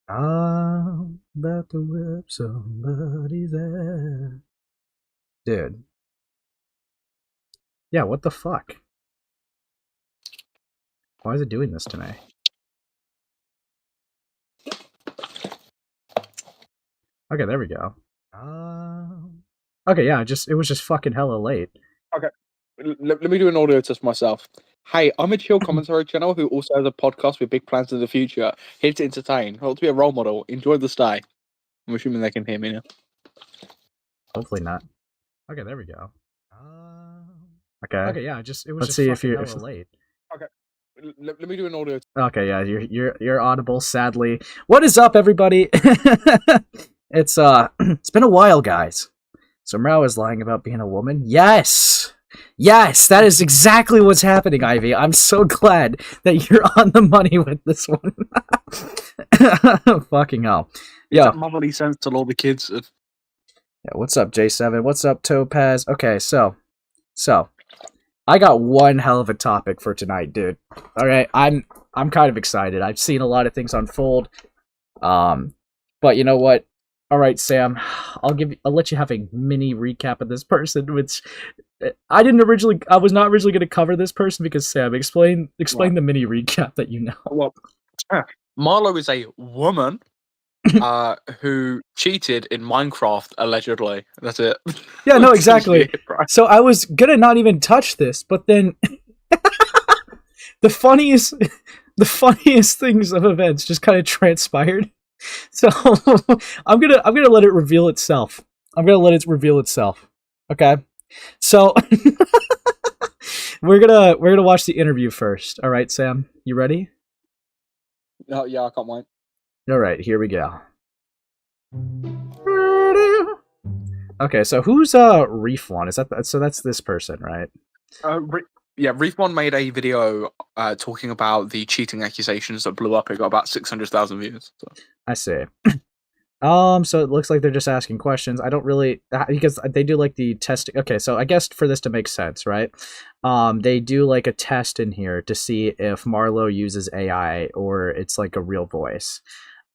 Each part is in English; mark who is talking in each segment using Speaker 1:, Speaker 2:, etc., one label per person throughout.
Speaker 1: I'm about to whip somebody's ass. Dude. Yeah, what the fuck? Why is it doing this to me? Okay, there we go. Okay, yeah, it was just fucking hella late.
Speaker 2: Okay, let me do an audio test myself. Hey, I'm a chill commentary channel who also has a podcast with big plans in the future. Here to entertain, not to be a role model. Enjoy the stay. I'm assuming they can hear me now.
Speaker 1: Hopefully not. Okay, there we go. Okay, yeah, it was. Let's see if you're late.
Speaker 2: Okay, let me do an audio.
Speaker 1: Okay, yeah, you're audible. Sadly, what is up, everybody? It's been a while, guys. So Marlo is lying about being a woman. Yes, that is exactly what's happening, Ivy. I'm so glad that you're on the money with this one. Fucking hell.
Speaker 2: Yeah, that motherly sense to all the kids.
Speaker 1: Yeah, what's up, J7? What's up, Topaz? Okay, so I got one hell of a topic for tonight, dude. All right, I'm kind of excited. I've seen a lot of things unfold. But you know what? All right, Sam, I'll let you have a mini recap of this person, which I was not originally going to cover this person because Sam, explain the mini recap that you know.
Speaker 2: Well, Marlo is a woman who cheated in Minecraft allegedly. That's it.
Speaker 1: Yeah, no, exactly. So I was gonna not even touch this, but then the funniest things of events just kind of transpired. So I'm gonna let it reveal itself. Okay. So we're gonna watch the interview first. All right, Sam, you ready?
Speaker 2: No, yeah, I can't wait.
Speaker 1: All right, here we go. Okay, so who's Reef One? Is that so? That's this person, right?
Speaker 2: Yeah, Reef One made a video talking about the cheating accusations that blew up. It got about 600,000 views. So.
Speaker 1: I see. So it looks like they're just asking questions. I don't really because they do like the testing. Okay, so I guess for this to make sense, right? They do like a test in here to see if Marlo uses AI or it's like a real voice.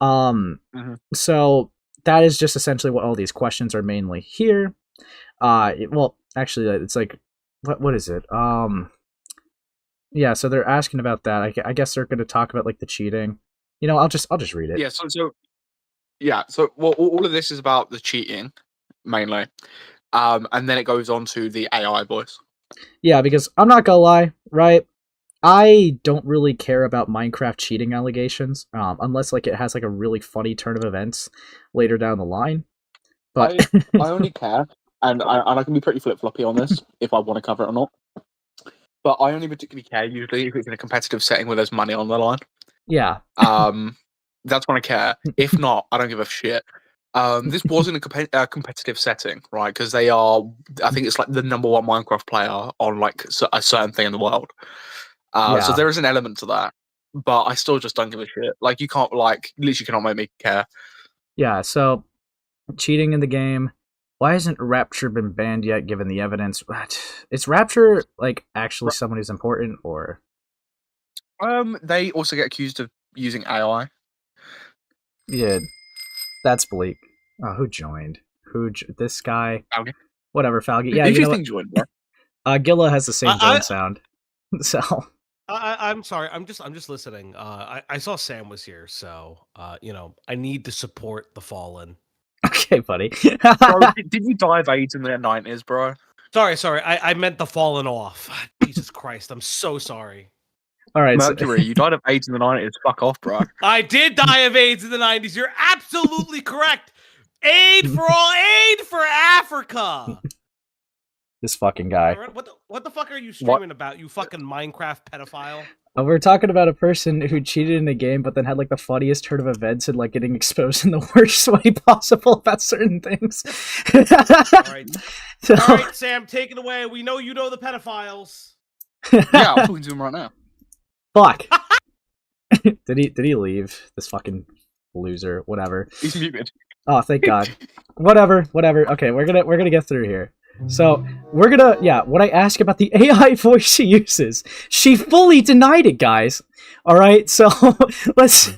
Speaker 1: So that is just essentially what all these questions are mainly here. Well, actually, it's like, what is it? Yeah, so they're asking about that. I guess they're going to talk about like the cheating. You know, I'll just read it.
Speaker 2: Yeah. So well, all of this is about the cheating mainly, and then it goes on to the AI voice.
Speaker 1: Yeah, because I'm not gonna lie, right? I don't really care about Minecraft cheating allegations, unless like it has like a really funny turn of events later down the line. But
Speaker 2: I only care, and I can be pretty flip-floppy on this if I want to cover it or not. But I only particularly care usually if it's in a competitive setting where there's money on the line.
Speaker 1: Yeah.
Speaker 2: That's when I care. If not, I don't give a shit. This wasn't a competitive setting, right? Because they are, I think it's like the number one Minecraft player on like a certain thing in the world. So there is an element to that, but I still just don't give a shit. Like you can't literally cannot make me care.
Speaker 1: Yeah. So cheating in the game. Why hasn't Rapture been banned yet? Given the evidence, is Rapture like actually someone who's important, or?
Speaker 2: They also get accused of using AI.
Speaker 1: Yeah, that's bleak. Oh, who joined? This guy?
Speaker 2: Falgi.
Speaker 1: Whatever, Falgi. Yeah,
Speaker 2: you know what? Joined,
Speaker 1: Gilla has the same join sound. So
Speaker 3: I'm sorry. I'm just listening. I saw Sam was here, so you know, I need to support the fallen.
Speaker 1: Okay, buddy.
Speaker 2: Bro, did you die of AIDS in the 90s, bro?
Speaker 3: Sorry. I meant the fallen off. Jesus Christ, I'm so sorry.
Speaker 1: All right,
Speaker 2: Mercury, you died of AIDS in the 90s. Fuck off, bro.
Speaker 3: I did die of AIDS in the 90s. You're absolutely correct. Aid for all, aid for Africa.
Speaker 1: This fucking guy.
Speaker 3: What the fuck are you streaming about, you fucking Minecraft pedophile?
Speaker 1: We're talking about a person who cheated in a game, but then had like the funniest turn of events and like getting exposed in the worst way possible about certain things.
Speaker 3: All right, Sam, take it away. We know you know the pedophiles.
Speaker 2: Yeah, I'm talking to him right now.
Speaker 1: Fuck. Did he leave? This fucking loser. Whatever.
Speaker 2: He's muted.
Speaker 1: Oh, thank God. Whatever. Okay, we're gonna get through here. So when I ask about the AI voice she uses, she fully denied it, guys. All right, so let's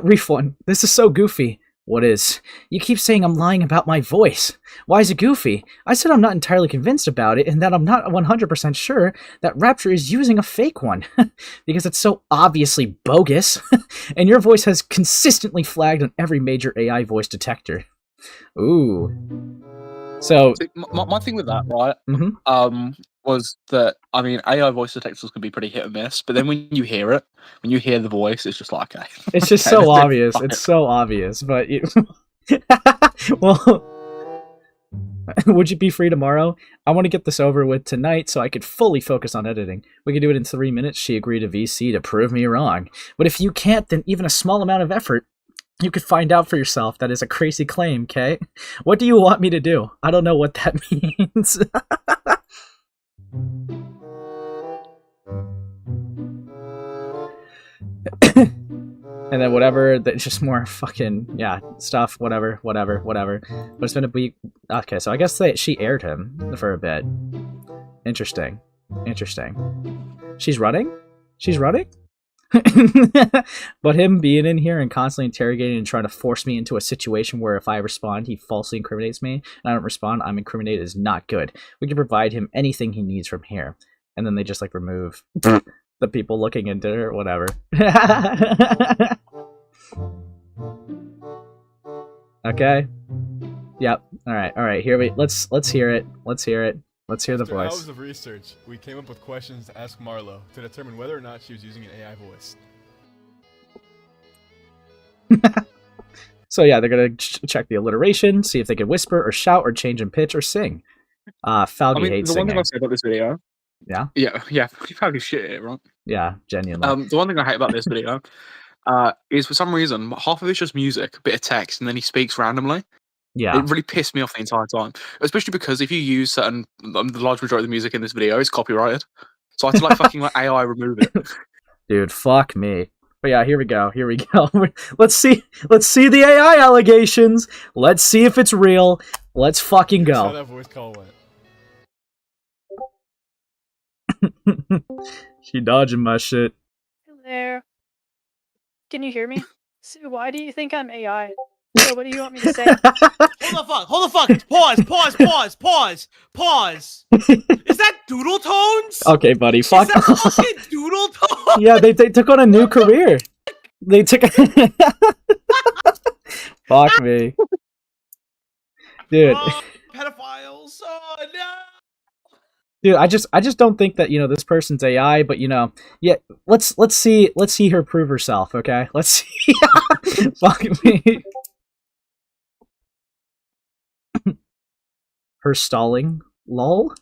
Speaker 1: Reef one. This is so goofy. What is? You keep saying I'm lying about my voice. Why is it goofy? I said I'm not entirely convinced about it and that I'm not 100% sure that Rapture is using a fake one. Because it's so obviously bogus. And your voice has consistently flagged on every major AI voice detector. Ooh. So...
Speaker 2: See, my thing with that, right,
Speaker 1: mhm.
Speaker 2: was that, I mean, AI voice detectors can be pretty hit or miss, but then when you hear the voice, it's just like, okay.
Speaker 1: It's just
Speaker 2: Okay,
Speaker 1: so
Speaker 2: let's do
Speaker 1: obvious.
Speaker 2: it.
Speaker 1: It's so obvious, but you... Well, would you be free tomorrow? I want to get this over with tonight so I could fully focus on editing. We could do it in 3 minutes. She agreed to VC to prove me wrong. But if you can't, then even a small amount of effort, you could find out for yourself. That is a crazy claim, okay? What do you want me to do? I don't know what that means. And then whatever, that's just more fucking, yeah, stuff, whatever. But it's been a week. Okay, so I guess she aired him for a bit. Interesting. She's running? But him being in here and constantly interrogating and trying to force me into a situation where if I respond, he falsely incriminates me, and I don't respond, I'm incriminated, is not good. We can provide him anything he needs from here. And then they just, like, remove the people looking into it or whatever. Okay. Yep. All right. Here let's hear it. Let's hear the
Speaker 4: After
Speaker 1: voice.
Speaker 4: hours of research, we came up with questions to ask Marlo to determine whether or not she was using an AI voice.
Speaker 1: So yeah, they're gonna check the alliteration, see if they can whisper or shout or change in pitch or sing. Falgy hates
Speaker 2: the one thing
Speaker 1: singing.
Speaker 2: I'll say about this video,
Speaker 1: Yeah.
Speaker 2: you probably shit it, right?
Speaker 1: Yeah, genuinely.
Speaker 2: The one thing I hate about this video, is for some reason half of it's just music, a bit of text, and then he speaks randomly.
Speaker 1: Yeah.
Speaker 2: It really pissed me off the entire time, especially because if you use certain, the large majority of the music in this video is copyrighted, so I had to like fucking like AI remove it.
Speaker 1: Dude, fuck me. But yeah, here we go. Let's see the AI allegations. Let's see if it's real. Let's fucking
Speaker 4: Here's how
Speaker 1: go.
Speaker 4: that voice call went.
Speaker 1: She dodging my shit.
Speaker 5: Hello. Can you hear me? So why do you think I'm AI? So what do you want me to say?
Speaker 3: Hold the fuck! Pause! Is that Doodle Tones?
Speaker 1: Okay, buddy. Fuck.
Speaker 3: Is that fucking Doodle Tones?
Speaker 1: Yeah, they took on a new career. They took. Fuck me, dude.
Speaker 3: Oh, pedophiles! Oh no!
Speaker 1: Dude, I just don't think that this person's AI, but yeah. Let's see her prove herself. Okay, let's see. Fuck me. Her stalling, lol.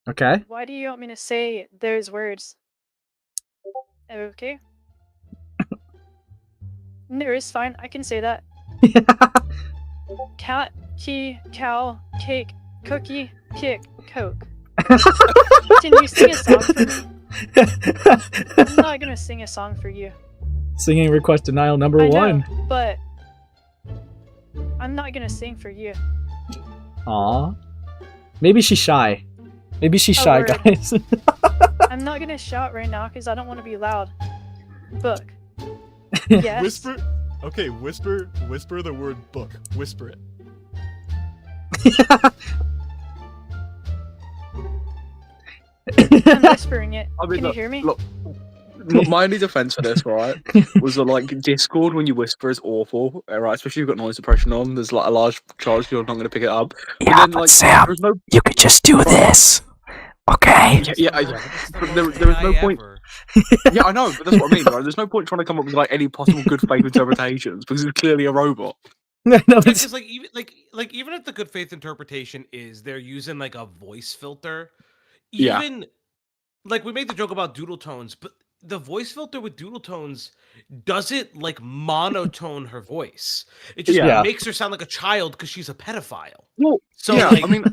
Speaker 1: Okay.
Speaker 5: Why do you want me to say those words? Okay. No, it's fine. I can say that. Cat, key, cow, cake, cookie, kick, coke. Can you sing a song for me? I'm not gonna sing a song for you.
Speaker 1: Singing request denial number
Speaker 5: I know,
Speaker 1: one.
Speaker 5: but I'm not gonna sing for you.
Speaker 1: Aw. Maybe she's shy.
Speaker 5: word.
Speaker 1: Guys.
Speaker 5: I'm not gonna shout right now because I don't want to be loud. Book. Yes.
Speaker 4: Whisper. Okay, whisper the word book. Whisper it.
Speaker 5: I'm whispering it.
Speaker 2: I mean,
Speaker 5: Can you hear me?
Speaker 2: Look, my only defense for this, right, was that like Discord when you whisper is awful, right? Especially if you've got noise suppression on. There's like a large chance you're not going to pick it up.
Speaker 1: Yeah, but Sam, you could just do this, okay?
Speaker 2: Yeah. There is no point. Yeah, I know, but that's what I mean, right? There's no point trying to come up with like any possible good faith interpretations because it's clearly a robot.
Speaker 1: No,
Speaker 3: Because even if the good faith interpretation is they're using like a voice filter, even like we made the joke about doodle tones, but the voice filter with doodle tones doesn't like monotone her voice. It just makes her sound like a child because she's a pedophile.
Speaker 2: Well,
Speaker 3: so
Speaker 2: I mean,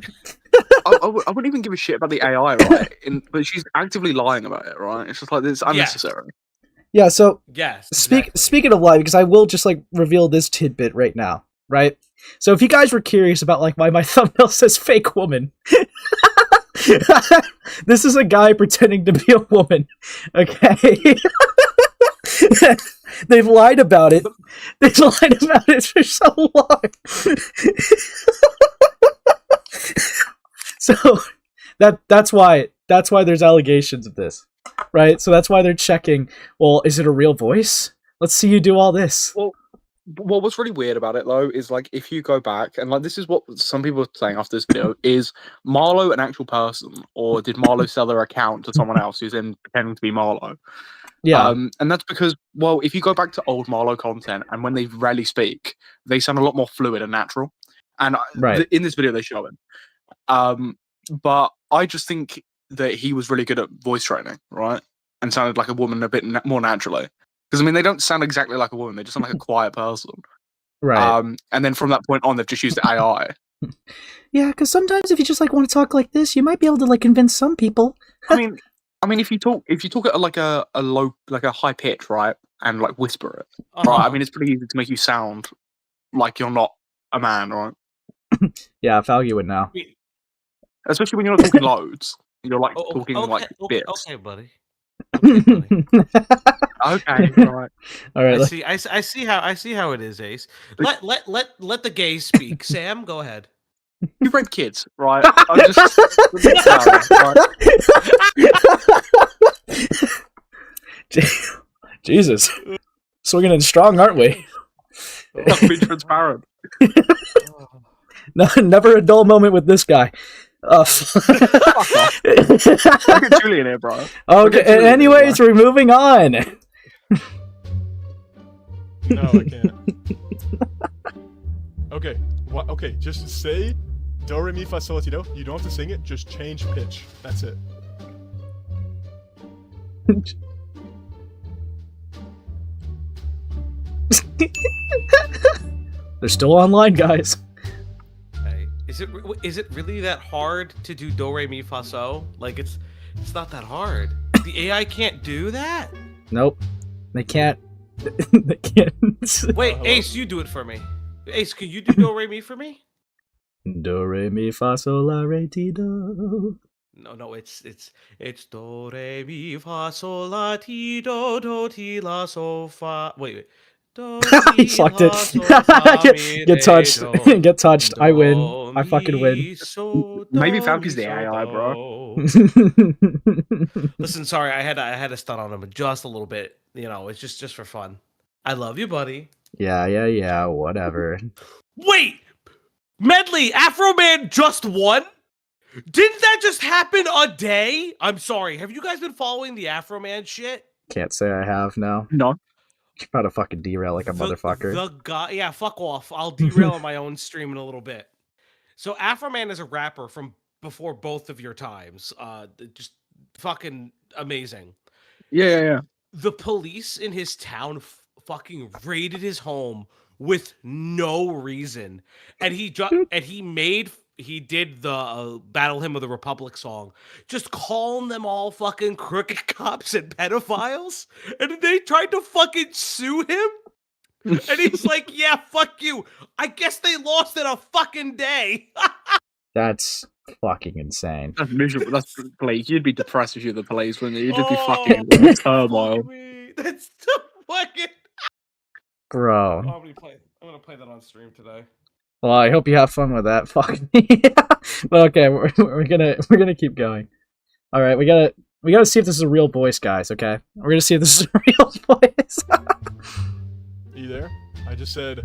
Speaker 2: I wouldn't even give a shit about the AI, right? But she's actively lying about it, right? It's just like it's unnecessary.
Speaker 1: Yeah. So
Speaker 3: yes.
Speaker 1: Speaking of lying, because I will just like reveal this tidbit right now, right? So if you guys were curious about like why my thumbnail says fake woman. This is a guy pretending to be a woman. Okay. They've lied about it. They've lied about it for so long. So that's why there's allegations of this, right? So that's why they're checking. Well, is it a real voice? Let's see you do all this.
Speaker 2: Well, what's really weird about it though is like if you go back and like this is what some people are saying after this video is Marlo an actual person or did Marlo sell their account to someone else who's then pretending to be Marlo?
Speaker 1: Yeah.
Speaker 2: And that's because, well, if you go back to old Marlo content and when they rarely speak, they sound a lot more fluid and natural. And
Speaker 1: Right.
Speaker 2: in this video, they show it. But I just think that he was really good at voice training, right? And sounded like a woman a bit more naturally. Because, I mean, they don't sound exactly like a woman. They just sound like a quiet person.
Speaker 1: Right.
Speaker 2: And then from that point on, they've just used AI.
Speaker 1: Yeah, because sometimes if you just like want to talk like this, you might be able to like convince some people.
Speaker 2: I mean, if you talk at like a low, like a high pitch, right, and like whisper it, right. I mean, it's pretty easy to make you sound like you're not a man, right?
Speaker 1: Yeah, Falgi would know.
Speaker 2: Especially when you're not talking loads. You're like talking like bits.
Speaker 3: Okay, buddy. Okay, buddy.
Speaker 2: Okay, right.
Speaker 1: All right.
Speaker 3: I see how it is, Ace. Let the gays speak. Sam, go ahead.
Speaker 2: You rape kids, right? I'm just right?
Speaker 1: Jesus, swinging in strong, aren't we?
Speaker 2: I'll be transparent.
Speaker 1: No, never a dull moment with this guy.
Speaker 2: Fuck off. Look at Julian here, bro.
Speaker 1: Okay. Anyways, we're moving on.
Speaker 4: No, I can't. Okay. Okay, just say do, re, mi, fa, sol, la, ti, do. You don't have to sing it, just change pitch. That's it.
Speaker 1: They're still online, guys.
Speaker 3: Hey, is it really that hard to do do re mi fa sol? Like it's not that hard. The AI can't do that.
Speaker 1: Nope, they can't. They can't.
Speaker 3: Wait, Ace, you do it for me. Ace, can you do do re mi for me?
Speaker 1: Do re mi fa sol la re ti do.
Speaker 3: No, it's do re mi fa sol la ti do ti la so fa. Wait. Do,
Speaker 1: He
Speaker 3: ti,
Speaker 1: fucked
Speaker 3: la,
Speaker 1: it.
Speaker 3: so, fa, mi,
Speaker 1: Get
Speaker 3: re,
Speaker 1: touched.
Speaker 3: do.
Speaker 1: Get touched. I win.
Speaker 3: Do,
Speaker 1: I fucking win.
Speaker 3: mi, so,
Speaker 2: Maybe
Speaker 3: do,
Speaker 2: Falky's
Speaker 3: mi,
Speaker 2: the
Speaker 3: so,
Speaker 2: AI, bro.
Speaker 3: do. Listen, sorry, I had to stun on him just a little bit. You know, it's just for fun. I love you, buddy.
Speaker 1: Yeah. Whatever.
Speaker 3: Wait, Medley, Afroman just won. Didn't that just happen a day? I'm sorry. Have you guys been following the Afroman shit?
Speaker 1: Can't say I have. No.
Speaker 2: No.
Speaker 1: About to fucking derail like a motherfucker.
Speaker 3: The guy, yeah, fuck off. I'll derail on my own stream in a little bit. So Afroman is a rapper from before both of your times. Just fucking amazing.
Speaker 2: Yeah.
Speaker 3: The police in his town fucking raided his home with no reason, and he did the Battle Hymn of the Republic song, just calling them all fucking crooked cops and pedophiles, and they tried to fucking sue him, and he's like, yeah, fuck you. I guess they lost in a fucking day.
Speaker 1: That's fucking insane.
Speaker 2: That's miserable. That's police. You'd be depressed if you're the police, wouldn't you? You'd just be fucking in turmoil.
Speaker 3: That's so fucking...
Speaker 1: Bro.
Speaker 3: I'm gonna play that on stream today.
Speaker 1: Well, I hope you have fun with that. Fuck me. But okay, we're gonna keep going. All right, we gotta see if this is a real voice, guys. Okay, we're gonna see if this is a real voice.
Speaker 4: You there? I just said,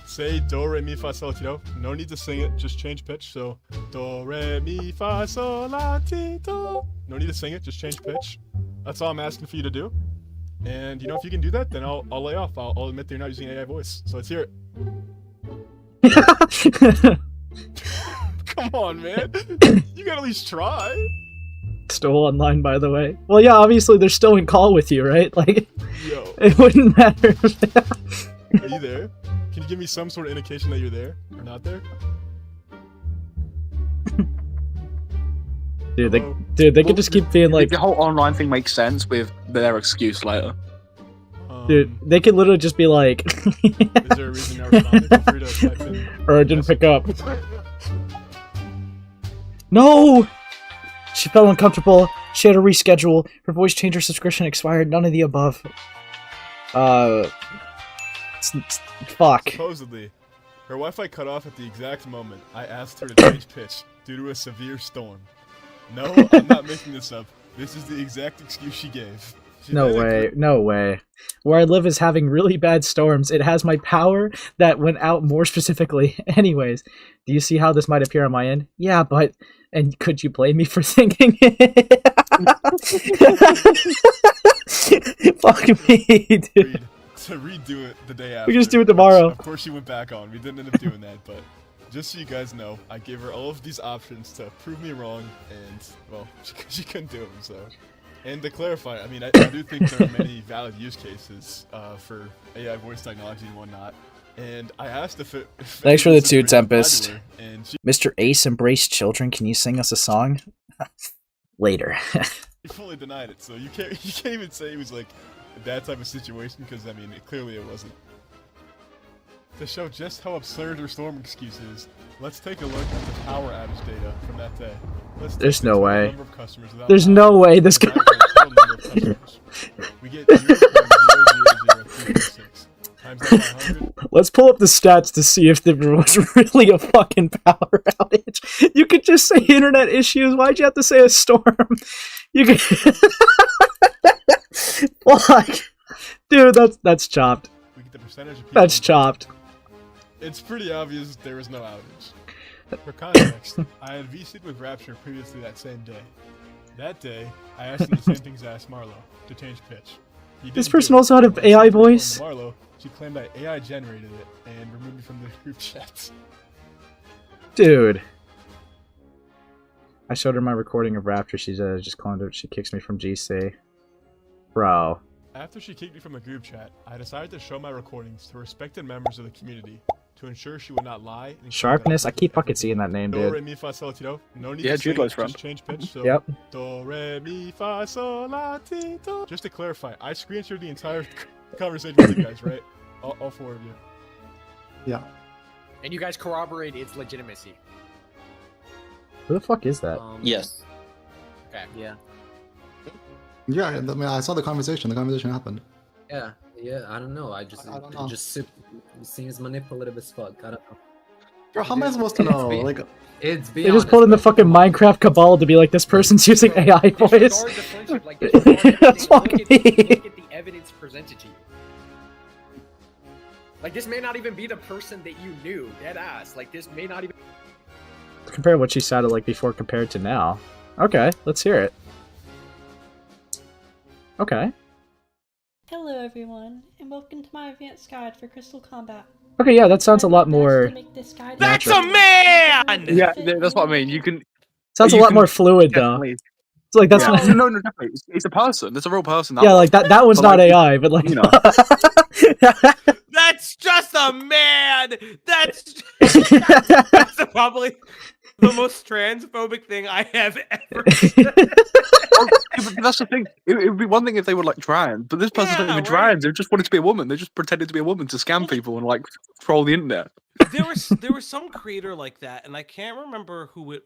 Speaker 4: say do, re, mi, fa, sol, la, ti, do. No need to sing it, just change pitch. So do, re, mi, fa, sol, la, ti, do. No need to sing it, just change pitch. That's all I'm asking for you to do. And you know, if you can do that, then I'll lay off. I'll admit that you're not using AI voice. So let's hear it. Come on, man. You gotta at least try.
Speaker 1: Still online, by the way. Well, yeah, obviously they're still in call with you, right? Like,
Speaker 4: Yo,
Speaker 1: it wouldn't matter.
Speaker 4: are you there? Can you give me some sort of indication that you're there or not there?
Speaker 1: Dude,
Speaker 4: Hello?
Speaker 1: they could just keep being like,
Speaker 2: The whole online thing makes sense with their excuse later.
Speaker 1: dude, they could literally just be like,
Speaker 4: Is there a reason you're not responding? Feel free to type in.
Speaker 1: or I didn't pick up. No! She felt uncomfortable. She had to reschedule. Her voice changed. Her subscription expired. None of the above. Fuck.
Speaker 4: Supposedly, her Wi-Fi cut off at the exact moment I asked her to change pitch due to a severe storm. No, I'm not making this up. This is the exact excuse she gave.
Speaker 1: No way, no way. Where I live is having really bad storms. It has my power that went out more specifically. Anyways, do you see how this might appear on my end? Yeah, but... And could you blame me for thinking it? Fuck me, dude.
Speaker 4: To redo it the day after.
Speaker 1: We can just do it tomorrow.
Speaker 4: Of course she went back on. We didn't end up doing that, but... Just so you guys know, I gave her all of these options to prove me wrong, and, well, she couldn't do them, so... And to clarify, I mean, I do think there are many valid use cases for AI voice technology and whatnot. And I asked if it...
Speaker 1: Thanks for the 2, Tempest.
Speaker 4: Her, and she
Speaker 1: Mr. Ace embraced children. Can you sing us a song? Later.
Speaker 4: fully denied it, so you can't even say it was like that type of situation, because, I mean, clearly it wasn't. To show just how absurd her storm excuse is, let's take a look at the power outage data from that day.
Speaker 1: There's no way.
Speaker 4: There's
Speaker 1: no way this guy...
Speaker 4: We get 0.00036 times that by 100.
Speaker 1: Let's pull up the stats to see if there was really a fucking power outage. You could just say internet issues. Why'd you have to say a storm? You could... Fuck. Dude, that's chopped.
Speaker 4: We get the percentage of people
Speaker 1: That's chopped.
Speaker 4: It's pretty obvious there was no outage. For context, I had VC'd with Rapture previously that same day. That day, I asked him the same things I asked Marlo, to change pitch. He
Speaker 1: This
Speaker 4: didn't
Speaker 1: person
Speaker 4: do it.
Speaker 1: also had an
Speaker 4: When I
Speaker 1: AI
Speaker 4: sent the phone to
Speaker 1: voice?
Speaker 4: Marlo, she claimed I AI generated it and removed me from the group chat.
Speaker 1: Dude. I showed her my recording of Rapture. She's just calling it. She kicks me from GC. Bro.
Speaker 4: After she kicked me from the group chat, I decided to show my recordings to respected members of the community to ensure she would not lie. And
Speaker 1: Sharpness? I keep fucking seeing that name,
Speaker 4: Do,
Speaker 1: dude.
Speaker 4: re, mi, fa, sol, ti, do. No need
Speaker 2: Yeah,
Speaker 4: to sing
Speaker 2: Jyguy
Speaker 4: it,
Speaker 2: from.
Speaker 4: just change pitch. So
Speaker 1: Yep.
Speaker 4: Do, re, mi, fa, sol, la, ti, do. Just to clarify, I screen shared the entire conversation with you guys, right? All 4 of you.
Speaker 6: Yeah.
Speaker 7: And you guys corroborate its legitimacy.
Speaker 1: Who the fuck is that?
Speaker 8: Yes.
Speaker 7: Okay.
Speaker 8: Yeah.
Speaker 6: Yeah, I mean, I saw the conversation. The conversation happened.
Speaker 8: Yeah. Yeah. I don't know. I
Speaker 6: I don't know.
Speaker 8: it seems manipulative as fuck. I don't know.
Speaker 6: Bro, how am I supposed to know? Like,
Speaker 8: It's
Speaker 1: They just put in the fucking Minecraft cabal to be like, this person's using AI voice.
Speaker 7: Disregard the friendship, like, disregard
Speaker 1: That's
Speaker 7: everything.
Speaker 1: fucking me.
Speaker 7: Look at the evidence presented to you. Like, this may not even be the person that you knew, dead ass. Like, this may not even...
Speaker 1: Compare what she sounded like before compared to now. Okay, let's hear it. Okay.
Speaker 9: Hello everyone, and welcome to my advanced guide for Crystal Combat.
Speaker 1: Okay, yeah, that sounds a lot more...
Speaker 3: That's
Speaker 1: Natural.
Speaker 3: a man!
Speaker 2: Yeah, that's what I mean. You can.
Speaker 1: Sounds a
Speaker 2: You
Speaker 1: lot
Speaker 2: can
Speaker 1: more fluid, though.
Speaker 2: Definitely.
Speaker 1: It's like, that's
Speaker 2: Yeah.
Speaker 1: not...
Speaker 2: No, definitely. It's a person. It's a real person.
Speaker 1: Yeah, like, that one's
Speaker 2: But,
Speaker 1: not
Speaker 2: like,
Speaker 1: AI, but, like...
Speaker 2: you know.
Speaker 3: That's just a man! That's probably the most transphobic thing I have ever said.
Speaker 2: Well, but that's the thing. It would be one thing if they were like trans, but this person's not
Speaker 3: Yeah,
Speaker 2: even
Speaker 3: right.
Speaker 2: trans. They just wanted to be a woman. They just pretended to be a woman to scam people and like troll the internet.
Speaker 3: There was some creator like that, and I can't remember who it.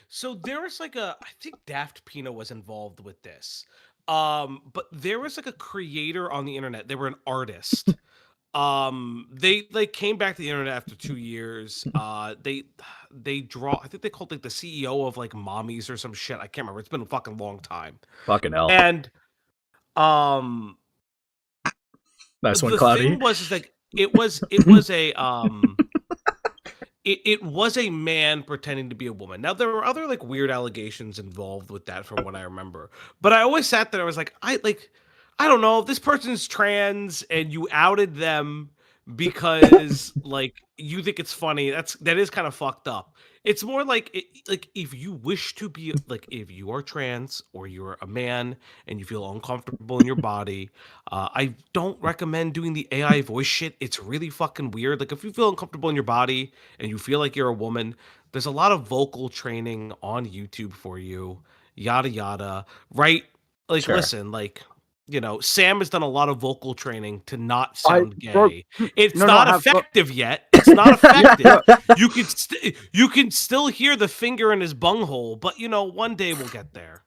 Speaker 3: So there was like I think Daft Pina was involved with this. But there was like a creator on the internet. They were an artist. They came back to the internet after 2 years. They draw. I think they called like the CEO of like Mommies or some shit. I can't remember. It's been a fucking long time.
Speaker 1: Fucking hell.
Speaker 3: And
Speaker 1: Nice one,
Speaker 3: the
Speaker 1: Cloudy.
Speaker 3: thing was is, like it was a man pretending to be a woman. Now there were other like weird allegations involved with that from what I remember. But I always sat there, I was like, I don't know, if this person's trans and you outed them because like you think it's funny, that is kind of fucked up. It's more like like if you wish to be like, if you are trans or you're a man and you feel uncomfortable in your body, I don't recommend doing the AI voice shit. It's really fucking weird. Like if you feel uncomfortable in your body and you feel like you're a woman, there's a lot of vocal training on YouTube for you, yada yada, right? Like
Speaker 1: Sure.
Speaker 3: listen, like you know, Sam has done a lot of vocal training to not sound gay.
Speaker 2: Bro,
Speaker 3: It's
Speaker 2: no,
Speaker 3: not
Speaker 2: I have, bro.
Speaker 3: effective yet. It's not effective. You can still hear the finger in his bunghole, but you know, one day we'll get there.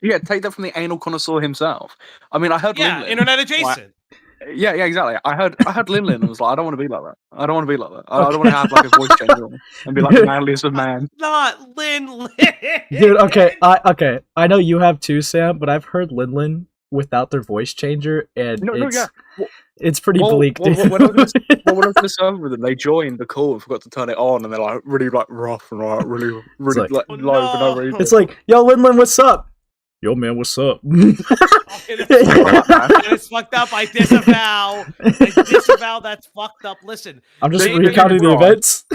Speaker 2: Yeah, take that from the anal connoisseur himself. I mean, I heard
Speaker 3: Yeah,
Speaker 2: Linlin,
Speaker 3: internet adjacent.
Speaker 2: yeah, exactly. I heard Linlin and was like, I don't want to be like that. I don't want to be like that. I don't want to have like a voice changer and be like the manliest of man.
Speaker 3: Not Lin.
Speaker 1: Dude, okay, I know you have too, Sam, but I've heard Linlin without their voice changer, and it's pretty bleak, dude.
Speaker 2: When I was on the server with them, they joined the call and forgot to turn it on, and they're like really like rough and like really
Speaker 1: like,
Speaker 2: like, low for no reason.
Speaker 1: It's like, yo, Linlin, what's up? Yo, man, what's up?
Speaker 3: It's fucked up. I disavow. That's fucked up. Listen,
Speaker 1: I'm just recounting the events.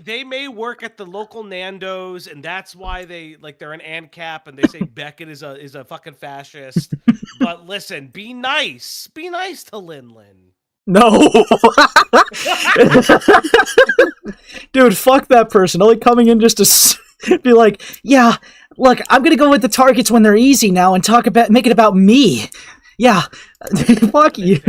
Speaker 3: they may work at the local Nando's, and that's why they're an ANCAP, and they say Beckett is a fucking fascist. But listen, be nice. Be nice to Linlin.
Speaker 1: No. Dude, fuck that person. Only coming in just to be like, yeah, look, I'm gonna go with the targets when they're easy now and make it about me. Yeah, fuck you.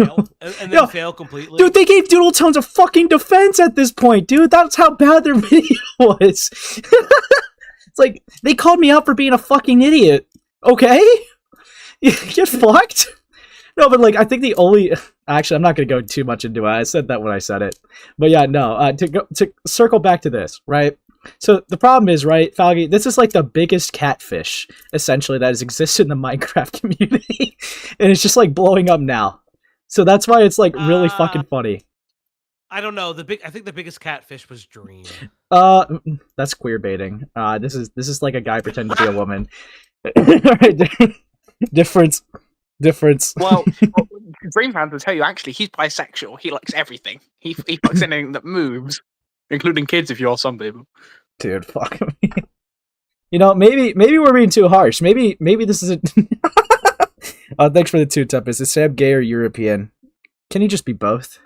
Speaker 3: And then fail completely.
Speaker 1: Dude, they gave Doodle Tones a fucking defense at this point, dude. That's how bad their video was. It's like, they called me out for being a fucking idiot. Okay? Get fucked. No, but like, I think the only... Actually, I'm not going to go too much into it. I said that when I said it. But yeah, no, to circle back to this, right? So the problem is, right, Falgi, this is like the biggest catfish, essentially, that has existed in the Minecraft community. And it's just like blowing up now. So that's why it's like really fucking funny.
Speaker 3: I don't know. I think the biggest catfish was Dream.
Speaker 1: That's queer baiting. This is like a guy pretending to be a woman. Difference.
Speaker 2: Well, Dream fans will tell you actually he's bisexual. He likes everything. He fucks anything that moves, including kids if you're some people.
Speaker 1: Dude, fuck me. You know, maybe we're being too harsh. Maybe this is a. Thanks for the 2 Tempest. Is Sam gay or European? Can he just be both?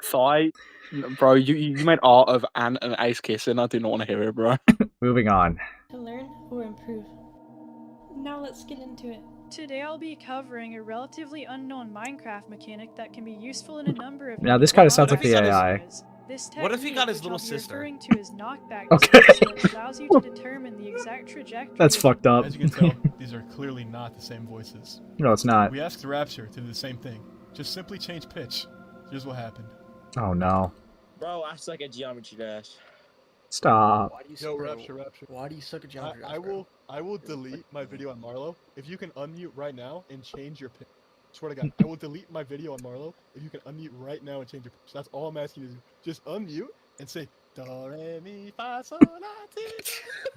Speaker 2: Bro, you made art of Ant and Ace kissing. I do not want to hear it, bro.
Speaker 1: Moving on.
Speaker 9: To learn or improve. Now let's get into it.
Speaker 5: Today I'll be covering a relatively unknown Minecraft mechanic that can be useful in a number of.
Speaker 1: Now this kind of sounds like the AI.
Speaker 3: What if he got his little sister?
Speaker 5: Referring to as knockback
Speaker 1: Okay.
Speaker 5: display allows you to determine the exact trajectory.
Speaker 1: That's fucked up.
Speaker 4: As you can tell, these are clearly not the same voices.
Speaker 1: No, it's not.
Speaker 4: We asked Rapture to do the same thing. Just simply change pitch. Here's what happened.
Speaker 1: Oh no.
Speaker 10: Bro, I suck at Geometry Dash.
Speaker 1: Stop.
Speaker 10: Why do you
Speaker 4: Yo, Rapture.
Speaker 10: Why do you suck at Geometry Dash?
Speaker 4: I will delete my video on Marlo if you can unmute right now and change your pitch. Swear to God, I will delete my video on Marlo if you can unmute right now and change your pitch. That's all I'm asking you to do. Just unmute and say do re mi fa sol la ti.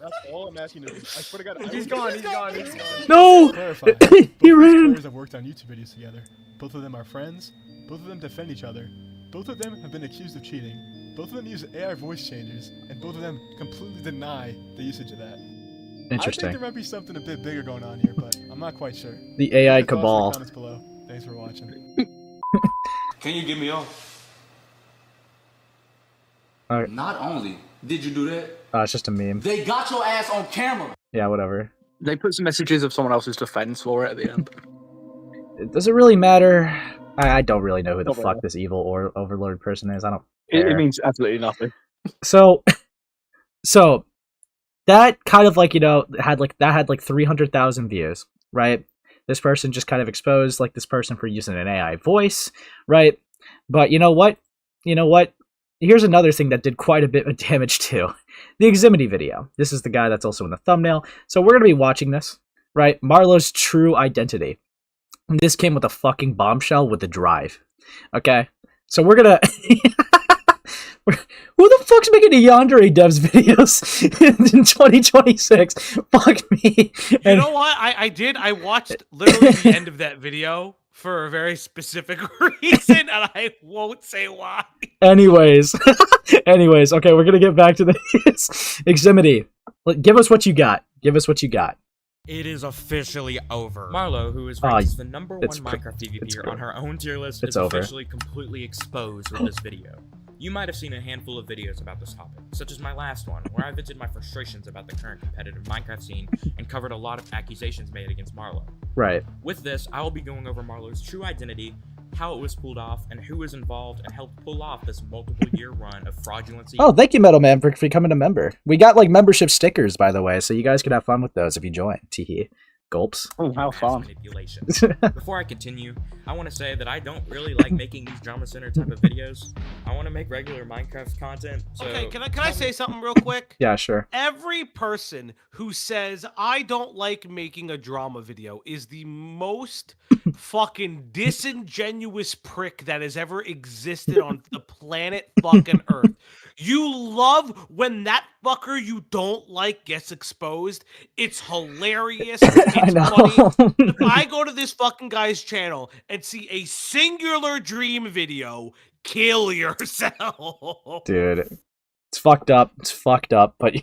Speaker 4: That's all I'm asking you to do. I swear to God,
Speaker 10: He's gone.
Speaker 1: No!
Speaker 4: Clarify.
Speaker 1: He ran.
Speaker 4: Players have worked on YouTube videos together. Both of them are friends. Both of them defend each other. Both of them have been accused of cheating. Both of them use AI voice changers, and both of them completely deny the usage of that.
Speaker 1: Interesting.
Speaker 4: I think there might be something a bit bigger going on here, but I'm not quite sure.
Speaker 1: The AI
Speaker 4: Leave your thoughts in the
Speaker 1: cabal.
Speaker 4: comments below. Thanks for watching.
Speaker 10: Can you get me off?
Speaker 11: Not only did you do that,
Speaker 1: It's just a meme.
Speaker 11: they got your ass on camera.
Speaker 1: Yeah, whatever.
Speaker 2: They put some messages of someone else's defense for it at the end.
Speaker 1: Does it really matter? I don't really know who the
Speaker 2: Not
Speaker 1: fuck
Speaker 2: really.
Speaker 1: this evil or overlord person is. I don't
Speaker 2: It
Speaker 1: care.
Speaker 2: means absolutely nothing.
Speaker 1: So that kind of like, you know, had like 300,000 views, right? This person just kind of exposed like this person for using an AI voice, right? But you know what? Here's another thing that did quite a bit of damage too. The Eximity video. This is the guy that's also in the thumbnail. So we're going to be watching this, right? Marlo's true identity. And this came with a fucking bombshell with the drive. Okay? So we're going to... Who the fuck's making the Yandere devs videos in 2026? Fuck me.
Speaker 3: You know what? I watched literally the end of that video for a very specific reason, and I won't say why.
Speaker 1: Anyways, okay, we're gonna get back to this. Eximity, give us what you got.
Speaker 12: It is officially over. Marlo, who is ranked as the #1 Minecraft PvPer on her own tier list, is
Speaker 1: over.
Speaker 12: officially completely exposed with this video. You might have seen a handful of videos about this topic, such as my last one, where I vented my frustrations about the current competitive Minecraft scene and covered a lot of accusations made against Marlo.
Speaker 1: Right.
Speaker 12: With this, I will be going over Marlo's true identity, how it was pulled off, and who was involved and helped pull off this multiple-year run of fraudulency.
Speaker 1: Oh, thank you, Metal Man, for becoming a member. We got, like, membership stickers, by the way, so you guys can have fun with those if you join. Teehee. Gulps.
Speaker 2: Oh, how fun.
Speaker 12: Manipulations. Before I continue, I want to say that I don't really like making these drama center type of videos. I want to make regular Minecraft content. So
Speaker 3: Okay, can I say something real quick?
Speaker 1: Yeah, sure.
Speaker 3: Every person who says I don't like making a drama video is the most fucking disingenuous prick that has ever existed on the planet fucking Earth. You love when that fucker you don't like gets exposed. It's hilarious. It's funny. If I go to this fucking guy's channel and see a singular dream video, kill yourself.
Speaker 1: Dude, it's fucked up. It's fucked up, but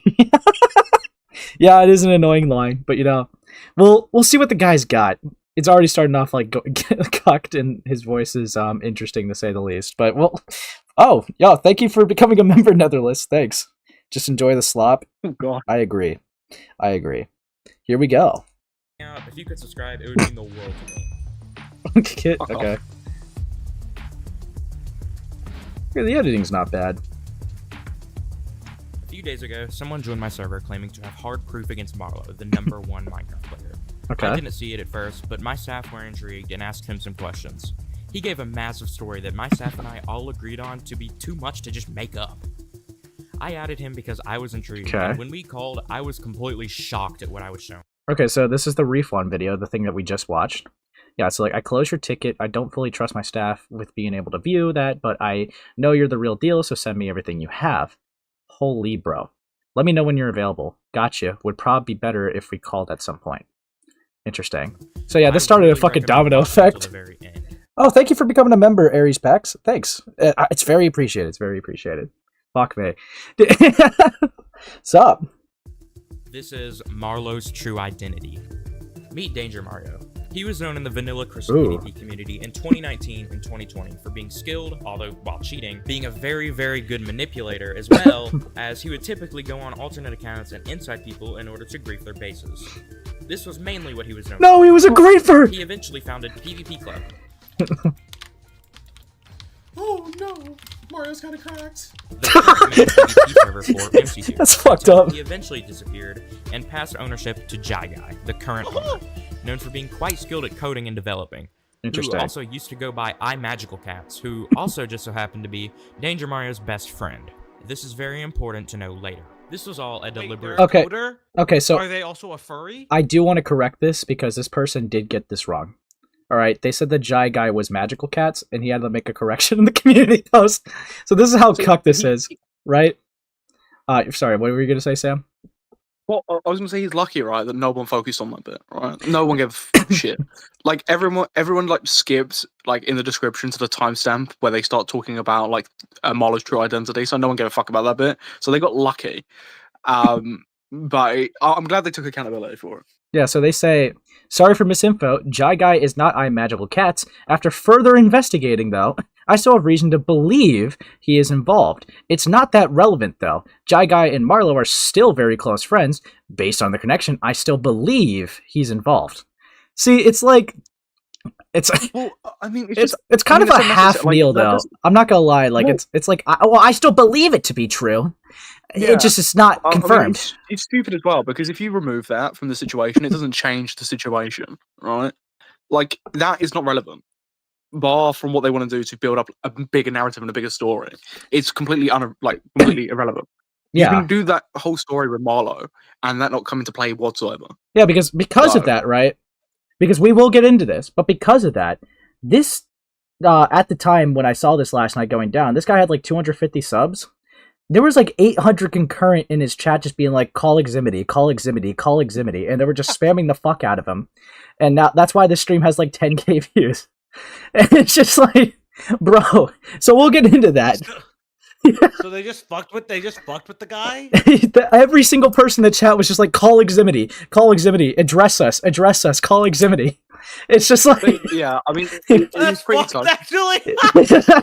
Speaker 1: yeah, it is an annoying line, but you know, we'll see what the guy's got. It's already starting off like cucked, and his voice is interesting to say the least. But oh, yo, thank you for becoming a member, Netherless. Thanks. Just enjoy the slop.
Speaker 2: Oh god.
Speaker 1: I agree. Here we go.
Speaker 12: If you could subscribe, it would mean the world to me.
Speaker 1: Okay. Yeah, the editing's not bad.
Speaker 12: A few days ago, someone joined my server claiming to have hard proof against Marlo, the #1 Minecraft player.
Speaker 1: Okay.
Speaker 12: I didn't see it at first, but my staff were intrigued and asked him some questions. He gave a massive story that my staff and I all agreed on to be too much to just make up. I added him because I was intrigued, and when we called, I was completely shocked at what I was shown.
Speaker 1: Okay, so this is the refund video, the thing that we just watched. Yeah, so like, I closed your ticket. I don't fully trust my staff with being able to view that, but I know you're the real deal, so send me everything you have. Holy bro. Let me know when you're available. Gotcha. Would probably be better if we called at some point. Interesting. So yeah, this started a fucking domino effect. Oh, thank you for becoming a member, Aries Pax. Thanks. It's very appreciated. It's very appreciated. Fuck me. Sup?
Speaker 12: This is Marlo's true identity. Meet Danger Mario. He was known in the vanilla Crystal PvP community in 2019 and 2020 for being skilled, although while cheating, being a very, very good manipulator, as well as he would typically go on alternate accounts and inside people in order to grief their bases. This was mainly what he was known for.
Speaker 1: No, he was a griefer!
Speaker 12: He eventually founded PvP Club.
Speaker 6: Oh no, Mario's got a cracked.
Speaker 1: That's fucked up.
Speaker 12: He eventually disappeared and passed ownership to Jyguy, the current owner, known for being quite skilled at coding and developing.
Speaker 1: Interesting.
Speaker 12: Who also used to go by iMagicalCats, who also just so happened to be Danger Mario's best friend. This is very important to know later. This was all a deliberate...
Speaker 1: Okay, so...
Speaker 3: Are they also a furry?
Speaker 1: I do want to correct this because this person did get this wrong. Alright, they said the Jyguy was magical cats, and he had to make a correction in the community post. So this is how cuck this is, right? Sorry, what were you going to say, Sam?
Speaker 2: Well, I was going to say he's lucky, right, that no one focused on that bit, right? No one gave a shit. Like, everyone like, skips, like, in the description to the timestamp where they start talking about, like, Marlo's true identity, so no one gave a fuck about that bit. So they got lucky. But I'm glad they took accountability for it.
Speaker 1: Yeah, so they say, sorry for misinfo, Jyguy is not iMagicalCats. After further investigating, though, I still have reason to believe he is involved. It's not that relevant, though. Jyguy and Marlo are still very close friends. Based on the connection, I still believe he's involved. See, it's like...
Speaker 2: Well, I mean,
Speaker 1: it's kind of a half meal, though. I'm not gonna lie. Like, it's like, I still believe it to be true. Yeah. It just is not confirmed.
Speaker 2: I mean, it's stupid as well, because if you remove that from the situation, it doesn't change the situation, right? Like, that is not relevant. Bar from what they want to do to build up a bigger narrative and a bigger story. It's completely completely irrelevant.
Speaker 1: Yeah.
Speaker 2: You can do that whole story with Marlo, and that not come into play whatsoever.
Speaker 1: Yeah, because of that, right? Because we will get into this, but because of that, this, at the time when I saw this last night going down, this guy had like 250 subs. There was like 800 concurrent in his chat just being like, call Eximity, call Eximity, call Eximity, and they were just spamming the fuck out of him. And now that's why this stream has like 10k views. And it's just like, bro, so we'll get into that.
Speaker 3: So they just fucked with the guy?
Speaker 1: Every single person in the chat was just like, call Eximity, address us, call Eximity. It's just like...
Speaker 2: Yeah, I mean, it was pretty tough.
Speaker 3: Actually!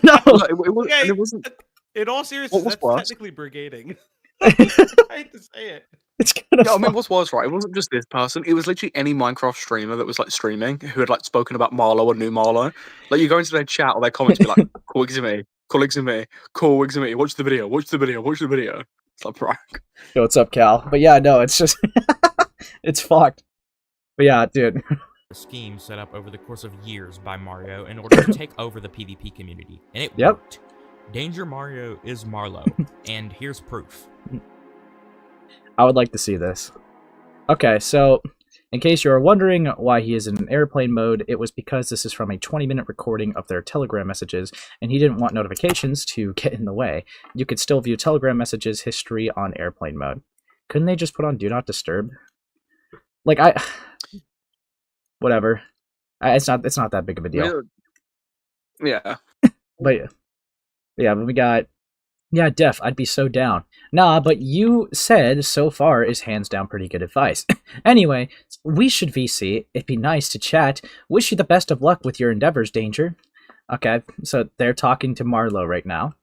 Speaker 1: No.
Speaker 2: It wasn't...
Speaker 3: In all seriousness,
Speaker 2: What's
Speaker 3: that's
Speaker 2: worse?
Speaker 3: technically brigading.
Speaker 1: I
Speaker 3: hate to say it.
Speaker 1: It's kind of.
Speaker 2: Yeah, I mean, what's worse, right? It wasn't just this person. It was literally any Minecraft streamer that was like streaming who had like spoken about Marlo or new Marlo. Like you go into their chat or their comments, be like, "Call Eximity, call Eximity, call Eximity. Watch the video, watch the video, watch the video." It's like prank.
Speaker 1: Yo, what's up, Cal? But yeah, no, it's just it's fucked. But yeah, dude.
Speaker 12: A scheme set up over the course of years by Mario in order to take over the PvP community, and it
Speaker 1: Yep.
Speaker 12: worked. Danger Mario is Marlo, and here's proof.
Speaker 1: I would like to see this. Okay, so in case you are wondering why he is in airplane mode, it was because this is from a 20-minute recording of their Telegram messages, and he didn't want notifications to get in the way. You could still view Telegram messages history on airplane mode. Couldn't they just put on Do Not Disturb? Like, whatever. It's not that big of a deal.
Speaker 2: Yeah.
Speaker 1: But we got, yeah, Def, I'd be so down. Nah, but you said so far is hands down pretty good advice. Anyway, we should VC. It'd be nice to chat. Wish you the best of luck with your endeavors, Danger. Okay, so they're talking to Marlo right now,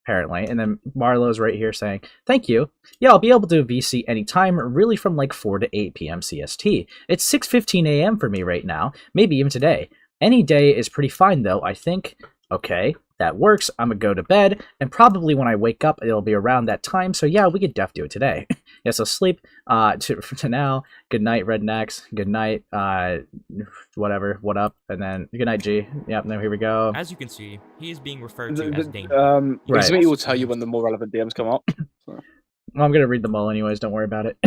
Speaker 1: apparently, and then Marlo's right here saying, thank you. Yeah, I'll be able to VC anytime, really from like 4 to 8 p.m. CST. It's 6:15 a.m. for me right now, maybe even today. Any day is pretty fine though, I think. Okay, that works. I'm gonna go to bed, and probably when I wake up, it'll be around that time, so yeah, we could def do it today. Yeah, so sleep, to now, good night, Rednecks, good night, whatever, what up, and then good night, G. Yep, now here we go.
Speaker 12: As you can see, he is being referred to as Danger.
Speaker 1: Right.
Speaker 2: Eximity will tell you when the more relevant DMs come up. So.
Speaker 1: Well, I'm gonna read them all anyways, don't worry about it.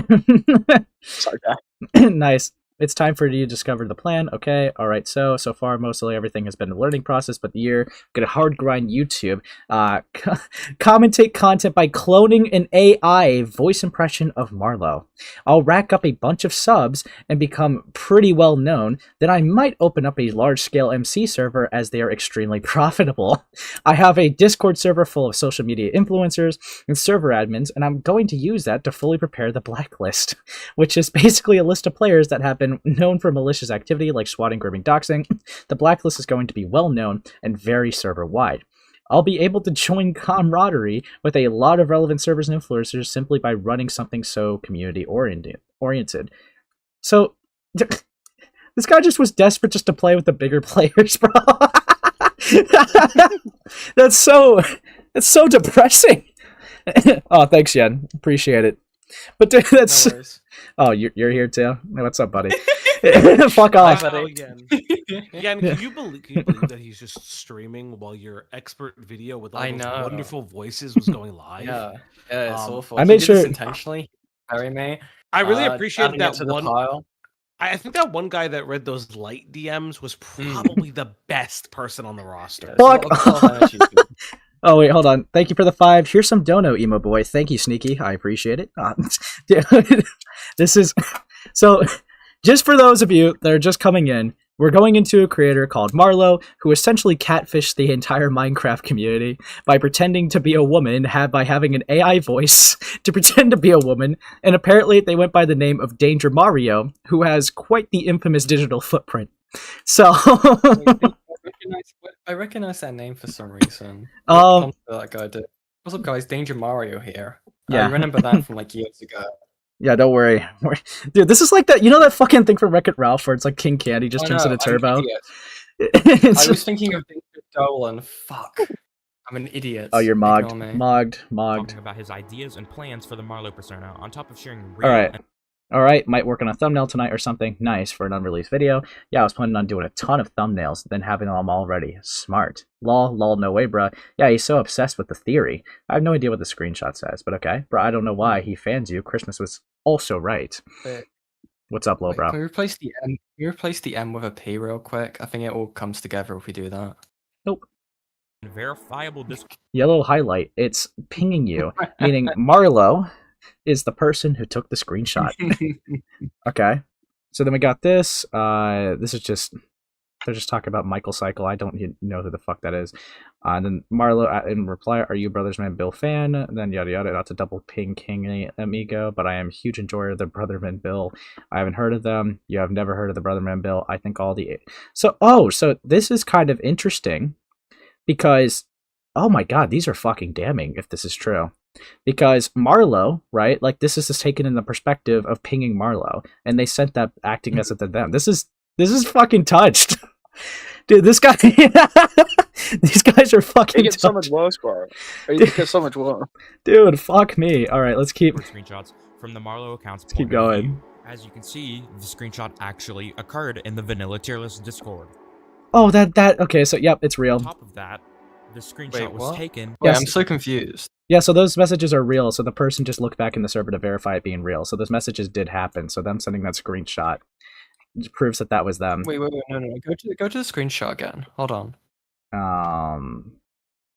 Speaker 2: It's okay.
Speaker 1: Nice. It's time for you to discover the plan. Okay, alright, so far mostly everything has been a learning process, but the year gonna hard grind YouTube. Commentate content by cloning an AI voice impression of Marlo. I'll rack up a bunch of subs and become pretty well known. Then I might open up a large scale MC server as they are extremely profitable. I have a Discord server full of social media influencers and server admins, and I'm going to use that to fully prepare the blacklist, which is basically a list of players that have been known for malicious activity like swatting, grooming, doxing. The blacklist is going to be well known and very server wide. I'll be able to join camaraderie with a lot of relevant servers and influencers simply by running something so community oriented. So this guy just was desperate just to play with the bigger players, bro. That's so depressing. Oh, thanks, Yen. Appreciate it. But dude, that's
Speaker 3: No worries.
Speaker 1: Oh, you're here too. What's up, buddy? Fuck off.
Speaker 3: Wow, again. Again, can you believe that he's just streaming while your expert video with all those wonderful voices was going live?
Speaker 13: Yeah, it's awful.
Speaker 1: I
Speaker 13: He
Speaker 1: made
Speaker 13: did
Speaker 1: sure
Speaker 13: this intentionally. Harry May.
Speaker 3: I really appreciated
Speaker 13: adding it
Speaker 3: that
Speaker 13: to the
Speaker 3: one.
Speaker 13: pile.
Speaker 3: I think that one guy that read those light DMs was probably the best person on the roster.
Speaker 1: Fuck. Oh wait, hold on. Thank you for the 5. Here's some dono, emo boy. Thank you, Sneaky. I appreciate it. Dude, this is so. Just for those of you that are just coming in, we're going into a creator called Marlo, who essentially catfished the entire Minecraft community by pretending to be a woman, by having an AI voice to pretend to be a woman, and apparently they went by the name of Danger Mario, who has quite the infamous digital footprint. So.
Speaker 13: I recognize that name for some reason. That guy did. What's up, guys? Danger Mario here.
Speaker 1: Yeah.
Speaker 13: I remember that from like years ago.
Speaker 1: Yeah, don't worry. Dude, this is like that. You know that fucking thing from Wreck-It Ralph where it's like King Candy just turns into Turbo?
Speaker 13: I was thinking of Danger Dolan. Fuck. I'm an idiot.
Speaker 1: Oh, you're mogged. Mogged.
Speaker 12: Talking about his ideas and plans for the Marlo persona, on top of sharing real
Speaker 1: Alright, might work on a thumbnail tonight or something. Nice, for an unreleased video. Yeah, I was planning on doing a ton of thumbnails, then having them all ready. Smart. Lol, no way, bruh. Yeah, he's so obsessed with the theory. I have no idea what the screenshot says, but okay. Bruh, I don't know why he fans you. Christmas was also right. What's up, low bro?
Speaker 13: Can we replace the M? Can we replace the M with a P real quick? I think it all comes together if we do that.
Speaker 1: Nope.
Speaker 12: Verifiable
Speaker 1: Yellow highlight. It's pinging you, meaning Marlo is the person who took the screenshot. Okay. So then we got this. This is just, they're just talking about Michael Cycle. I don't know who the fuck that is. And then Marlo in reply, are you Brothers Man Bill fan? Then yada yada. That's a double ping king amigo, but I am a huge enjoyer of the Brotherman Bill. I haven't heard of them. You have never heard of the Brotherman Bill. I think all the... So this is kind of interesting because oh my god, these are fucking damning if this is true. Because Marlo, right? Like, this is just taken in the perspective of pinging Marlo, and they sent that acting as if they're them. This is fucking touched. Dude, this guy... These guys are fucking
Speaker 2: It gets so much worse, bro. It gets so much worse.
Speaker 1: Dude, fuck me. Alright, let's keep...
Speaker 12: Screenshots from the Marlo account's
Speaker 1: Let's keep
Speaker 12: point of
Speaker 1: going.
Speaker 12: view. As you can see, the screenshot actually occurred in the vanilla tier list Discord.
Speaker 1: Oh, that... Okay, so, yep, it's real.
Speaker 12: On top of that, the screenshot was taken...
Speaker 13: Wait,
Speaker 1: Yes.
Speaker 13: I'm so confused.
Speaker 1: Yeah, so those messages are real, so the person just looked back in the server to verify it being real. So those messages did happen, so them sending that screenshot proves that that was them.
Speaker 13: Wait, no. Go to the screenshot again. Hold on.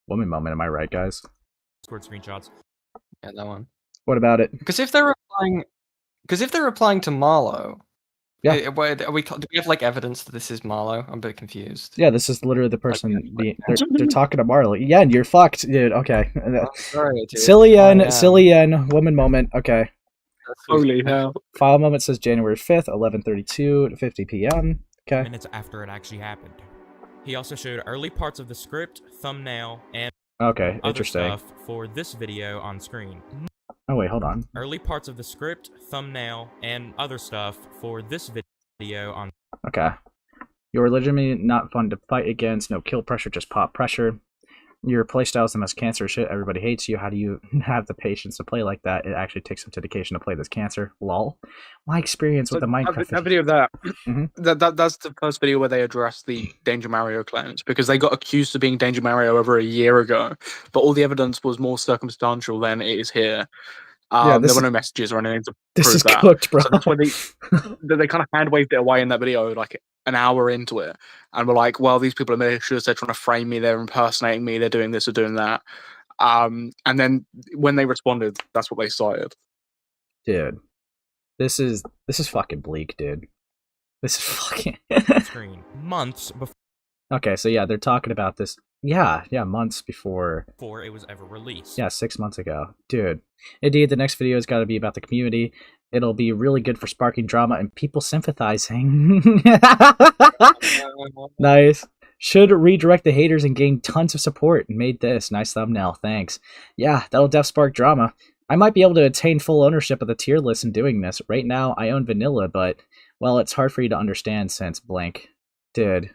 Speaker 1: Woman moment, am I right, guys?
Speaker 12: Discord screenshots.
Speaker 13: Yeah, that one.
Speaker 1: What about it?
Speaker 13: Because if they're replying to Marlo,
Speaker 1: Yeah.
Speaker 13: do we have like evidence that this is Marlo? I'm a bit confused.
Speaker 1: Yeah, this is literally the person they're talking to Marlo. Yeah, and you're fucked, dude. Okay.
Speaker 13: Sorry, dude.
Speaker 1: Silly N, woman moment. Okay.
Speaker 2: Holy hell.
Speaker 1: File moment says January 5th, 11:32 to 50 p.m. Okay.
Speaker 12: Minutes after it actually happened. He also showed early parts of the script, thumbnail, and
Speaker 1: Okay,
Speaker 12: other
Speaker 1: interesting.
Speaker 12: stuff for this video on screen.
Speaker 1: Oh wait, hold on.
Speaker 12: Early parts of the script, thumbnail, and other stuff for this video on...
Speaker 1: Okay. You're legitimately not fun to fight against. No kill pressure, just pop pressure. Your playstyle is the most cancer shit. Everybody hates you. How do you have the patience to play like that? It actually takes some dedication to play this cancer. Lol. My experience with the Minecraft...
Speaker 2: That video of that,
Speaker 1: Mhm.
Speaker 2: that's the first video where they addressed the Danger Mario claims, because they got accused of being Danger Mario over a year ago, but all the evidence was more circumstantial than it is here.
Speaker 1: Yeah,
Speaker 2: There were no messages or anything to
Speaker 1: This
Speaker 2: prove
Speaker 1: is
Speaker 2: that.
Speaker 1: cooked, bro.
Speaker 2: So that's why they kind of hand-waved it away in that video, like an hour into it, and were like, well, these people are malicious, they're trying to frame me, they're impersonating me, they're doing this or doing that. And then when they responded, that's what they cited.
Speaker 1: Dude. This is fucking bleak, dude. This is fucking...
Speaker 12: screen months before
Speaker 1: Okay, so yeah, they're talking about this. Yeah, months before
Speaker 12: it was ever released.
Speaker 1: Yeah, 6 months ago. Dude. Indeed, the next video has got to be about the community. It'll be really good for sparking drama and people sympathizing. Nice. Should redirect the haters and gain tons of support. Made this. Nice thumbnail. Thanks. Yeah, that'll def spark drama. I might be able to attain full ownership of the tier list in doing this. Right now, I own vanilla, but, well, it's hard for you to understand since blank. Dude.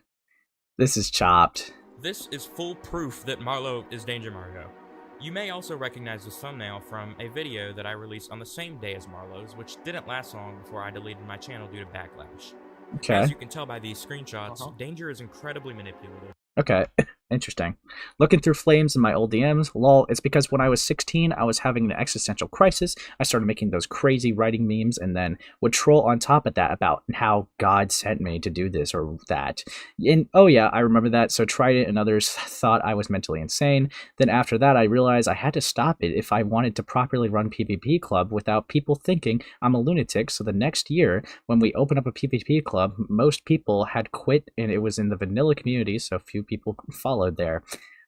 Speaker 1: This is chopped.
Speaker 12: This is full proof that Marlo is Danger Mario. You may also recognize this thumbnail from a video that I released on the same day as Marlo's, which didn't last long before I deleted my channel due to backlash.
Speaker 1: Okay.
Speaker 12: As you can tell by these screenshots, Danger is incredibly manipulative.
Speaker 1: Okay, interesting. Looking through flames in my old DMs, lol, it's because when I was 16, I was having an existential crisis. I started making those crazy writing memes and then would troll on top of that about how God sent me to do this or that. And oh yeah, I remember that, so tried it and others thought I was mentally insane. Then after that, I realized I had to stop it if I wanted to properly run PvP Club without people thinking I'm a lunatic. So the next year, when we opened up a PvP Club, most people had quit and it was in the vanilla community, so few people followed there.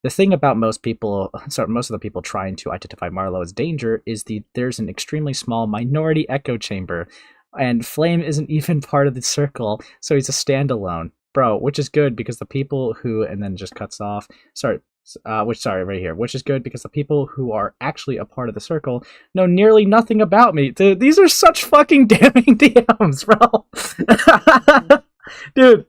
Speaker 1: The thing about most of the people trying to identify Marlo as Danger is there's an extremely small minority echo chamber, and Flame isn't even part of the circle, so he's a standalone. Bro, which is good because the people who, and then just cuts off, right here, which is good because the people who are actually a part of the circle know nearly nothing about me. Dude, these are such fucking damning DMs, bro. Dude,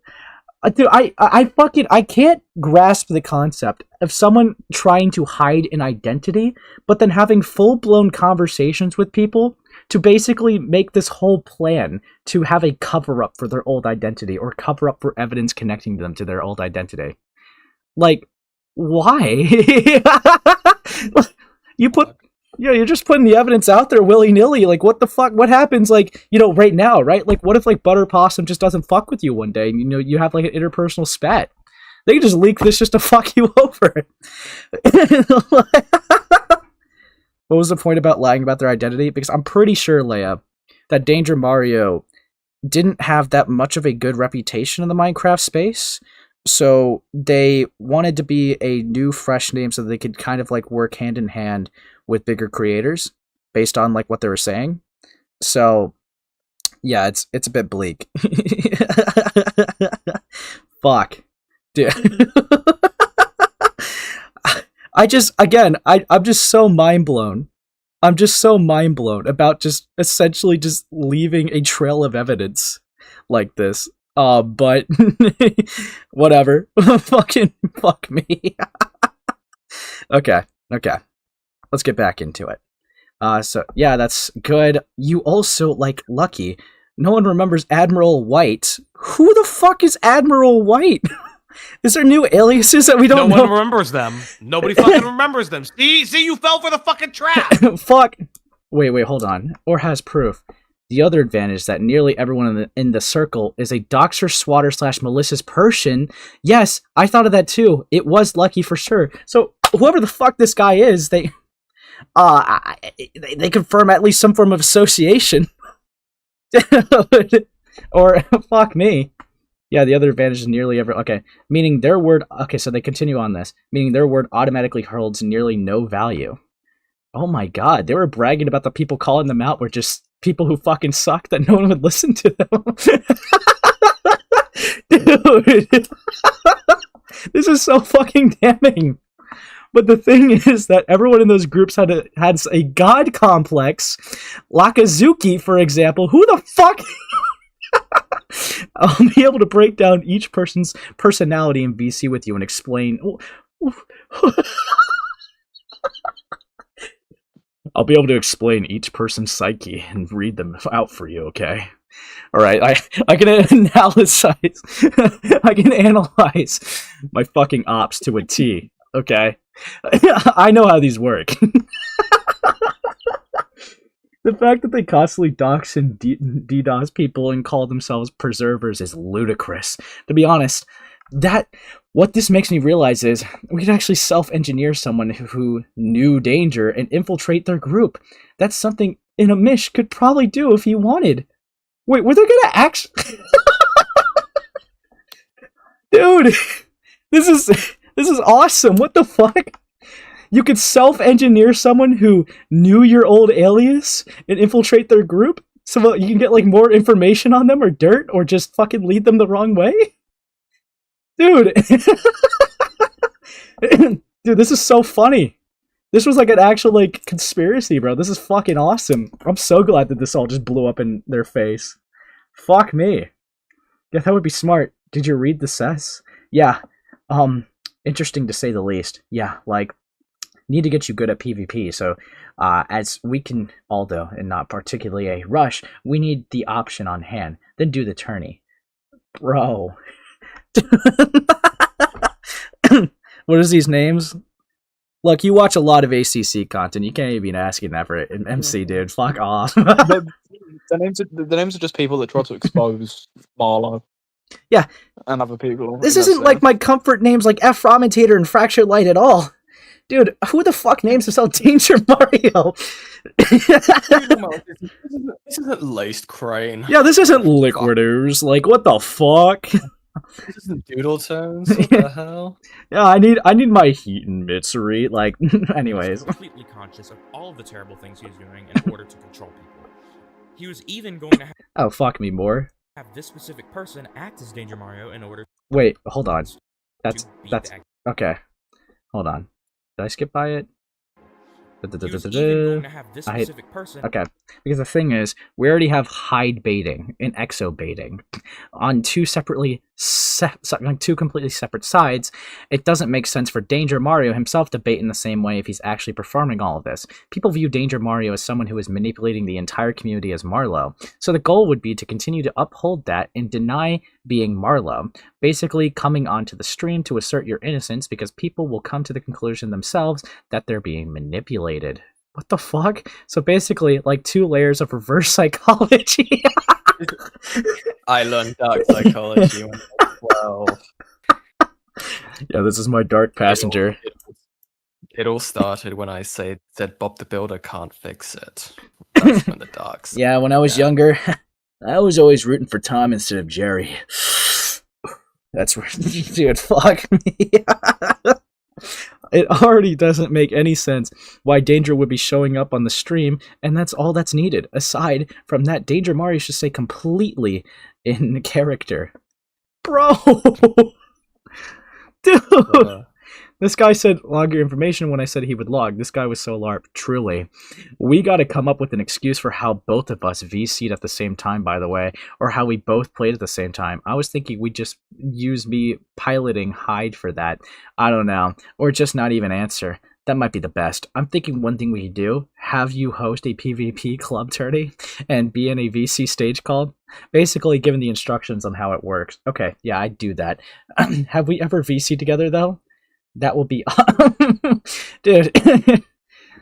Speaker 1: I can't grasp the concept of someone trying to hide an identity, but then having full-blown conversations with people to basically make this whole plan to have a cover-up for their old identity or cover-up for evidence connecting them to their old identity. Like, why? You're just putting the evidence out there willy-nilly. Like, what the fuck? What happens, like, right now, right? Like, what if, like, Butter Possum just doesn't fuck with you one day and, you have, like, an interpersonal spat? They can just leak this just to fuck you over. What was the point about lying about their identity? Because I'm pretty sure, Leia, that Danger Mario didn't have that much of a good reputation in the Minecraft space. So they wanted to be a new, fresh name so that they could kind of, like, work hand in hand with bigger creators based on, like, what they were saying. So yeah, it's a bit bleak. Fuck. Dude. I'm just so mind blown. I'm just so mind blown about just essentially just leaving a trail of evidence like this. But whatever. Fucking fuck me. Okay. Let's get back into it. So yeah, that's good. You also, like, Lucky. No one remembers Admiral White. Who the fuck is Admiral White? Is there new aliases that we don't know?
Speaker 3: No one remembers them. Nobody fucking remembers them. See, you fell for the fucking trap.
Speaker 1: Fuck. Wait, hold on. Or has proof. The other advantage is that nearly everyone in the circle is a doxer, swatter / malicious person. Yes, I thought of that too. It was Lucky for sure. So whoever the fuck this guy is, they confirm at least some form of association. Or fuck me. Yeah, the other advantage is nearly every... Okay, meaning their word... Okay, so they continue on this. Meaning their word automatically holds nearly no value. Oh my god, they were bragging about the people calling them out were just people who fucking suck that no one would listen to them. Dude. This is so fucking damning. But the thing is that everyone in those groups had a god complex. Lakazuki, for example. Who the fuck... I'll be able to break down each person's personality in VC with you and explain... I'll be able to explain each person's psyche and read them out for you, okay? Alright, I can analyze my fucking ops to a T, okay? I know how these work. The fact that they constantly dox and DDoS people and call themselves preservers is ludicrous. To be honest, what this makes me realize is we could actually self-engineer someone who knew danger and infiltrate their group. That's something Inamish could probably do if he wanted. Wait, were they gonna actually... Dude, this is awesome. What the fuck? You could self-engineer someone who knew your old alias and infiltrate their group so you can get, like, more information on them or dirt or just fucking lead them the wrong way? Dude. Dude, this is so funny. This was like an actual, like, conspiracy, bro. This is fucking awesome. I'm so glad that this all just blew up in their face. Fuck me. Yeah, that would be smart. Did you read the cess? Yeah. Interesting to say the least. Yeah, like, need to get you good at PvP, so as we can, although and not particularly a rush, we need the option on hand. Then do the tourney. Bro. What is these names? Look, you watch a lot of ACC content. You can't even be asking that for an MC, dude. Fuck off.
Speaker 2: The names are just people that try to expose Marlo.
Speaker 1: Yeah.
Speaker 2: And other people.
Speaker 1: This isn't like my comfort names like Afroman and Fractured Light at all. Dude, who the fuck names himself Danger Mario?
Speaker 13: This isn't Laced Crane.
Speaker 1: Yeah, this isn't Liquiders. Like, what the fuck?
Speaker 13: This isn't Doodle Tones. What the hell?
Speaker 1: Yeah, I need my heat and Mitsuri. Like, anyways.
Speaker 12: He was completely conscious of all of the terrible things he was doing in order to control people. He was even going to
Speaker 1: oh, fuck me more.
Speaker 12: Have this specific person act as Danger Mario in order.
Speaker 1: Wait, hold on. That's okay. Hold on. Did I skip by it? Okay, because the thing is, we already have hide baiting and exo baiting on two completely separate sides. It doesn't make sense for Danger Mario himself to bait in the same way if he's actually performing all of this. People view Danger Mario as someone who is manipulating the entire community as Marlo, so the goal would be to continue to uphold that and deny being Marlo, basically coming onto the stream to assert your innocence because people will come to the conclusion themselves that they're being manipulated. What the fuck? So basically, like 2 layers of reverse psychology.
Speaker 13: I learned dark psychology when I was 12.
Speaker 1: Yeah, this is my dark passenger.
Speaker 13: It all started when I said Bob the Builder can't fix it. That's when the darks.
Speaker 1: Yeah, when I was younger, I was always rooting for Tom instead of Jerry. That's right. Dude, fuck me. It already doesn't make any sense why Danger would be showing up on the stream, and that's all that's needed. Aside from that, Danger Mario should stay completely in character. Bro! Dude! This guy said log your information when I said he would log. This guy was so LARP. Truly. We got to come up with an excuse for how both of us VC'd at the same time, by the way, or how we both played at the same time. I was thinking we'd just use me piloting Hyde for that. I don't know. Or just not even answer. That might be the best. I'm thinking one thing we could do, have you host a PvP club tourney and be in a VC stage call. Basically given the instructions on how it works. Okay, yeah, I'd do that. Have we ever VC together, though? That will be... Dude,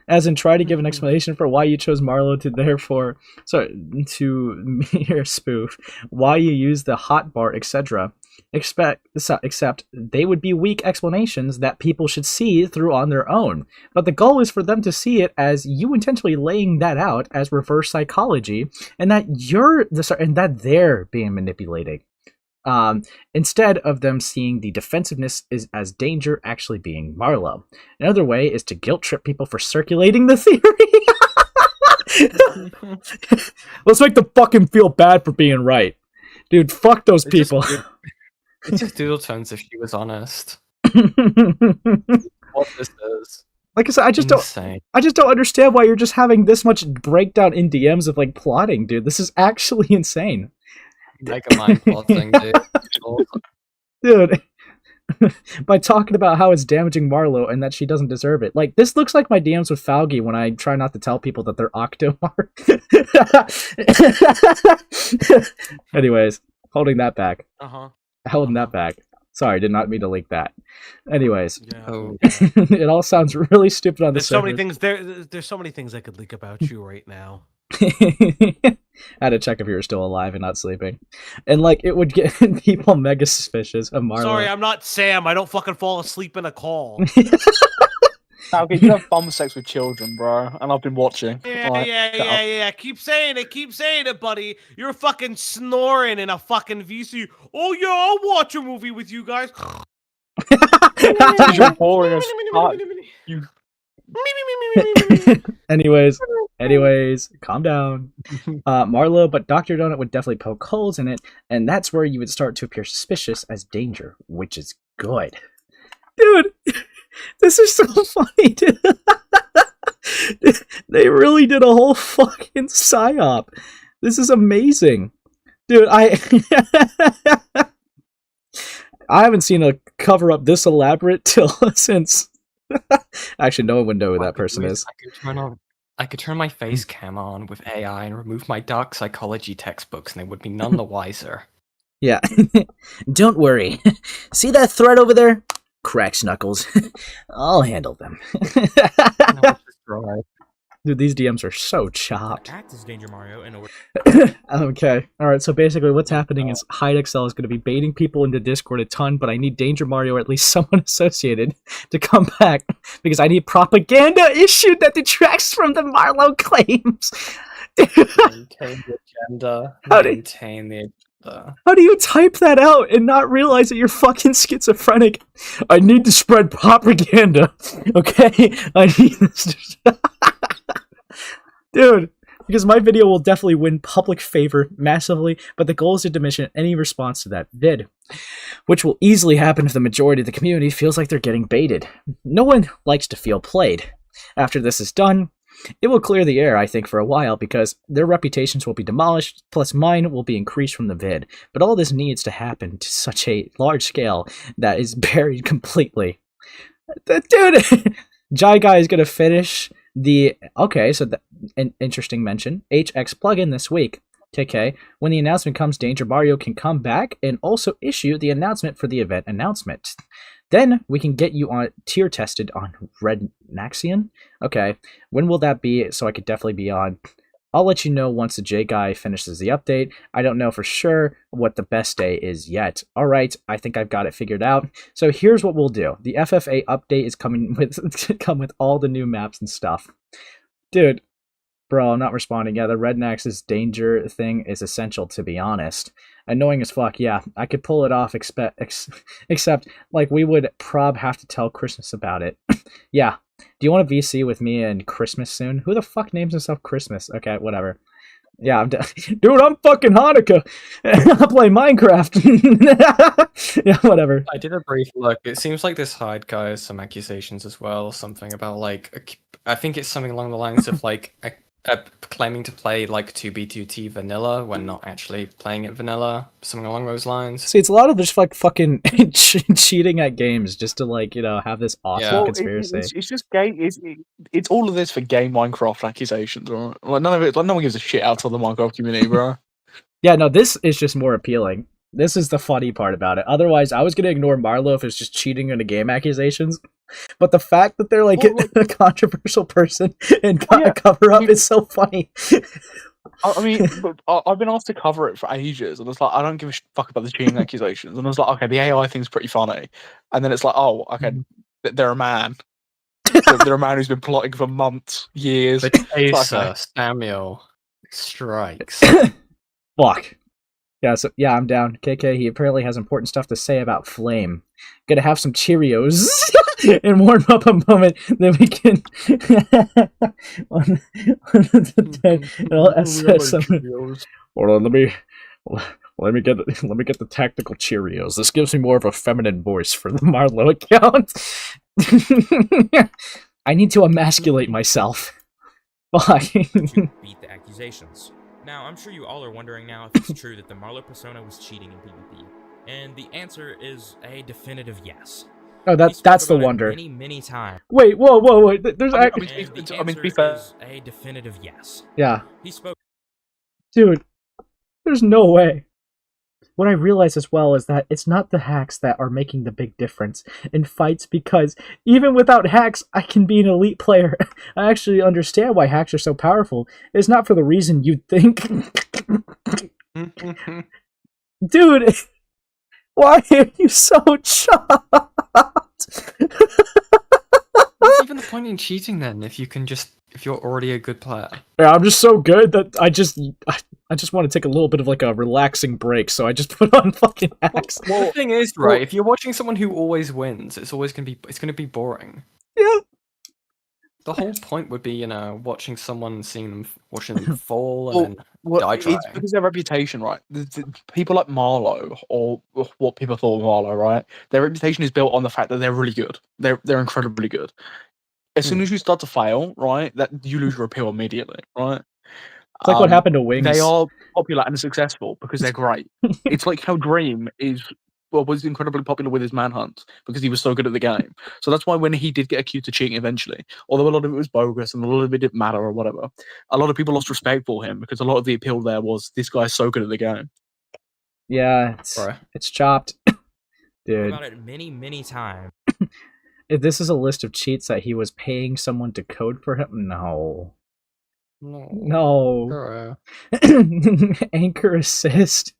Speaker 1: as in try to give an explanation for why you chose Marlo to therefore... Sorry, to mere spoof. Why you use the hotbar, etc. Except they would be weak explanations that people should see through on their own. But the goal is for them to see it as you intentionally laying that out as reverse psychology, and that that they're being manipulated. Instead of them seeing the defensiveness as danger actually being Marlo. Another way is to guilt trip people for circulating the theory. Let's make them fucking feel bad for being right. Dude, fuck those people.
Speaker 13: It's just Doodle Tones if she was honest. What this is.
Speaker 1: Like I said, I just don't understand why you're just having this much breakdown in DMs of like plotting, dude. This is actually insane.
Speaker 13: Mega mind plotting, dude.
Speaker 1: Dude. By talking about how it's damaging Marlo and that she doesn't deserve it. Like, this looks like my DMs with Falgi when I try not to tell people that they're Octomar. Anyways, holding that back. Holding that back. Sorry, did not mean to leak that. Anyways, it all sounds really stupid on the
Speaker 3: surface. So many things there's so many things I could leak about you right now.
Speaker 1: I had to check if you were still alive and not sleeping. And like it would get people mega suspicious of Marlo.
Speaker 3: Sorry, I'm not Sam. I don't fucking fall asleep in a call.
Speaker 2: Okay, you have bum sex with children, bro, and I've been watching.
Speaker 3: Yeah. Keep saying it, buddy. You're fucking snoring in a fucking VC. Oh yeah, I'll watch a movie with you guys.
Speaker 2: You're boring as fuck. You.
Speaker 1: Anyways, calm down. Marlo, but Dr. Donut would definitely poke holes in it, and that's where you would start to appear suspicious as danger, which is good. Dude, this is so funny, dude. They really did a whole fucking psyop. This is amazing. Dude, I haven't seen a cover-up this elaborate since... Actually, no one would know who that person is.
Speaker 13: I could turn my face cam on with AI and remove my dark psychology textbooks, and they would be none the wiser.
Speaker 1: Yeah. Don't worry. See that thread over there? Cracks knuckles. I'll handle them. Dude, these DMs are so chopped.
Speaker 12: Act as Danger Mario in order.
Speaker 1: Okay. Alright, so basically what's happening is HideXL is going to be baiting people into Discord a ton, but I need Danger Mario or at least someone associated to come back because I need propaganda issued that detracts from the Marlo claims.
Speaker 13: Maintain the agenda. Maintain the agenda.
Speaker 1: How do you type that out and not realize that you're fucking schizophrenic? I need to spread propaganda. Okay? I need this. Dude, because my video will definitely win public favor massively, but the goal is to diminish any response to that vid, which will easily happen if the majority of the community feels like they're getting baited. No one likes to feel played. After this is done, it will clear the air, I think, for a while, because their reputations will be demolished, plus mine will be increased from the vid. But all this needs to happen to such a large scale that is buried completely. Dude, Jyguy is going to finish an interesting mention. HX plugin this week. KK, when the announcement comes, Danger Mario can come back and also issue the announcement for the event announcement. Then we can get you on tier tested on Red Naxian. Okay, when will that be? So I could definitely be on. I'll let you know once the Jyguy finishes the update. I don't know for sure what the best day is yet. Alright, I think I've got it figured out. So here's what we'll do. The FFA update is coming with all the new maps and stuff. Dude, bro, I'm not responding. Yeah, the Rednax's danger thing is essential, to be honest. Annoying as fuck, yeah. I could pull it off, except, like, we would have to tell Christmas about it. Yeah. Do you want to VC with me and Christmas soon? Who the fuck names himself Christmas? Okay, whatever. Yeah, dude, I'm fucking Hanukkah. I play Minecraft. Yeah, whatever.
Speaker 13: I did a brief look. It seems like this Hyde guy has some accusations as well. Something about like, I think it's something along the lines of like claiming to play like 2B2T vanilla when not actually playing it vanilla. Something along those lines.
Speaker 1: See, it's a lot of just like fucking cheating at games just to like have this awesome conspiracy.
Speaker 2: It's just gay. It's all of this for gay Minecraft accusations, right? Like none of it. Like no one gives a shit outside the Minecraft community, bro.
Speaker 1: Yeah, no, this is just more appealing. This is the funny part about it. Otherwise, I was gonna ignore Marlo if it's just cheating into game accusations. But the fact that they're like a controversial person and cover up is so funny.
Speaker 2: I mean, I've been asked to cover it for ages, and it's like I don't give a fuck about the cheating accusations. And I was like, okay, the AI thing's pretty funny, and then it's like, oh, okay, they're a man. They're a man who's been plotting for months, years.
Speaker 13: Asa Samuel strikes.
Speaker 1: Fuck. Yeah, so yeah, I'm down. KK, he apparently has important stuff to say about Flame. Gonna have some Cheerios and warm up a moment, then we can on the dead. And I'll assess some. Hold on, let me get the tactical Cheerios. This gives me more of a feminine voice for the Marlo account. I need to emasculate myself. Bye.
Speaker 12: To beat the accusations. Now, I'm sure you all are wondering now if it's true that the Marlo persona was cheating in PvP, and the answer is a definitive yes.
Speaker 1: Oh, that's the wonder.
Speaker 12: Many times.
Speaker 1: Wait, whoa! There's
Speaker 12: a definitive yes.
Speaker 1: Yeah.
Speaker 12: He spoke.
Speaker 1: Dude, there's no way. What I realize as well is that it's not the hacks that are making the big difference in fights, because even without hacks, I can be an elite player. I actually understand why hacks are so powerful. It's not for the reason you'd think. Dude, why are you so shocked?
Speaker 13: What's even the point in cheating then if you're already a good player?
Speaker 1: Yeah, I'm just so good that I just want to take a little bit of like a relaxing break, so I just put on fucking hacks.
Speaker 13: Well, the thing is, right, if you're watching someone who always wins, it's gonna be boring.
Speaker 1: Yeah.
Speaker 13: The whole point would be, watching them fall and die trying.
Speaker 2: It's because their reputation, right? People like Marlo, or what people thought of Marlo, right? Their reputation is built on the fact that they're really good. They're incredibly good. As soon as you start to fail, right, that you lose your appeal immediately, right?
Speaker 1: It's like what happened to Wings.
Speaker 2: They are popular and successful because they're great. It's like how Dream was incredibly popular with his manhunt because he was so good at the game. So that's why when he did get accused of cheating eventually, although a lot of it was bogus and a lot of it didn't matter or whatever, a lot of people lost respect for him because a lot of the appeal there was this guy's so good at the game.
Speaker 1: Yeah, it's chopped. Dude.
Speaker 12: About it many times.
Speaker 1: If this is a list of cheats that he was paying someone to code for him, no. Anchor assist,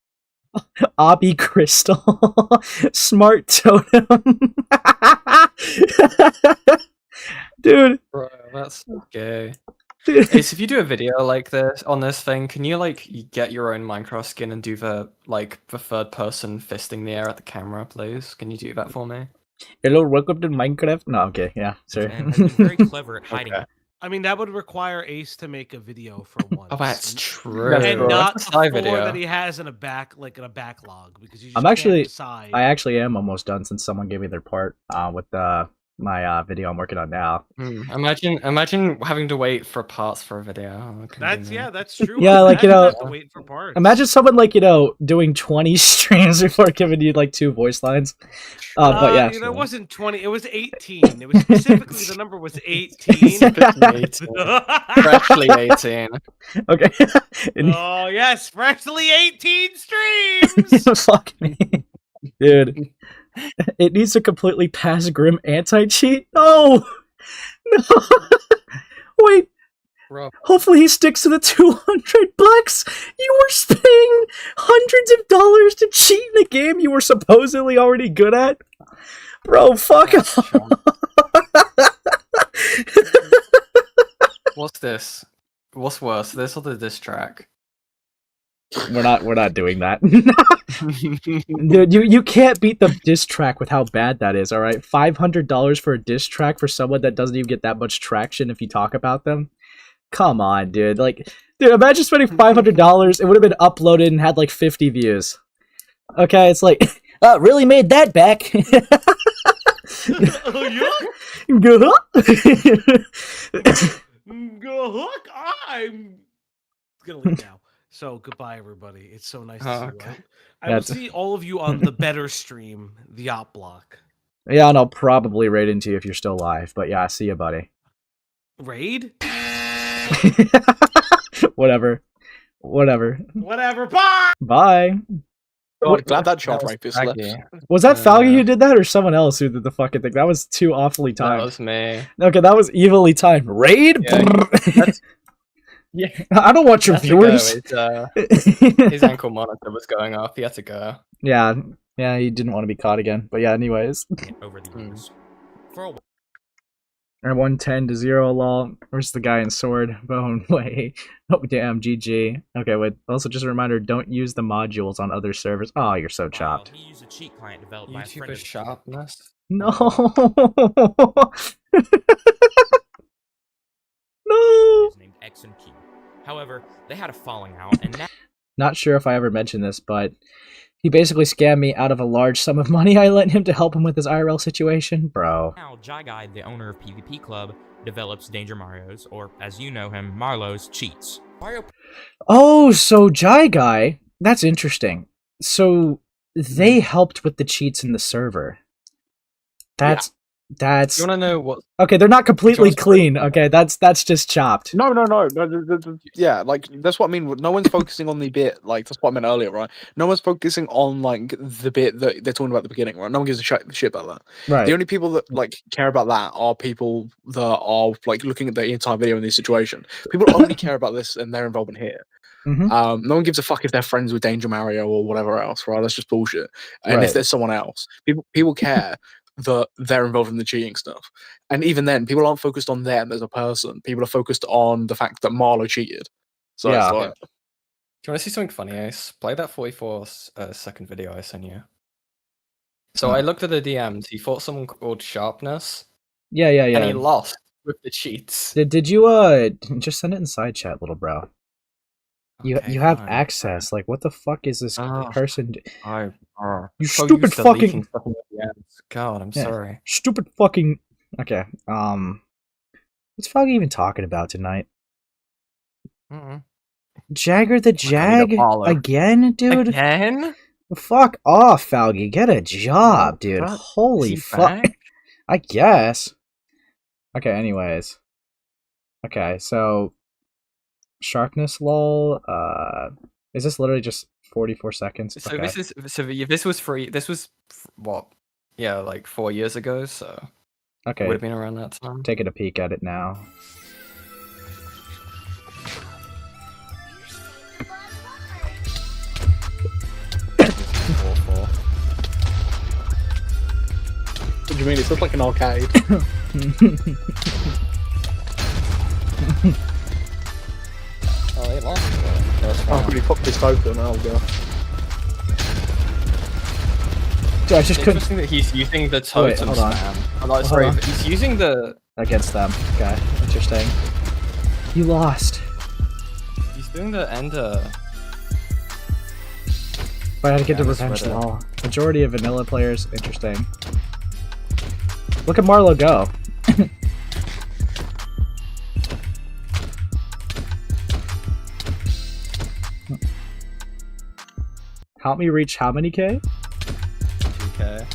Speaker 1: Obby Crystal, Smart Totem. Dude,
Speaker 13: bro, that's so gay. Ace, if you do a video like this on this thing, can you get your own Minecraft skin and do the third person fisting the air at the camera, please? Can you do that for me?
Speaker 1: Hello, welcome to Minecraft. No, okay, yeah, sorry.
Speaker 12: And has been very clever at hiding it.
Speaker 3: I mean, that would require Ace to make a video for once.
Speaker 13: Oh, that's true.
Speaker 3: And not
Speaker 13: that's
Speaker 3: a four that he has in a backlog, because you just can't decide.
Speaker 1: I actually am almost done since someone gave me their part with my video I'm working on now.
Speaker 13: Imagine having to wait for parts for a video.
Speaker 3: That's true.
Speaker 1: Yeah, like
Speaker 3: have to wait for parts.
Speaker 1: Imagine someone doing 20 streams before giving you 2 voice lines. But yeah,
Speaker 3: it wasn't 20. It was 18. It was specifically the number was 18.
Speaker 13: Freshly 18.
Speaker 1: Okay.
Speaker 3: Oh yes, freshly 18 streams.
Speaker 1: Fuck me, dude. It needs to completely pass Grim anti-cheat. No! Wait.
Speaker 13: Bro.
Speaker 1: Hopefully he sticks to the $200. You were paying hundreds of dollars to cheat in a game you were supposedly already good at? Bro, fuck off.
Speaker 13: What's this? What's worse, this or the diss track?
Speaker 1: We're not doing that. Dude, you can't beat the diss track with how bad that is, alright? $500 for a diss track for someone that doesn't even get that much traction if you talk about them? Come on, dude. Like, dude, imagine spending $500. It would have been uploaded and had like 50 views. Okay, it's like, oh, really made that back.
Speaker 3: Oh, yeah?
Speaker 1: Go.
Speaker 3: Go hook. I'm gonna leave now. So goodbye, everybody. It's so nice to see you.
Speaker 13: Okay.
Speaker 3: I will see all of you on the better stream, the op block.
Speaker 1: Yeah, and I'll probably raid into you if you're still alive. But yeah, see you, buddy.
Speaker 3: Raid?
Speaker 1: Whatever.
Speaker 3: Whatever. Bye.
Speaker 1: Bye.
Speaker 2: God, glad that child rapist left.
Speaker 1: Was that Falgy who did that, or someone else who did the fucking thing? That was too awfully timed.
Speaker 13: That was me.
Speaker 1: Okay, that was evilly timed. Raid?
Speaker 13: Yeah.
Speaker 1: I don't want your
Speaker 13: He had to
Speaker 1: viewers.
Speaker 13: go. His ankle monitor was going off. He had to go.
Speaker 1: Yeah, he didn't want to be caught again. But yeah, anyways.
Speaker 12: Over the years. For a
Speaker 1: Or 110-0 lol. Where's the guy in sword? Bone way. Oh damn, GG. Okay, wait. Also just a reminder, don't use the modules on other servers. Oh, you're so chopped.
Speaker 12: He used a cheat client developed by a friend
Speaker 13: YouTuber
Speaker 12: of
Speaker 13: sharpness.
Speaker 1: No. No.
Speaker 12: named X and Q. However, they had a falling out, and now
Speaker 1: Not sure if I ever mentioned this, but he basically scammed me out of a large sum of money I lent him to help him with his IRL situation. Bro.
Speaker 12: now Jyguy, the owner of PvP Club, develops Danger Mario's, or as you know him, Marlo's cheats. Mario
Speaker 1: Oh, so Jyguy. That's interesting. So they helped with the cheats in the server. That's
Speaker 13: You want to know what?
Speaker 1: okay. They're not completely clean. Okay, that's just chopped.
Speaker 2: No. Yeah, like that's what I mean. No one's focusing on the bit. Like that's what I meant earlier, right? No one's focusing on like the bit that they're talking about at the beginning, right? No one gives a shit about that.
Speaker 1: Right.
Speaker 2: The only people that like care about that are people that are like looking at the entire video in this situation. People only care about this and their involvement here.
Speaker 1: Mhm.
Speaker 2: No one gives a fuck if they're friends with Danger Mario or whatever else, right? That's just bullshit. And
Speaker 1: Right.
Speaker 2: if there's someone else, people care that they're involved in the cheating stuff. And even then, people aren't focused on them as a person. People are focused on the fact that Marlo cheated. So
Speaker 1: Yeah.
Speaker 2: it's like,
Speaker 13: Do you want to see something funny, Ace? Play that 44-second video I sent you. So I looked at the DMs. He fought someone called Sharpness.
Speaker 1: Yeah.
Speaker 13: And he lost with the cheats.
Speaker 1: Did you just send it in side chat, little bro? You have
Speaker 13: fine.
Speaker 1: access. Like, what the fuck is this person? You
Speaker 13: So
Speaker 1: stupid
Speaker 13: used to leaking
Speaker 1: fucking.
Speaker 13: stuff in the DMs. God, I'm
Speaker 1: Yeah.
Speaker 13: sorry.
Speaker 1: Stupid fucking. Okay. What's Foggy even talking about tonight? Jagger the Jag again, dude.
Speaker 13: Again?
Speaker 1: Fuck off, Falgy. Get a job, dude.
Speaker 13: What?
Speaker 1: Holy
Speaker 13: Is he
Speaker 1: fuck.
Speaker 13: back?
Speaker 1: I guess. Okay. Anyways. Okay. So. Sharpness lol. Is this literally just 44 seconds?
Speaker 13: So
Speaker 1: Okay.
Speaker 13: this was free. This was what? Yeah, like 4 years ago. So
Speaker 1: Okay.
Speaker 13: would have been around that time.
Speaker 1: Taking a peek at it now.
Speaker 2: what do you mean? It looks like an arcade.
Speaker 13: Oh, they lost.
Speaker 2: Oh, could he pop this open? Oh god.
Speaker 1: Dude, I just couldn't.
Speaker 13: Interesting that he's using the
Speaker 1: Oh, wait,
Speaker 13: totem
Speaker 1: hold on.
Speaker 13: spam. Oh, no,
Speaker 1: Hold
Speaker 13: sorry,
Speaker 1: on.
Speaker 13: but he's using the.
Speaker 1: Against them. Okay. Interesting. You lost.
Speaker 13: He's doing the ender.
Speaker 1: But I had to get to
Speaker 13: Yeah, that's
Speaker 1: revenge
Speaker 13: right there.
Speaker 1: law. Majority of vanilla players. Interesting. Look at Marlo go. Help me reach how many K?
Speaker 13: 2K.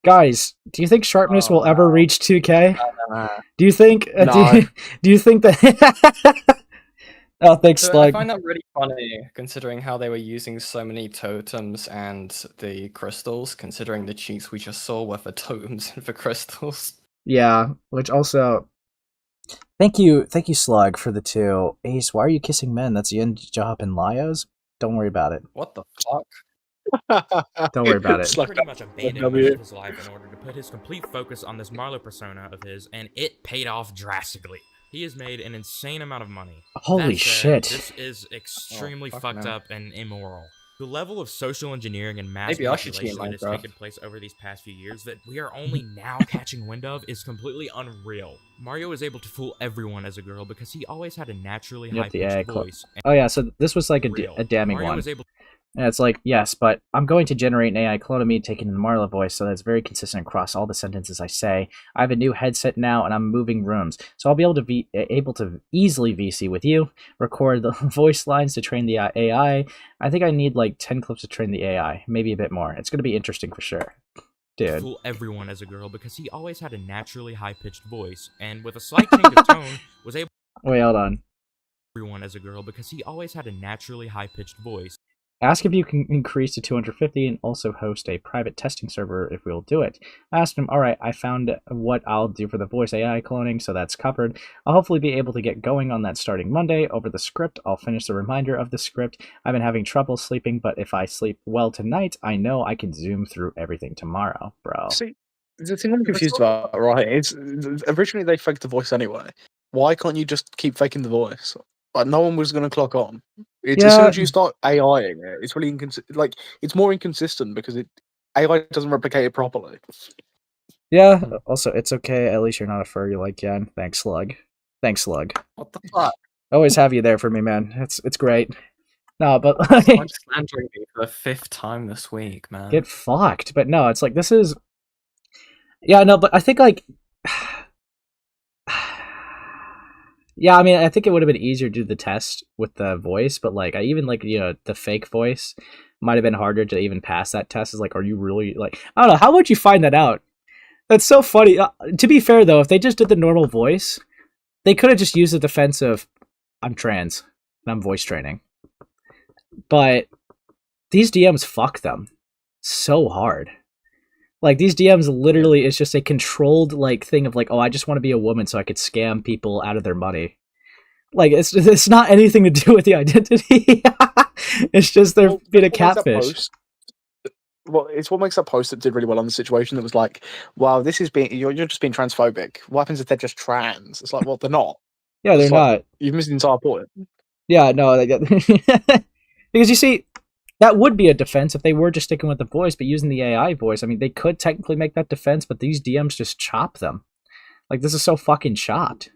Speaker 1: Guys, do you think Sharpness will ever reach 2K?
Speaker 13: Nah.
Speaker 1: Do you think?
Speaker 2: No.
Speaker 1: Do you think that? Oh, thanks,
Speaker 13: So I
Speaker 1: Slug.
Speaker 13: find that really funny, considering how they were using so many totems and the crystals. Considering the cheats we just saw were for totems and for crystals.
Speaker 1: Yeah, which also. Thank you, Slug, for the 2. Ace, why are you kissing men? That's the end job in Lios. Don't worry about it.
Speaker 13: What the fuck?
Speaker 1: Don't worry about it.
Speaker 2: It's like
Speaker 12: pretty much abandoned
Speaker 2: W.
Speaker 12: most of his life in order to put his complete focus on this Marlo persona of his, and it paid off drastically. He has made an insane amount of money.
Speaker 1: Holy
Speaker 12: That said,
Speaker 1: shit.
Speaker 12: This is extremely
Speaker 13: fuck
Speaker 12: fucked
Speaker 13: no.
Speaker 12: up and immoral. The level of social engineering and mass
Speaker 13: Maybe I should cheat
Speaker 12: manipulation that has
Speaker 13: Minecraft.
Speaker 12: taken place over these past few years that we are only now catching wind of is completely unreal. Mario was able to fool everyone as a girl because he always had a naturally
Speaker 1: Yep, the AI
Speaker 12: high-pitched
Speaker 1: clo-
Speaker 12: voice.
Speaker 1: Oh yeah, so this was like a damning
Speaker 12: Mario
Speaker 1: one.
Speaker 12: was able
Speaker 1: And it's like, yes, but I'm going to generate an AI clone of me taking the Marlo voice so that it's very consistent across all the sentences I say. I have a new headset now, and I'm moving rooms, so I'll be able to easily VC with you, record the voice lines to train the AI. I think I need like 10 clips to train the AI, maybe a bit more. It's going to be interesting for sure. Dude.
Speaker 12: fool everyone as a girl because he always had a naturally high-pitched voice, and with a slight change of tone, was able
Speaker 1: Wait, hold on.
Speaker 12: everyone as a girl because he always had a naturally high-pitched voice.
Speaker 1: Ask if you can increase to 250 and also host a private testing server if we'll do it. I asked him, alright, I found what I'll do for the voice AI cloning, so that's covered. I'll hopefully be able to get going on that starting Monday. Over the script, I'll finish the reminder of the script. I've been having trouble sleeping, but if I sleep well tonight, I know I can zoom through everything tomorrow, bro.
Speaker 2: See, the thing I'm confused about, right, is originally they faked the voice anyway. Why can't you just keep faking the voice? Like, no one was going to clock on. It's as soon as you start AIing it, it's really it's more inconsistent because AI doesn't replicate it properly.
Speaker 1: Yeah, also, it's okay. At least you're not a furry like Yen. Thanks, Slug. Thanks, Slug.
Speaker 13: What the fuck?
Speaker 1: Always have you there for me, man. It's great. No, but
Speaker 13: I'm slandering me for the 5th time this week, man.
Speaker 1: get fucked. But no, it's like this is. Yeah, no, but I think like. Yeah, I mean, I think it would have been easier to do the test with the voice, but like, I even like, you know, the fake voice might have been harder to even pass that test. Is like, are you really like, I don't know, how would you find that out? That's so funny. To be fair though, if they just did the normal voice, they could have just used the defense of, I'm trans and I'm voice training. But these DMs fuck them so hard. Like, these DMs literally is just a controlled, like, thing of, like, oh, I just want to be a woman so I could scam people out of their money. Like, it's not anything to do with the identity. It's just they're being a catfish.
Speaker 2: Well, it's what makes that post that did really well on the situation that was like, wow, this is you're just being transphobic. What happens if they're just trans? It's like, well, they're not.
Speaker 1: Yeah, they're not.
Speaker 2: You've missed the entire point.
Speaker 1: Yeah, no. Because you see, that would be a defense if they were just sticking with the voice, but using the AI voice. I mean, they could technically make that defense, but these DMs just chop them. Like, this is so fucking chopped.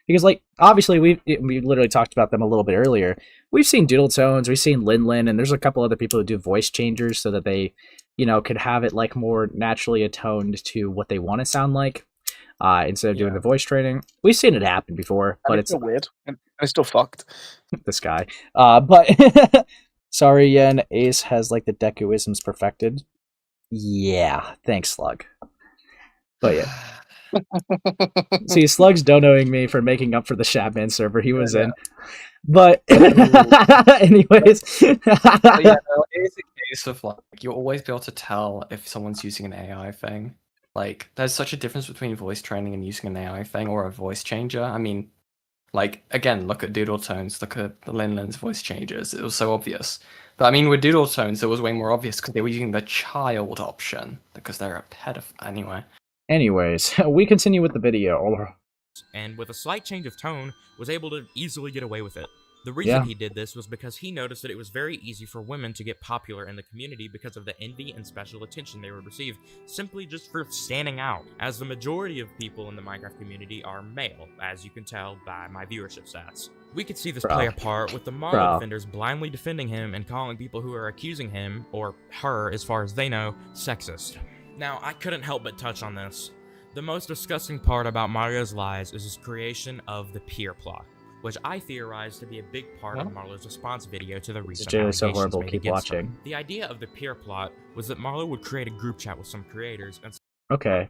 Speaker 1: Because, like, obviously, we literally talked about them a little bit earlier. We've seen Doodle Tones, we've seen Lin, and there's a couple other people who do voice changers so that they, you know, could have it, like, more naturally atoned to what they want to sound like, instead of doing the voice training. We've seen it happen before, but it's
Speaker 2: still weird. And it's still fucked.
Speaker 1: This guy. But... Sorry, Yen. Ace has, like, the Deku-isms perfected. Yeah. Thanks, Slug. But, yeah. See, Slug's donoing me for making up for the Shatman server he was in. But, anyways.
Speaker 13: But yeah, no, it is a case of, like, you'll always be able to tell if someone's using an AI thing. Like, there's such a difference between voice training and using an AI thing or a voice changer. I mean, like, again, look at Doodle Tones, look at the Lin's voice changes. It was so obvious. But I mean, with Doodle Tones, it was way more obvious because they were using the child option because they're a pedophile. Anyway.
Speaker 1: Anyways, we continue with the video.
Speaker 12: And with a slight change of tone, was able to easily get away with it. The reason he did this was because he noticed that it was very easy for women to get popular in the community because of the envy and special attention they would receive, simply just for standing out, as the majority of people in the Minecraft community are male, as you can tell by my viewership stats. We could see this play a part with the Marlo defenders blindly defending him and calling people who are accusing him, or her as far as they know, sexist. Now, I couldn't help but touch on this. The most disgusting part about Mario's lies is his creation of the peer plot, which I theorize to be a big part of Marlo's response video to the recent allegations
Speaker 1: so horrible.
Speaker 12: made
Speaker 1: Keep
Speaker 12: against
Speaker 1: watching.
Speaker 12: him. The idea of the peer plot was that Marlo would create a group chat with some creators and
Speaker 1: Okay.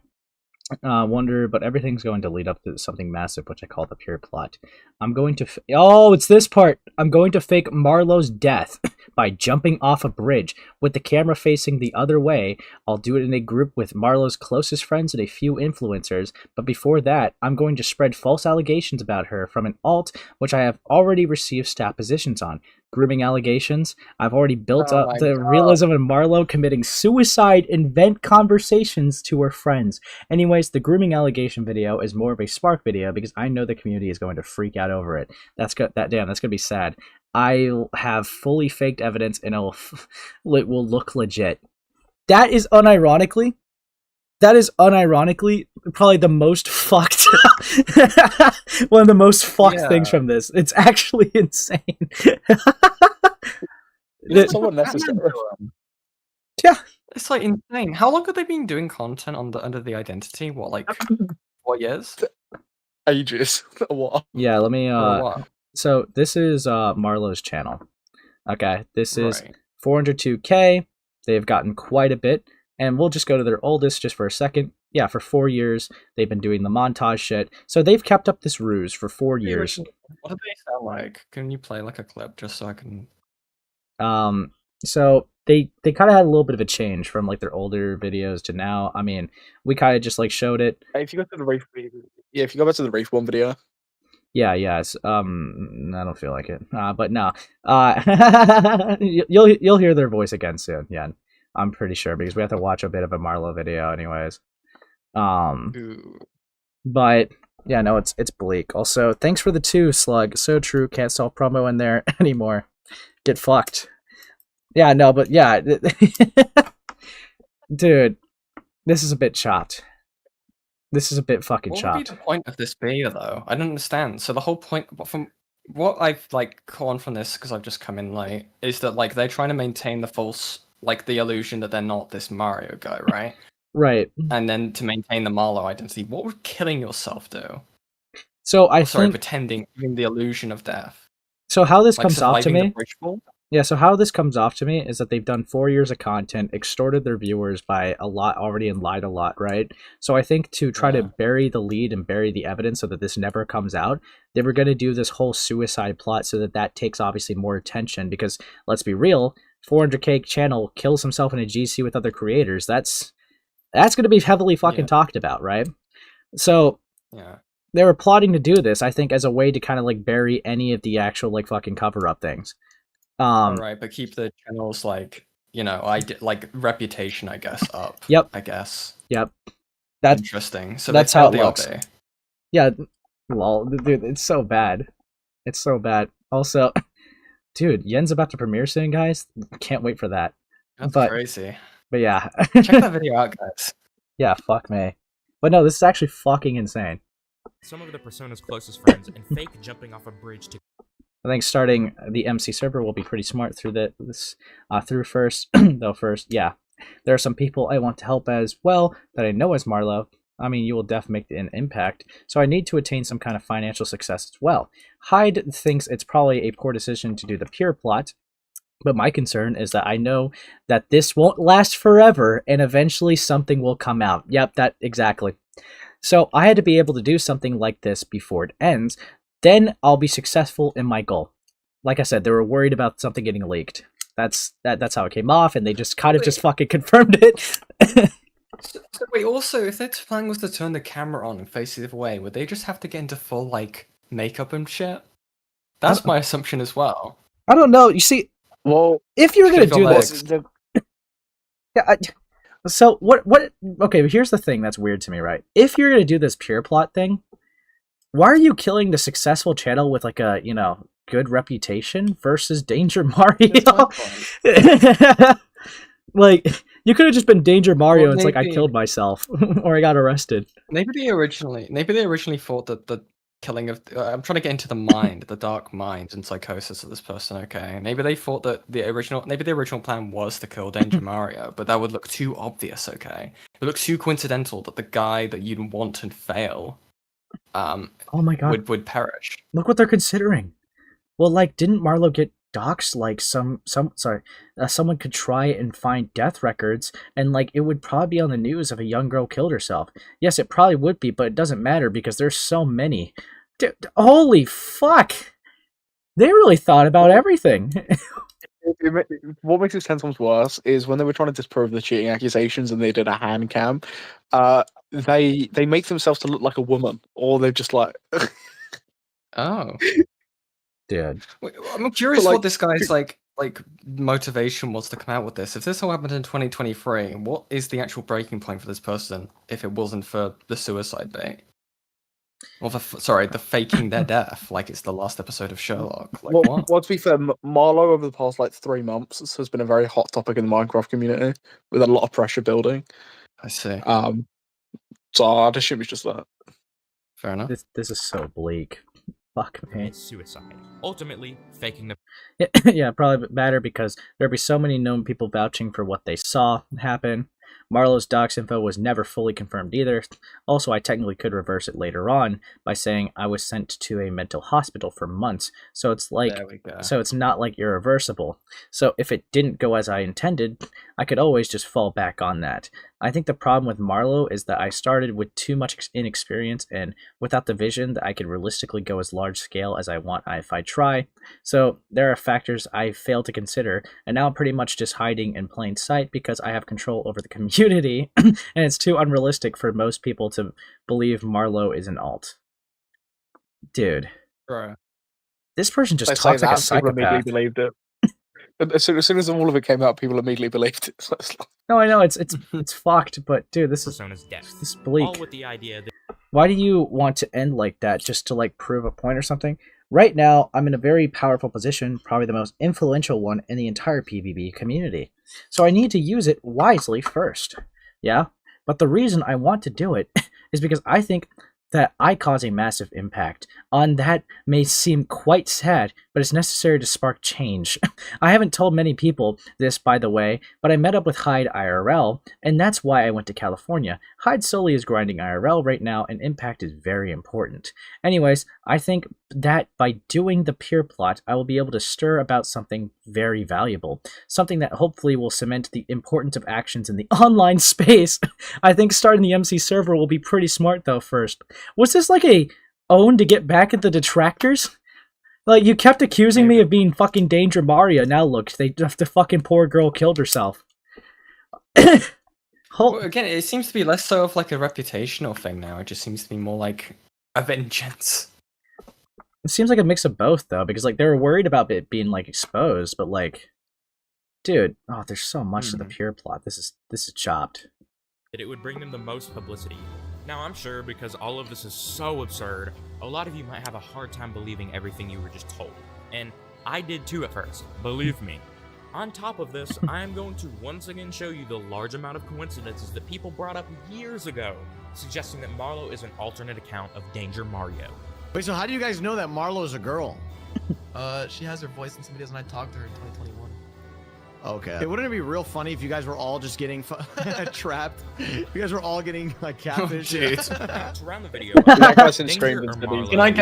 Speaker 1: Wonder, but everything's going to lead up to something massive, which I call the peer plot. I'm going to... Oh, it's this part! I'm going to fake Marlo's death by jumping off a bridge with the camera facing the other way. I'll do it in a group with Marlo's closest friends and a few influencers, but before that, I'm going to spread false allegations about her from an alt, which I have already received stat positions on. Grooming allegations. I've already built up the realism of Marlo committing suicide in vent conversations to her friends. Anyways, the grooming allegation video is more of a spark video because I know the community is going to freak out over it. That's gonna be sad. I have fully faked evidence and it will look legit. That is unironically probably the most fucked one of the most fucked things from this. It's actually insane.
Speaker 2: It's so unnecessary.
Speaker 1: Yeah.
Speaker 13: It's like insane. How long have they been doing content under the identity? What, like 4 years?
Speaker 2: Ages. What?
Speaker 1: Yeah, let me
Speaker 13: What?
Speaker 1: so this is Marlo's channel. Okay, this is
Speaker 13: Right.
Speaker 1: 402k. They've gotten quite a bit, and we'll just go to their oldest just for a second. Yeah, for 4 years they've been doing the montage shit. So they've kept up this ruse for 4 years.
Speaker 13: What do they sound like? Can you play like a clip just so I can?
Speaker 1: So they kind of had a little bit of a change from like their older videos to now. I mean, we kind of just like showed it.
Speaker 2: If you go to the Wraith video, if you go back to the Wraith one video.
Speaker 1: Yeah, yes. I don't feel like it. But no. You'll hear their voice again soon. Yeah, I'm pretty sure because we have to watch a bit of a Marlo video, anyways. But yeah, no, it's bleak. Also, thanks for the 2, Slug. So true. Can't sell promo in there anymore. Get fucked. Yeah, no, but yeah, dude, this is a bit chopped. This is a bit fucking chopped.
Speaker 13: What would be the point of this video, though? I don't understand. So the whole point, from what I've like caught from this, because I've just come in late, is that like they're trying to maintain the false, like the illusion that they're not this Mario guy, right?
Speaker 1: Right.
Speaker 13: And then to maintain the Marlo identity, what would killing yourself do?
Speaker 1: So
Speaker 13: Sorry, pretending, giving the illusion of death.
Speaker 1: So how this
Speaker 13: Like
Speaker 1: comes off to
Speaker 13: surviving the
Speaker 1: me?
Speaker 13: ritual?
Speaker 1: Yeah, so how this comes off to me is that they've done 4 years of content, extorted their viewers by a lot already, and lied a lot, right? So I think to try to bury the lead and bury the evidence so that this never comes out, they were going to do this whole suicide plot so that takes obviously more attention, because let's be real, 400k channel kills himself in a GC with other creators. That's going to be heavily fucking talked about, right? So
Speaker 13: yeah, they
Speaker 1: were plotting to do this, I think, as a way to kind of like bury any of the actual like fucking cover up things.
Speaker 13: Right, but keep the channel's like, you know, like reputation, I guess, up.
Speaker 1: Yep.
Speaker 13: I guess.
Speaker 1: Yep. That's
Speaker 13: interesting. So
Speaker 1: that's how it looks.
Speaker 13: LB.
Speaker 1: Yeah, lol, dude, it's so bad. It's so bad. Also, dude, Yen's about to premiere soon, guys. Can't wait for that.
Speaker 13: That's crazy.
Speaker 1: But yeah,
Speaker 13: check that video out, guys.
Speaker 1: Yeah, fuck me. But no, this is actually fucking insane.
Speaker 12: Some of the Persona's closest friends and fake jumping off a bridge to.
Speaker 1: I think starting the MC server will be pretty smart through through first, though first, yeah. There are some people I want to help as well that I know as Marlo. I mean, you will definitely make an impact, so I need to attain some kind of financial success as well. Hyde thinks it's probably a poor decision to do the pure plot, but my concern is that I know that this won't last forever, and eventually something will come out. Yep, that exactly. So I had to be able to do something like this before it ends. Then I'll be successful in my goal. Like I said, they were worried about something getting leaked. That's how it came off, and they just kind of just fucking confirmed it.
Speaker 13: So wait, also, if their plan was to turn the camera on and face the other way, would they just have to get into full like makeup and shit? That's my assumption as well.
Speaker 1: I don't know. You see,
Speaker 2: well,
Speaker 1: if you were gonna do this, yeah. So what? Okay, but here's the thing that's weird to me, right? If you're gonna do this pure plot thing, why are you killing the successful channel with like a, you know, good reputation versus Danger Mario? Like, you could have just been Danger Mario. Well, it's like I killed myself or I got arrested.
Speaker 13: Maybe they originally thought that the killing of I'm trying to get into the mind, the dark mind and psychosis of this person. Okay, maybe they thought that the original plan was to kill Danger Mario, but that would look too obvious. Okay, it looks too coincidental that the guy that you'd want to fail. Oh
Speaker 1: my god,
Speaker 13: would perish.
Speaker 1: Look what they're considering. Well, like, didn't Marlo get doxxed? Like, someone could try and find death records, and like it would probably be on the news if a young girl killed herself. Yes, it probably would be, but it doesn't matter because there's so many. Dude, holy fuck! They really thought about everything.
Speaker 2: What makes it 10 times worse is when they were trying to disprove the cheating accusations and they did a hand cam, they make themselves to look like a woman, or they're just like,
Speaker 13: oh,
Speaker 1: dude.
Speaker 13: I'm curious what this guy's like motivation was to come out with this. If this all happened in 2023, what is the actual breaking point for this person if it wasn't for the suicide bait? Well, the faking their death, like it's the last episode of Sherlock. Like
Speaker 2: Well,
Speaker 13: what?
Speaker 2: to be fair, Marlo over the past like 3 months has been a very hot topic in the Minecraft community with a lot of pressure building.
Speaker 13: I see.
Speaker 2: So I'd assume it's just that.
Speaker 13: Fair enough.
Speaker 1: This is so bleak. Fuck me.
Speaker 12: Suicide. Ultimately, faking the.
Speaker 1: Yeah, probably better because there'd be so many known people vouching for what they saw happen. Marlo's docs info was never fully confirmed either. Also, I technically could reverse it later on by saying I was sent to a mental hospital for months. So it's like, so it's not like irreversible. So if it didn't go as I intended, I could always just fall back on that. I think the problem with Marlo is that I started with too much inexperience and without the vision that I could realistically go as large scale as I want if I try. So there are factors I failed to consider, and now I'm pretty much just hiding in plain sight because I have control over the community, and it's too unrealistic for most people to believe Marlo is an alt. Dude.
Speaker 13: Right.
Speaker 1: This person just talks like a psychopath.
Speaker 2: Immediately believed it. As soon as all of it came out, people immediately believed it. So
Speaker 1: no, I know it's fucked, but dude, this is bleak.
Speaker 12: All with the idea that
Speaker 1: why do you want to end like that, just to like prove a point or something? Right now, I'm in a very powerful position, probably the most influential one in the entire PvP community. So I need to use it wisely first. Yeah? But the reason I want to do it is because I think that I cause a massive impact. On that may seem quite sad, but it's necessary to spark change. I haven't told many people this, by the way, but I met up with Hyde IRL, and that's why I went to California. Hyde solely is grinding IRL right now, and impact is very important. Anyways, I think that by doing the peer plot, I will be able to stir about something very valuable. Something that hopefully will cement the importance of actions in the online space. I think starting the MC server will be pretty smart though first. Was this like a own to get back at the detractors? Like, you kept accusing me of being fucking Danger Mario. Now look, the fucking poor girl killed herself.
Speaker 13: Well, again, it seems to be less so of like a reputational thing now. It just seems to be more like a vengeance.
Speaker 1: It seems like a mix of both though, because like they were worried about it being like exposed, but like, dude, oh, there's so much to the pure plot. This is chopped.
Speaker 12: that it would bring them the most publicity. Now, I'm sure because all of this is so absurd, a lot of you might have a hard time believing everything you were just told. And I did too at first, believe me. On top of this, I am going to once again show you the large amount of coincidences that people brought up years ago, suggesting that Marlo is an alternate account of Danger Mario.
Speaker 14: Wait, so how do you guys know that Marlo is a girl?
Speaker 15: She has her voice in some videos and I talked to her in 2021.
Speaker 14: Okay. Hey, wouldn't it be real funny if you guys were all just getting trapped? You guys were all getting like catfish.
Speaker 12: To round the video,
Speaker 13: Can I get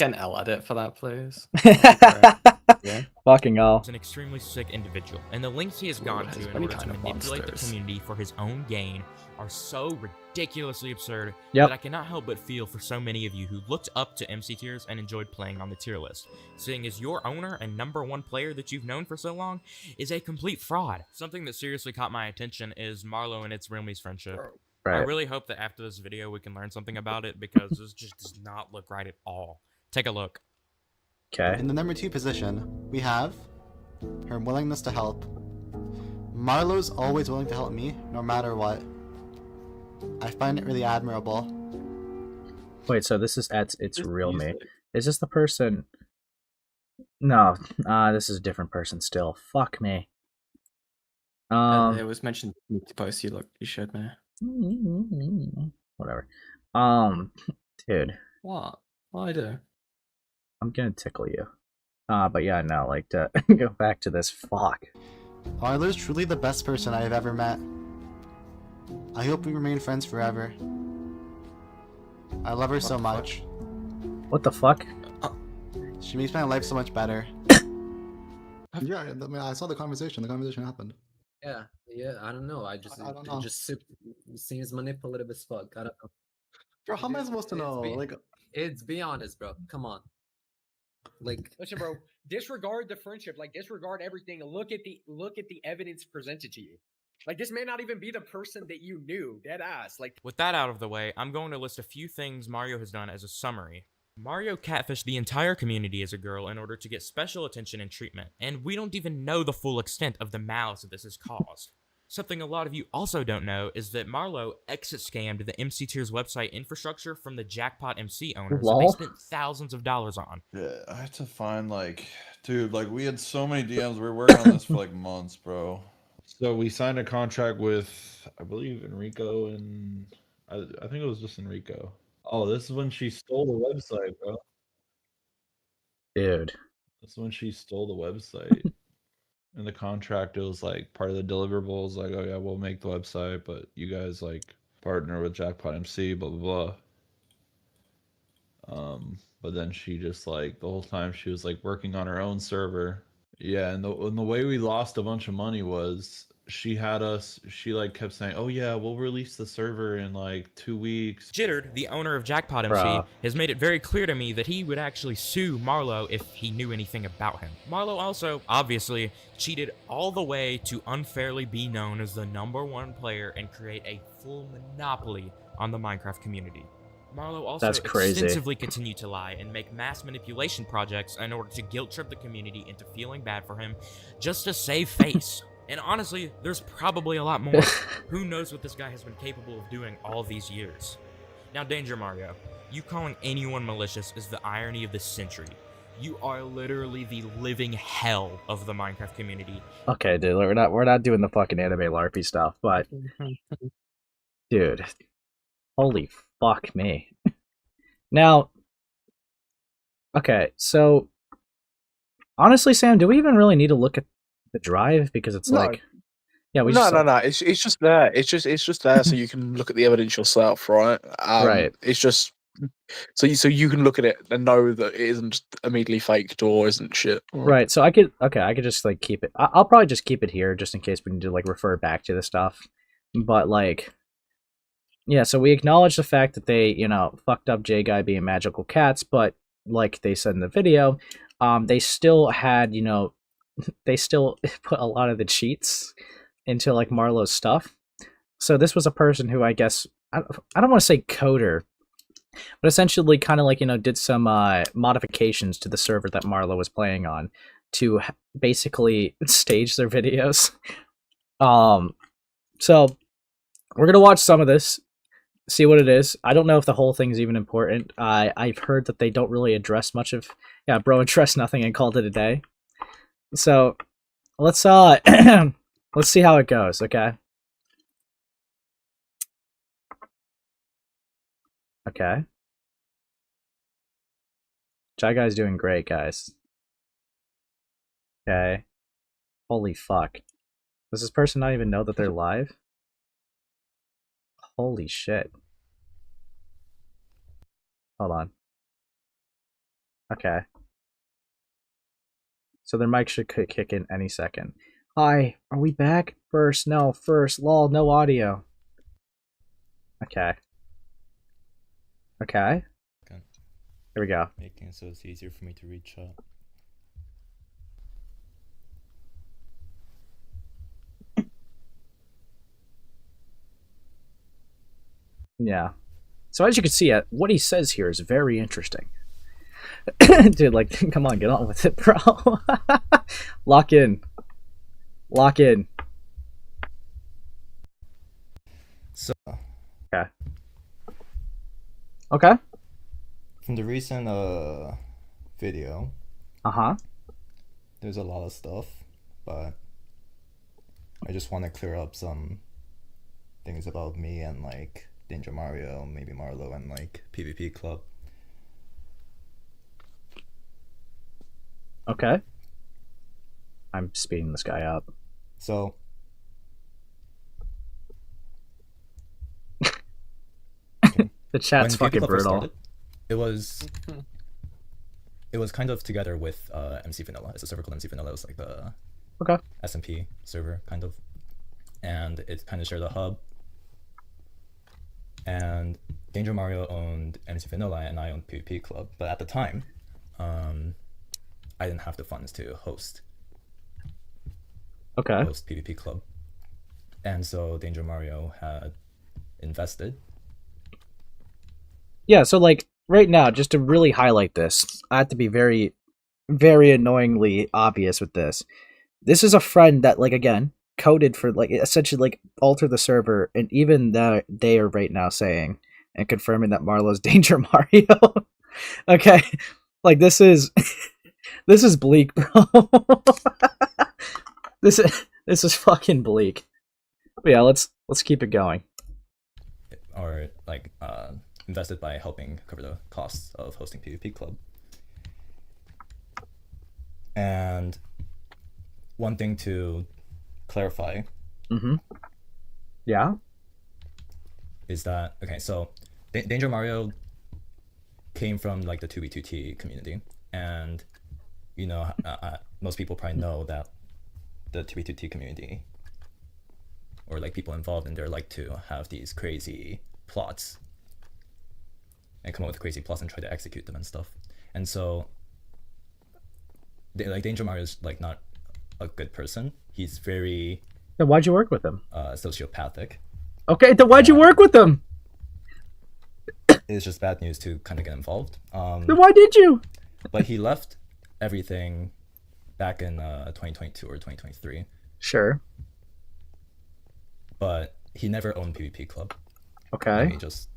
Speaker 13: an L edit for that, please?
Speaker 1: Yeah. Fucking hell.
Speaker 12: He's an extremely sick individual, and the lengths he has gone to in order to manipulate the community for his own gain are so ridiculously absurd that I cannot help but feel for so many of you who looked up to MC tiers and enjoyed playing on the tier list, seeing as your owner and #1 player that you've known for so long is a complete fraud. Something that seriously caught my attention is Marlo and its Realmies friendship.
Speaker 1: Right.
Speaker 12: I really hope that after this video we can learn something about it, because this just does not look right at all. Take a look.
Speaker 1: Okay.
Speaker 6: In the #2 position, we have her willingness to help. Marlo's always willing to help me, no matter what. I find it really admirable.
Speaker 1: Wait, so this is at its real me. Is this the person? No, this is a different person still. Fuck me.
Speaker 13: It was mentioned in the post you showed me.
Speaker 1: Whatever. Dude.
Speaker 13: What? What I do?
Speaker 1: I'm gonna tickle you. But yeah, no, like to go back to this. Fuck.
Speaker 6: Marlo's truly the best person I have ever met. I hope we remain friends forever. I love her so much.
Speaker 1: What the fuck?
Speaker 6: She makes my life so much better. Yeah, I mean, I saw the conversation. The conversation happened.
Speaker 8: Yeah, I don't know. I don't know. It just seems manipulative as fuck. I don't know.
Speaker 6: Bro, how am I supposed to know?
Speaker 8: Be honest, bro. Come on.
Speaker 7: Listen, bro. Disregard the friendship. Disregard everything. Look at the evidence presented to you. This may not even be the person that you knew. Dead ass.
Speaker 12: With that out of the way, I'm going to list a few things Mario has done as a summary. Mario catfished the entire community as a girl in order to get special attention and treatment, and we don't even know the full extent of the malice that this has caused. Something a lot of you also don't know is that Marlo exit scammed the MC Tiers website infrastructure from the Jackpot MC owners that they spent thousands of dollars on.
Speaker 16: Yeah, I had to find, like, dude, like, we had so many DMs. We were working on this for, like, months, bro. So we signed a contract with, I believe, Enrico, and I think it was just Enrico. Oh, this is when she stole the website, bro.
Speaker 1: Dude.
Speaker 16: This is when she stole the website. In the contract, it was like part of the deliverables, like, oh yeah, we'll make the website, but you guys like partner with Jackpot MC, blah blah blah. But then she just like the whole time she was like working on her own server. Yeah, and the way we lost a bunch of money was she like kept saying, oh yeah, we'll release the server in like 2 weeks.
Speaker 12: Jittered, the owner of Jackpot MC,
Speaker 1: Bruh.
Speaker 12: has made it very clear to me that he would actually sue Marlo if he knew anything about him. Marlo also, obviously, cheated all the way to unfairly be known as the #1 player and create a full monopoly on the Minecraft community. Marlo also
Speaker 1: That's crazy.
Speaker 12: extensively continued to lie and make mass manipulation projects in order to guilt-trip the community into feeling bad for him just to save face. And honestly, there's probably a lot more. Who knows what this guy has been capable of doing all these years. Now, Danger Mario, you calling anyone malicious is the irony of the century. You are literally the living hell of the Minecraft community.
Speaker 1: Okay, dude, we're not doing the fucking anime LARPy stuff, but dude, holy fuck me. Now, okay, so honestly, Sam, do we even really need to look at the drive, because it's like, yeah, we
Speaker 2: no. It's just there. It's just there so you can look at the evidence yourself, right?
Speaker 1: Right.
Speaker 2: It's just so you can look at it and know that it isn't just immediately faked or isn't shit.
Speaker 1: Right. So I could just like keep it. I'll probably just keep it here just in case we need to like refer back to the stuff. But like, yeah. So we acknowledge the fact that they, fucked up Jyguy being magical cats, but like they said in the video, they still had, they still put a lot of the cheats into like Marlo's stuff. So this was a person who I guess I don't want to say coder, but essentially kind of like did some modifications to the server that Marlo was playing on to basically stage their videos. So we're gonna watch some of this, see what it is. I don't know if the whole thing's even important. I've heard that they don't really address much of bro addressed nothing and called it a day. So let's let's see how it goes, okay? Okay. Jyguy's doing great, guys. Okay. Holy fuck. Does this person not even know that they're live? Holy shit. Hold on. Okay. So their mic should kick in any second. Hi, are we back? First, lol, no audio. Okay. Okay. Here we go.
Speaker 17: Making it so it's easier for me to reach out.
Speaker 1: Yeah. So as you can see, what he says here is very interesting. Dude, like, come on, get on with it, bro. Lock in. Lock in.
Speaker 17: So.
Speaker 1: Okay. Okay.
Speaker 17: From the recent video. There's a lot of stuff, but I just want to clear up some things about me and like Danger Mario, maybe Marlo, and like PvP Club.
Speaker 1: Okay. I'm speeding this guy up.
Speaker 17: So
Speaker 1: the chat's fucking brutal.
Speaker 17: Started, it was kind of together with MC Vanilla. It's a server called MC Vanilla. It was like the SMP server kind of, and it kind of shared a hub. And Danger Mario owned MC Vanilla and I owned PvP Club, but at the time, I didn't have the funds to host PvP Club, and so Danger Mario had invested.
Speaker 1: Yeah, so like right now, just to really highlight this, I have to be very, very annoyingly obvious with this. This is a friend that, like, again, coded for like essentially like alter the server, and even that they are right now saying and confirming that Marlo's Danger Mario. Okay, like this is bleak, bro. this is fucking bleak. But yeah, let's keep it going.
Speaker 17: Or like invested by helping cover the costs of hosting PvP Club. And one thing to clarify,
Speaker 1: yeah,
Speaker 17: is that okay? So Danger Mario came from like the 2v2t community, and you know most people probably know that the 2v2t community, or like people involved in there, like to have these crazy plots and come up with crazy plots and try to execute them and stuff. And so like Danger Mario is like not a good person. He's very
Speaker 1: then why'd you work with him?
Speaker 17: Sociopathic.
Speaker 1: Okay, then why'd you work with him?
Speaker 17: It's just bad news to kind of get involved.
Speaker 1: Then why did you?
Speaker 17: But he left everything back in 2022 or 2023.
Speaker 1: Sure.
Speaker 17: But he never owned PvP Club.
Speaker 1: Okay.
Speaker 17: He just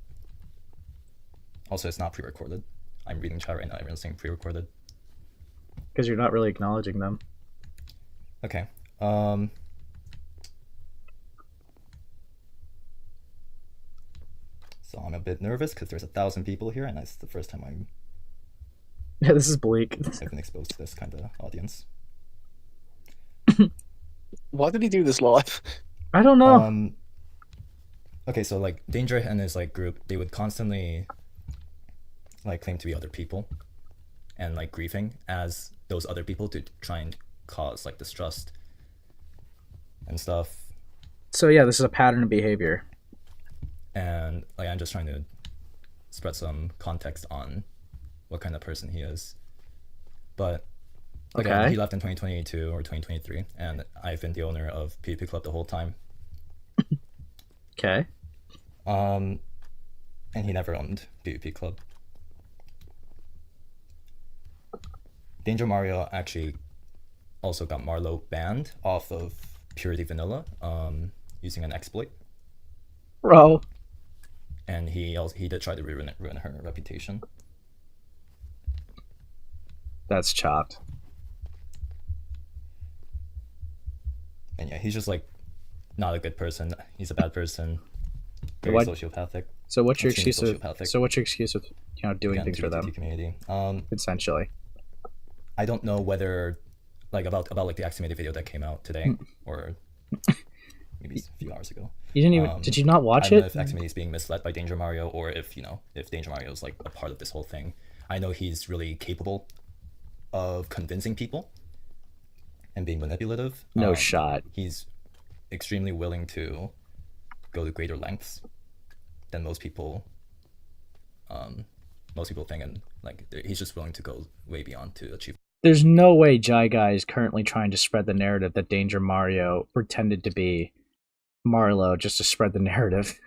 Speaker 17: also it's not pre-recorded. I'm reading chat right now. Everyone's saying pre-recorded.
Speaker 1: Because you're not really acknowledging them.
Speaker 17: Okay. So I'm a bit nervous because there's 1,000 people here, and it's the first time
Speaker 1: Yeah, this is bleak.
Speaker 17: I've been exposed to this kind of audience.
Speaker 2: Why did he do this live?
Speaker 1: I don't know.
Speaker 17: Okay, so like Danger and his like group, they would constantly like claim to be other people, and like griefing as those other people to try and cause like distrust and stuff.
Speaker 1: So yeah, this is a pattern of behavior.
Speaker 17: And like I'm just trying to spread some context on what kind of person he is. But again, he left in 2022 or 2023, and I've been the owner of PvP Club the whole time.
Speaker 1: Okay.
Speaker 17: And he never owned PvP Club. Danger Mario actually also got Marlo banned off of Purity Vanilla using an exploit.
Speaker 1: Bro.
Speaker 17: And he did try to ruin her reputation.
Speaker 1: That's chopped.
Speaker 17: And yeah, he's just like not a good person. He's a bad person. Very sociopathic.
Speaker 1: So what's your excuse?
Speaker 17: Sociopathic.
Speaker 1: So what's your excuse with doing things for them?
Speaker 17: Community.
Speaker 1: Essentially.
Speaker 17: I don't know whether like about like the Eximity video that came out today or maybe a few hours ago.
Speaker 1: You didn't even did you not watch
Speaker 17: I don't know
Speaker 1: it?
Speaker 17: if Eximity is being misled by Danger Mario, or if if Danger Mario is like a part of this whole thing. I know he's really capable of convincing people and being manipulative.
Speaker 1: No shot.
Speaker 17: He's extremely willing to go to greater lengths than most people think, and like he's just willing to go way beyond to achieve.
Speaker 1: There's no way Jyguy is currently trying to spread the narrative that Danger Mario pretended to be Marlo just to spread the narrative.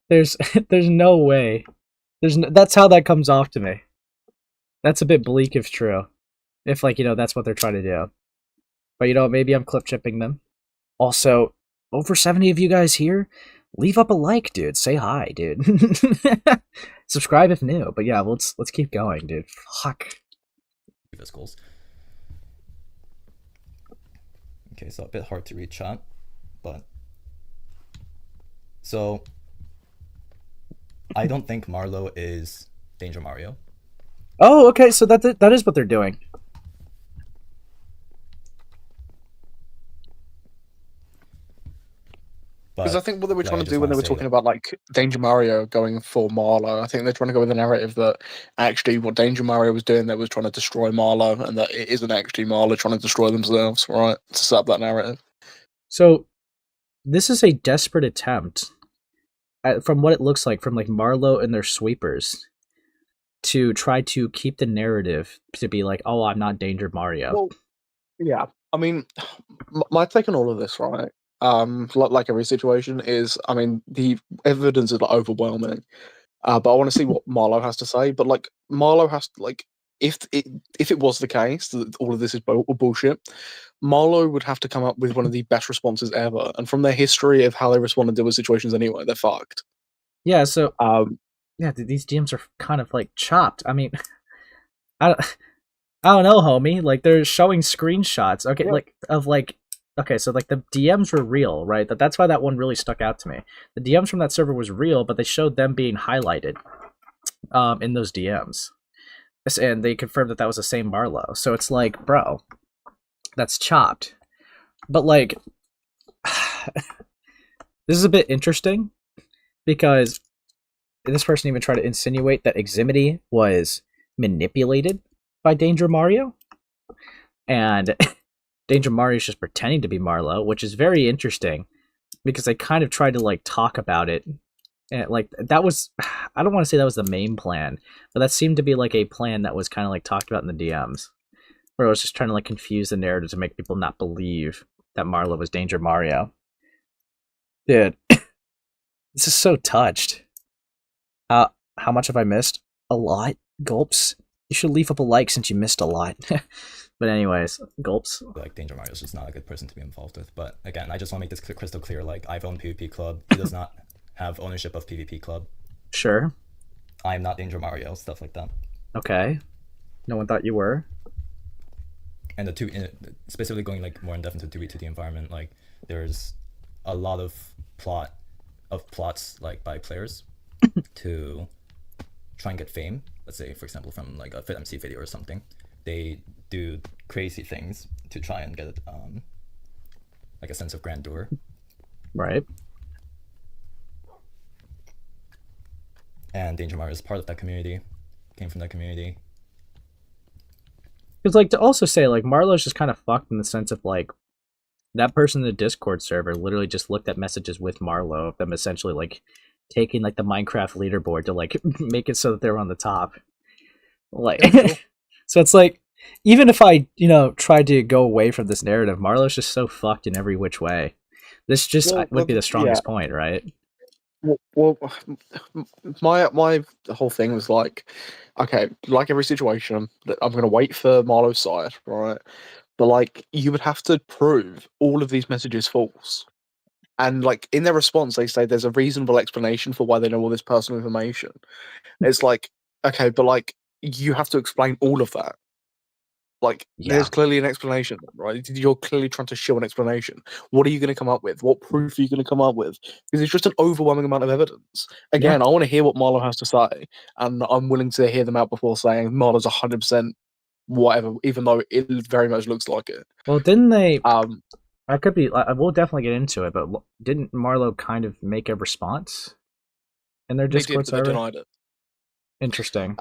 Speaker 1: There's no way. That's how that comes off to me. That's a bit bleak if true. If like, that's what they're trying to do. But maybe I'm clip chipping them. Also, over 70 of you guys here, leave up a like, dude. Say hi, dude. Subscribe if new. But yeah, let's keep going, dude. Fuck.
Speaker 17: His goals. Okay, so a bit hard to read chat, but so I don't think Marlo is Danger Mario.
Speaker 1: Oh, okay, so that is what they're doing.
Speaker 2: Because I think what they were trying to do when they were talking about like Danger Mario going for Marlo, I think they're trying to go with the narrative that actually what Danger Mario was doing there was trying to destroy Marlo, and that it isn't actually Marlo trying to destroy themselves, right? To set up that narrative.
Speaker 1: So this is a desperate attempt, from what it looks like, from like Marlo and their sweepers, to try to keep the narrative to be like, oh, I'm not Danger Mario.
Speaker 2: Well, yeah. I mean, my take on all of this, right? Like every situation is, I mean, the evidence is like overwhelming. But I want to see what Marlo has to say. But like Marlo has to, like, if it was the case that all of this is bullshit, Marlo would have to come up with one of the best responses ever. And from their history of how they respond to deal with situations anyway, they're fucked.
Speaker 1: Yeah, so yeah, these DMs are kind of like chopped. I mean, I don't know, homie. Like they're showing screenshots. Okay, yeah. Okay, so like the DMs were real, right? That's why that one really stuck out to me. The DMs from that server was real, but they showed them being highlighted in those DMs. And they confirmed that was the same Marlo. So it's like, bro, that's chopped. But like, this is a bit interesting because this person even tried to insinuate that Eximity was manipulated by Danger Mario. And Danger Mario is just pretending to be Marlo, which is very interesting because they kind of tried to like talk about it. And like that was, I don't want to say that was the main plan, but that seemed to be like a plan that was kind of like talked about in the DMs, where it was just trying to like confuse the narrative to make people not believe that Marlo was Danger Mario. Dude, this is so touched. How much have I missed? A lot. Gulps. You should leave up a like since you missed a lot. But anyways, gulps.
Speaker 17: Like Danger Mario is just not a good person to be involved with. But again, I just want to make this crystal clear. Like I've owned PvP Club. He does not have ownership of PvP Club.
Speaker 1: Sure.
Speaker 17: I'm not Danger Mario, stuff like that.
Speaker 1: Okay. No one thought you were.
Speaker 17: And specifically going like more in depth into 2v2D environment, like there's a lot of plots like by players to try and get fame. Let's say, for example, from like a FitMC video or something. They do crazy things to try and get like a sense of grandeur.
Speaker 1: Right.
Speaker 17: And Danger Mario is part of that community, came from that community.
Speaker 1: Because, like, to also say, like, Marlo's just kind of fucked in the sense of, like, that person in the Discord server literally just looked at messages with Marlo of them essentially, like, taking, like, the Minecraft leaderboard to, like, make it so that they're on the top. Like, so it's like, even if I, tried to go away from this narrative, Marlo's just so fucked in every which way. This just would be the strongest point, right?
Speaker 2: Well, my whole thing was like, okay, like every situation, I'm going to wait for Marlo's side, right? But like, you would have to prove all of these messages false. And like, in their response, they say there's a reasonable explanation for why they know all this personal information. It's like, okay, but like, you have to explain all of that. Like, there's clearly an explanation, right? You're clearly trying to show an explanation. What are you going to come up with? What proof are you going to come up with? Because it's just an overwhelming amount of evidence. Again, I want to hear what Marlo has to say, and I'm willing to hear them out before saying Marlo's 100% whatever, even though it very much looks like it.
Speaker 1: Well, didn't they... I could be... We'll definitely get into it, but didn't Marlo kind of make a response in their Discord server?
Speaker 2: They denied it.
Speaker 1: Interesting.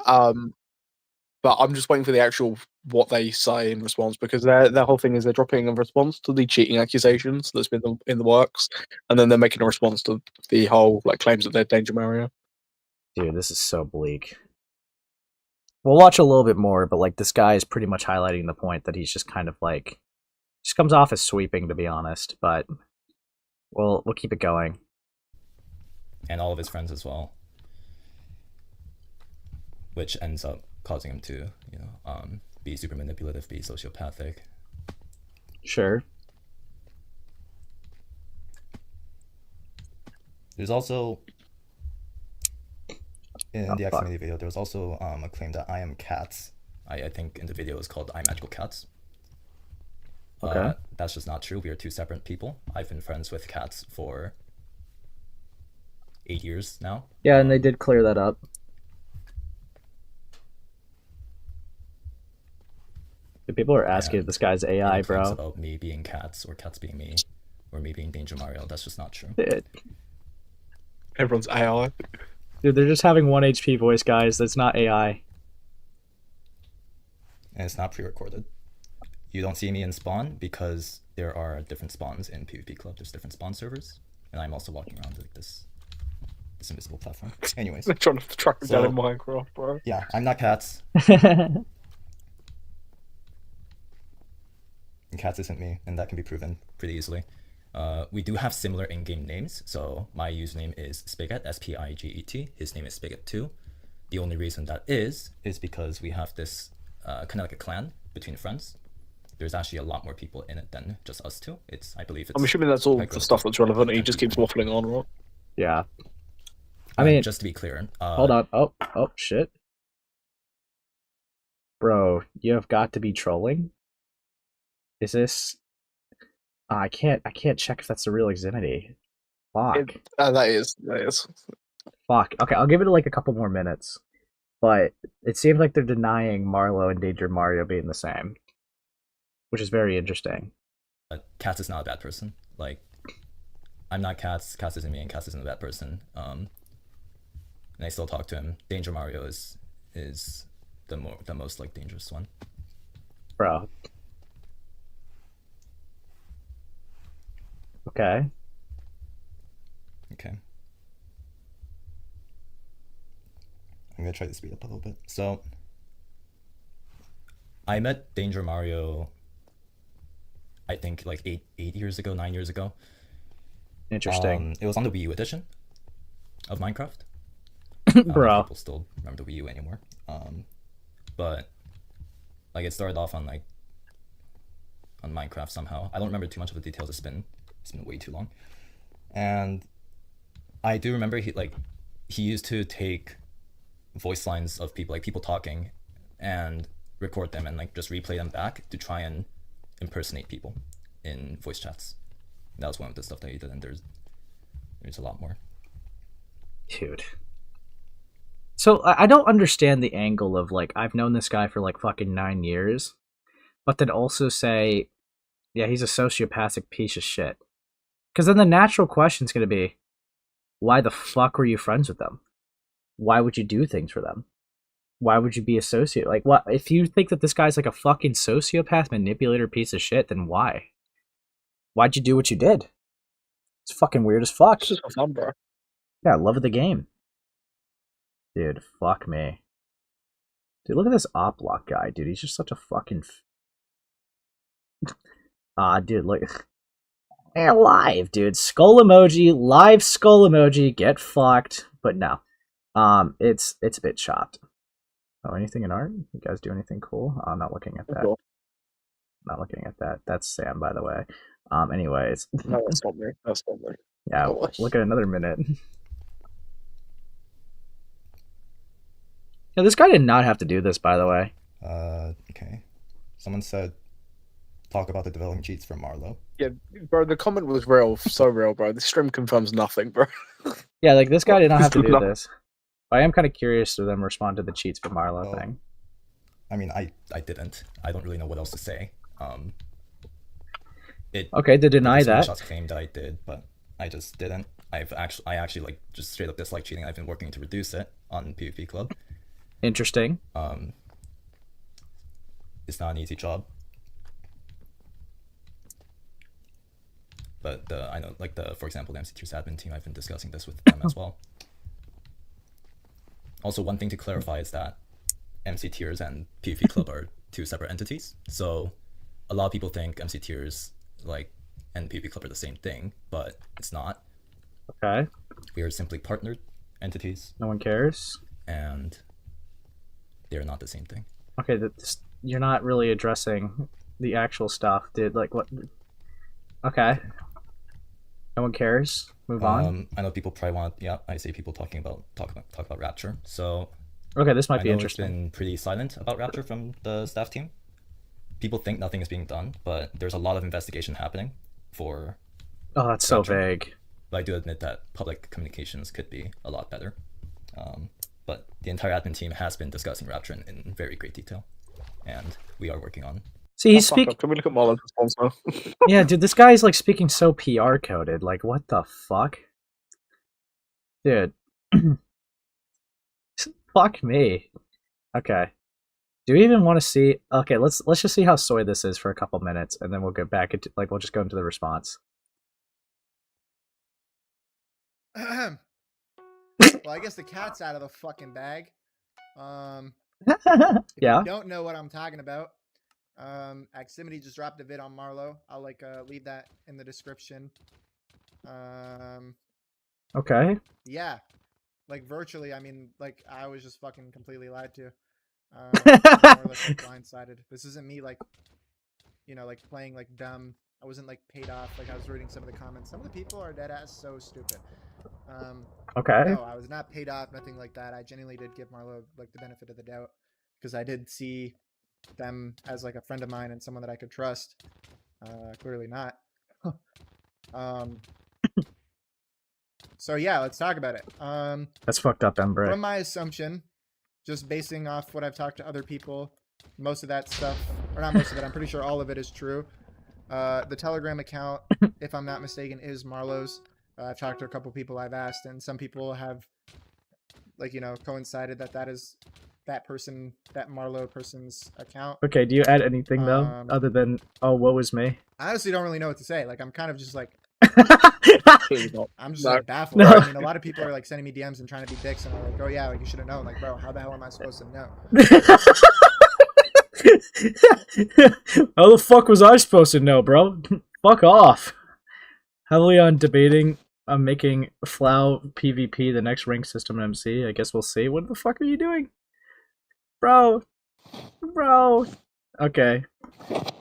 Speaker 2: But I'm just waiting for the actual what they say in response, because their whole thing is they're dropping a response to the cheating accusations that's been in the works, and then they're making a response to the whole like claims that they're Danger Mario.
Speaker 1: Dude, this is so bleak. We'll watch a little bit more, but like this guy is pretty much highlighting the point that he's just kind of like just comes off as sweeping, to be honest. But we'll keep it going.
Speaker 17: And all of his friends as well, which ends up causing him to, be super manipulative, be sociopathic.
Speaker 1: Sure.
Speaker 17: There's also, in the Eximity video, there was also a claim that I am cats. I think in the video it was called I Magical Cats.
Speaker 1: Okay.
Speaker 17: That's just not true. We are two separate people. I've been friends with cats for 8 years now.
Speaker 1: Yeah, and they did clear that up. People are asking if this guy's AI, bro.
Speaker 17: About me being cats or cats being me, or me being Danger Mario. That's just not true.
Speaker 2: Everyone's AI.
Speaker 1: Dude, they're just having 1 HP voice, guys. That's not AI.
Speaker 17: And it's not pre-recorded. You don't see me in spawn because there are different spawns in PvP Club. There's different spawn servers, and I'm also walking around like this invisible platform. Anyways,
Speaker 2: they're trying to track me down in Minecraft, bro.
Speaker 17: Yeah, I'm not cats. And cats isn't me, and that can be proven pretty easily. We do have similar in-game names, so my username is Spiget, S-P-I-G-E-T. His name is Spiget2. The only reason that is because we have this Connecticut clan between friends. There's actually a lot more people in it than just us two. I believe it's.
Speaker 2: I'm assuming that's all
Speaker 17: quite
Speaker 2: the
Speaker 17: close
Speaker 2: stuff
Speaker 17: to
Speaker 2: that's relevant. He
Speaker 17: 10
Speaker 2: just keeps
Speaker 17: people.
Speaker 2: waffling on, right?
Speaker 1: Yeah. I mean,
Speaker 17: just to be clear.
Speaker 1: Hold on. Oh, shit. Bro, you have got to be trolling? Is this... I can't check if that's the real Eximity. Fuck.
Speaker 2: That is.
Speaker 1: Fuck. Okay, I'll give it like a couple more minutes. But it seems like they're denying Marlo and Danger Mario being the same. Which is very interesting.
Speaker 17: Katz is not a bad person. Like, I'm not Katz. Katz isn't me, and Katz isn't a bad person. And I still talk to him. Danger Mario is the most like dangerous one.
Speaker 1: Bro. Okay.
Speaker 17: Okay. I'm gonna try to speed up a little bit. So, I met Danger Mario, I think like 9 years ago.
Speaker 1: Interesting.
Speaker 17: It was on the Wii U edition of Minecraft.
Speaker 1: Bro.
Speaker 17: People still remember the Wii U anymore. But like it started off on Minecraft somehow. I don't remember too much of the details. It's been way too long. And I do remember he used to take voice lines of people talking and record them and like just replay them back to try and impersonate people in voice chats. That was one of the stuff that he did, and there's a lot more.
Speaker 1: Dude. So I don't understand the angle of like, I've known this guy for like fucking 9 years, but then also say, yeah, he's a sociopathic piece of shit. Because then the natural question's going to be, why the fuck were you friends with them? Why would you do things for them? Why would you be associated? Like, what if you think that this guy's like a fucking sociopath, manipulator, piece of shit? Then why? Why'd you do what you did? It's fucking weird as fuck.
Speaker 2: It's just for fun, bro.
Speaker 1: Yeah, love of the game. Dude, fuck me. Dude, look at this op block guy, dude. He's just such a fucking... dude, look... And live, dude. Skull emoji, live skull emoji, get fucked. But no. It's a bit chopped. Oh, anything in art? You guys do anything cool? I'm not looking at that.
Speaker 2: Cool.
Speaker 1: Not looking at that. That's Sam, by the way. Anyways.
Speaker 2: No, that's not me. That's not me.
Speaker 1: Yeah, look at another minute. Yeah, this guy did not have to do this, by the way.
Speaker 17: Okay. Someone said, talk about the development cheats from Marlo.
Speaker 2: Yeah, bro, the comment was real, so real, bro. The stream confirms nothing, bro.
Speaker 1: Yeah, like, this guy did not have to do this. But I am kind of curious to them respond to the cheats from Marlo thing.
Speaker 17: I mean, I didn't. I don't really know what else to say.
Speaker 1: Okay, to deny that.
Speaker 17: Screenshots claimed I did, but I just didn't. I actually like just straight up dislike cheating. I've been working to reduce it on PvP Club.
Speaker 1: Interesting.
Speaker 17: It's not an easy job. But I know, like for example, the MC Tiers admin team, I've been discussing this with them as well. Also, one thing to clarify is that MC Tiers and PvP Club are two separate entities. So a lot of people think MC Tiers and PvP Club are the same thing, but it's not.
Speaker 1: Okay.
Speaker 17: We are simply partnered entities.
Speaker 1: No one cares.
Speaker 17: And they're not the same thing.
Speaker 1: Okay, you're not really addressing the actual stuff, dude. Like, what? Okay. No one cares. Move on.
Speaker 17: I know people probably want. Yeah, I see people talk about Rapture. So.
Speaker 1: Okay, this might be
Speaker 17: It's
Speaker 1: interesting.
Speaker 17: been pretty silent about Rapture from the staff team. People think nothing is being done, but there's a lot of investigation happening for.
Speaker 1: Oh, that's so vague.
Speaker 17: But I do admit that public communications could be a lot better. But the entire admin team has been discussing Rapture in very great detail, and we are working on.
Speaker 1: See, he's speaking.
Speaker 2: Can we look at Marlo's response now?
Speaker 1: Yeah, dude, this guy's like speaking so PR coded. Like, what the fuck, dude? Fuck me. Okay. Do we even want to see? Okay, let's just see how soy this is for a couple minutes, and then we'll get back into we'll just go into the response.
Speaker 14: Well, I guess the cat's out of the fucking bag. If
Speaker 1: Yeah.
Speaker 14: you don't know what I'm talking about, Eximity just dropped a vid on Marlo. I'll leave that in the description.
Speaker 1: Okay.
Speaker 14: Yeah. Virtually, I mean, I was just fucking completely lied to. More or less like, blindsided. This isn't me like, you know, like playing like dumb. I wasn't like paid off. Like I was reading some of the comments. Some of the people are dead ass so stupid.
Speaker 1: Okay.
Speaker 14: No, I was not paid off. Nothing like that. I genuinely did give Marlo like the benefit of the doubt because I did see them as like a friend of mine and someone that I could trust. Clearly not. So yeah, let's talk about it.
Speaker 1: That's fucked up, Ember.
Speaker 14: From my assumption, just basing off what I've talked to other people, most of that stuff, or not most of it, I'm pretty sure all of it is true. The Telegram account, if I'm not mistaken, is Marlo's. I've talked to a couple people I've asked, and some people have, like, you know, coincided that that is that person, that Marlo person's account.
Speaker 1: Okay, do you add anything, though, other than, oh, woe is me?
Speaker 14: I honestly don't really know what to say. Like, I'm kind of just like, I'm just
Speaker 1: No.
Speaker 14: like baffled.
Speaker 1: No.
Speaker 14: I mean, a lot of people are like sending me DMs and trying to be dicks, and I'm like, oh yeah, like you should have known. Like, bro, how the hell am I supposed to know?
Speaker 1: How the fuck was I supposed to know, bro? Fuck off. Heavily on debating on making Flow PvP the next rank system in MC. I guess we'll see. What the fuck are you doing? Bro. Okay.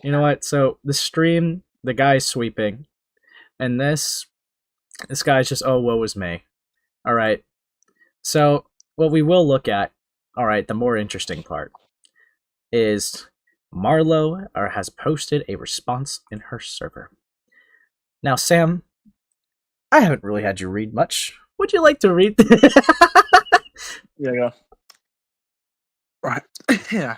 Speaker 1: You know what? So, the stream, the guy's sweeping. And this guy's just, oh, woe is me. Alright. So, what we will look at, alright, the more interesting part, is Marlo has posted a response in her server. Now, Sam, I haven't really had you read much. Would you like to read?
Speaker 2: Yeah. Right. Yeah.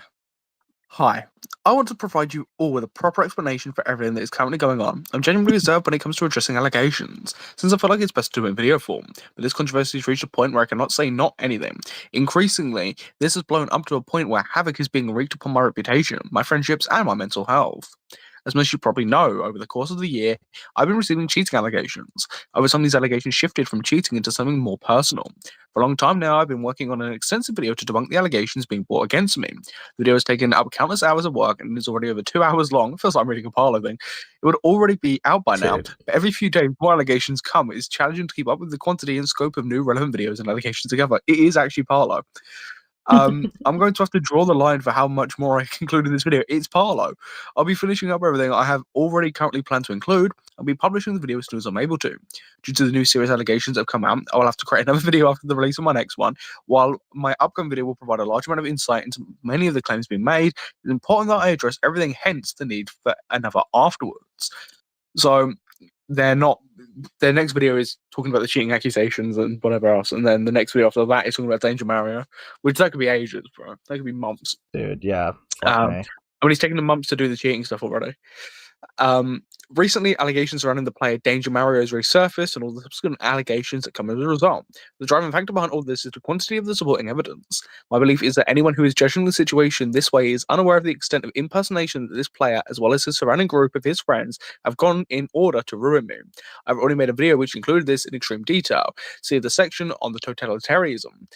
Speaker 2: Hi. I want to provide you all with a proper explanation for everything that is currently going on. I'm genuinely reserved when it comes to addressing allegations, since I feel like it's best to do it in video form. But this controversy has reached a point where I cannot say not anything. Increasingly, this has blown up to a point where havoc is being wreaked upon my reputation, my friendships, and my mental health. As most of you probably know, over the course of the year, I've been receiving cheating allegations. Over time, these allegations shifted from cheating into something more personal. For a long time now, I've been working on an extensive video to debunk the allegations being brought against me. The video has taken up countless hours of work and is already over 2 hours long. Feels like I'm reading a Parlo thing. It would already be out by now, but every few days more allegations come. It's challenging to keep up with the quantity and scope of new relevant videos and allegations together. It is actually Parlo. I'm going to have to draw the line for how much more I can include in this video. It's Parlo. I'll be finishing up everything I have already currently planned to include. I'll be publishing the video as soon as I'm able to. Due to the new serious allegations that have come out, I will have to create another video after the release of my next one. While my upcoming video will provide a large amount of insight into many of the claims being made, it's important that I address everything, hence the need for another afterwards. So their next video is talking about the cheating accusations and whatever else, and then the next video after that is talking about Danger Mario, which that could be ages, bro. That could be months.
Speaker 1: Dude, yeah. Fuck me.
Speaker 2: I mean, he's taken the months to do the cheating stuff already. Recently, allegations surrounding the player Danger Mario has resurfaced, and all the subsequent allegations that come as a result. The driving factor behind all this is the quantity of the supporting evidence. My belief is that anyone who is judging the situation this way is unaware of the extent of impersonation that this player, as well as his surrounding group of his friends, have gone in order to ruin me. I've already made a video which included this in extreme detail. See the section on the Totalitarianism.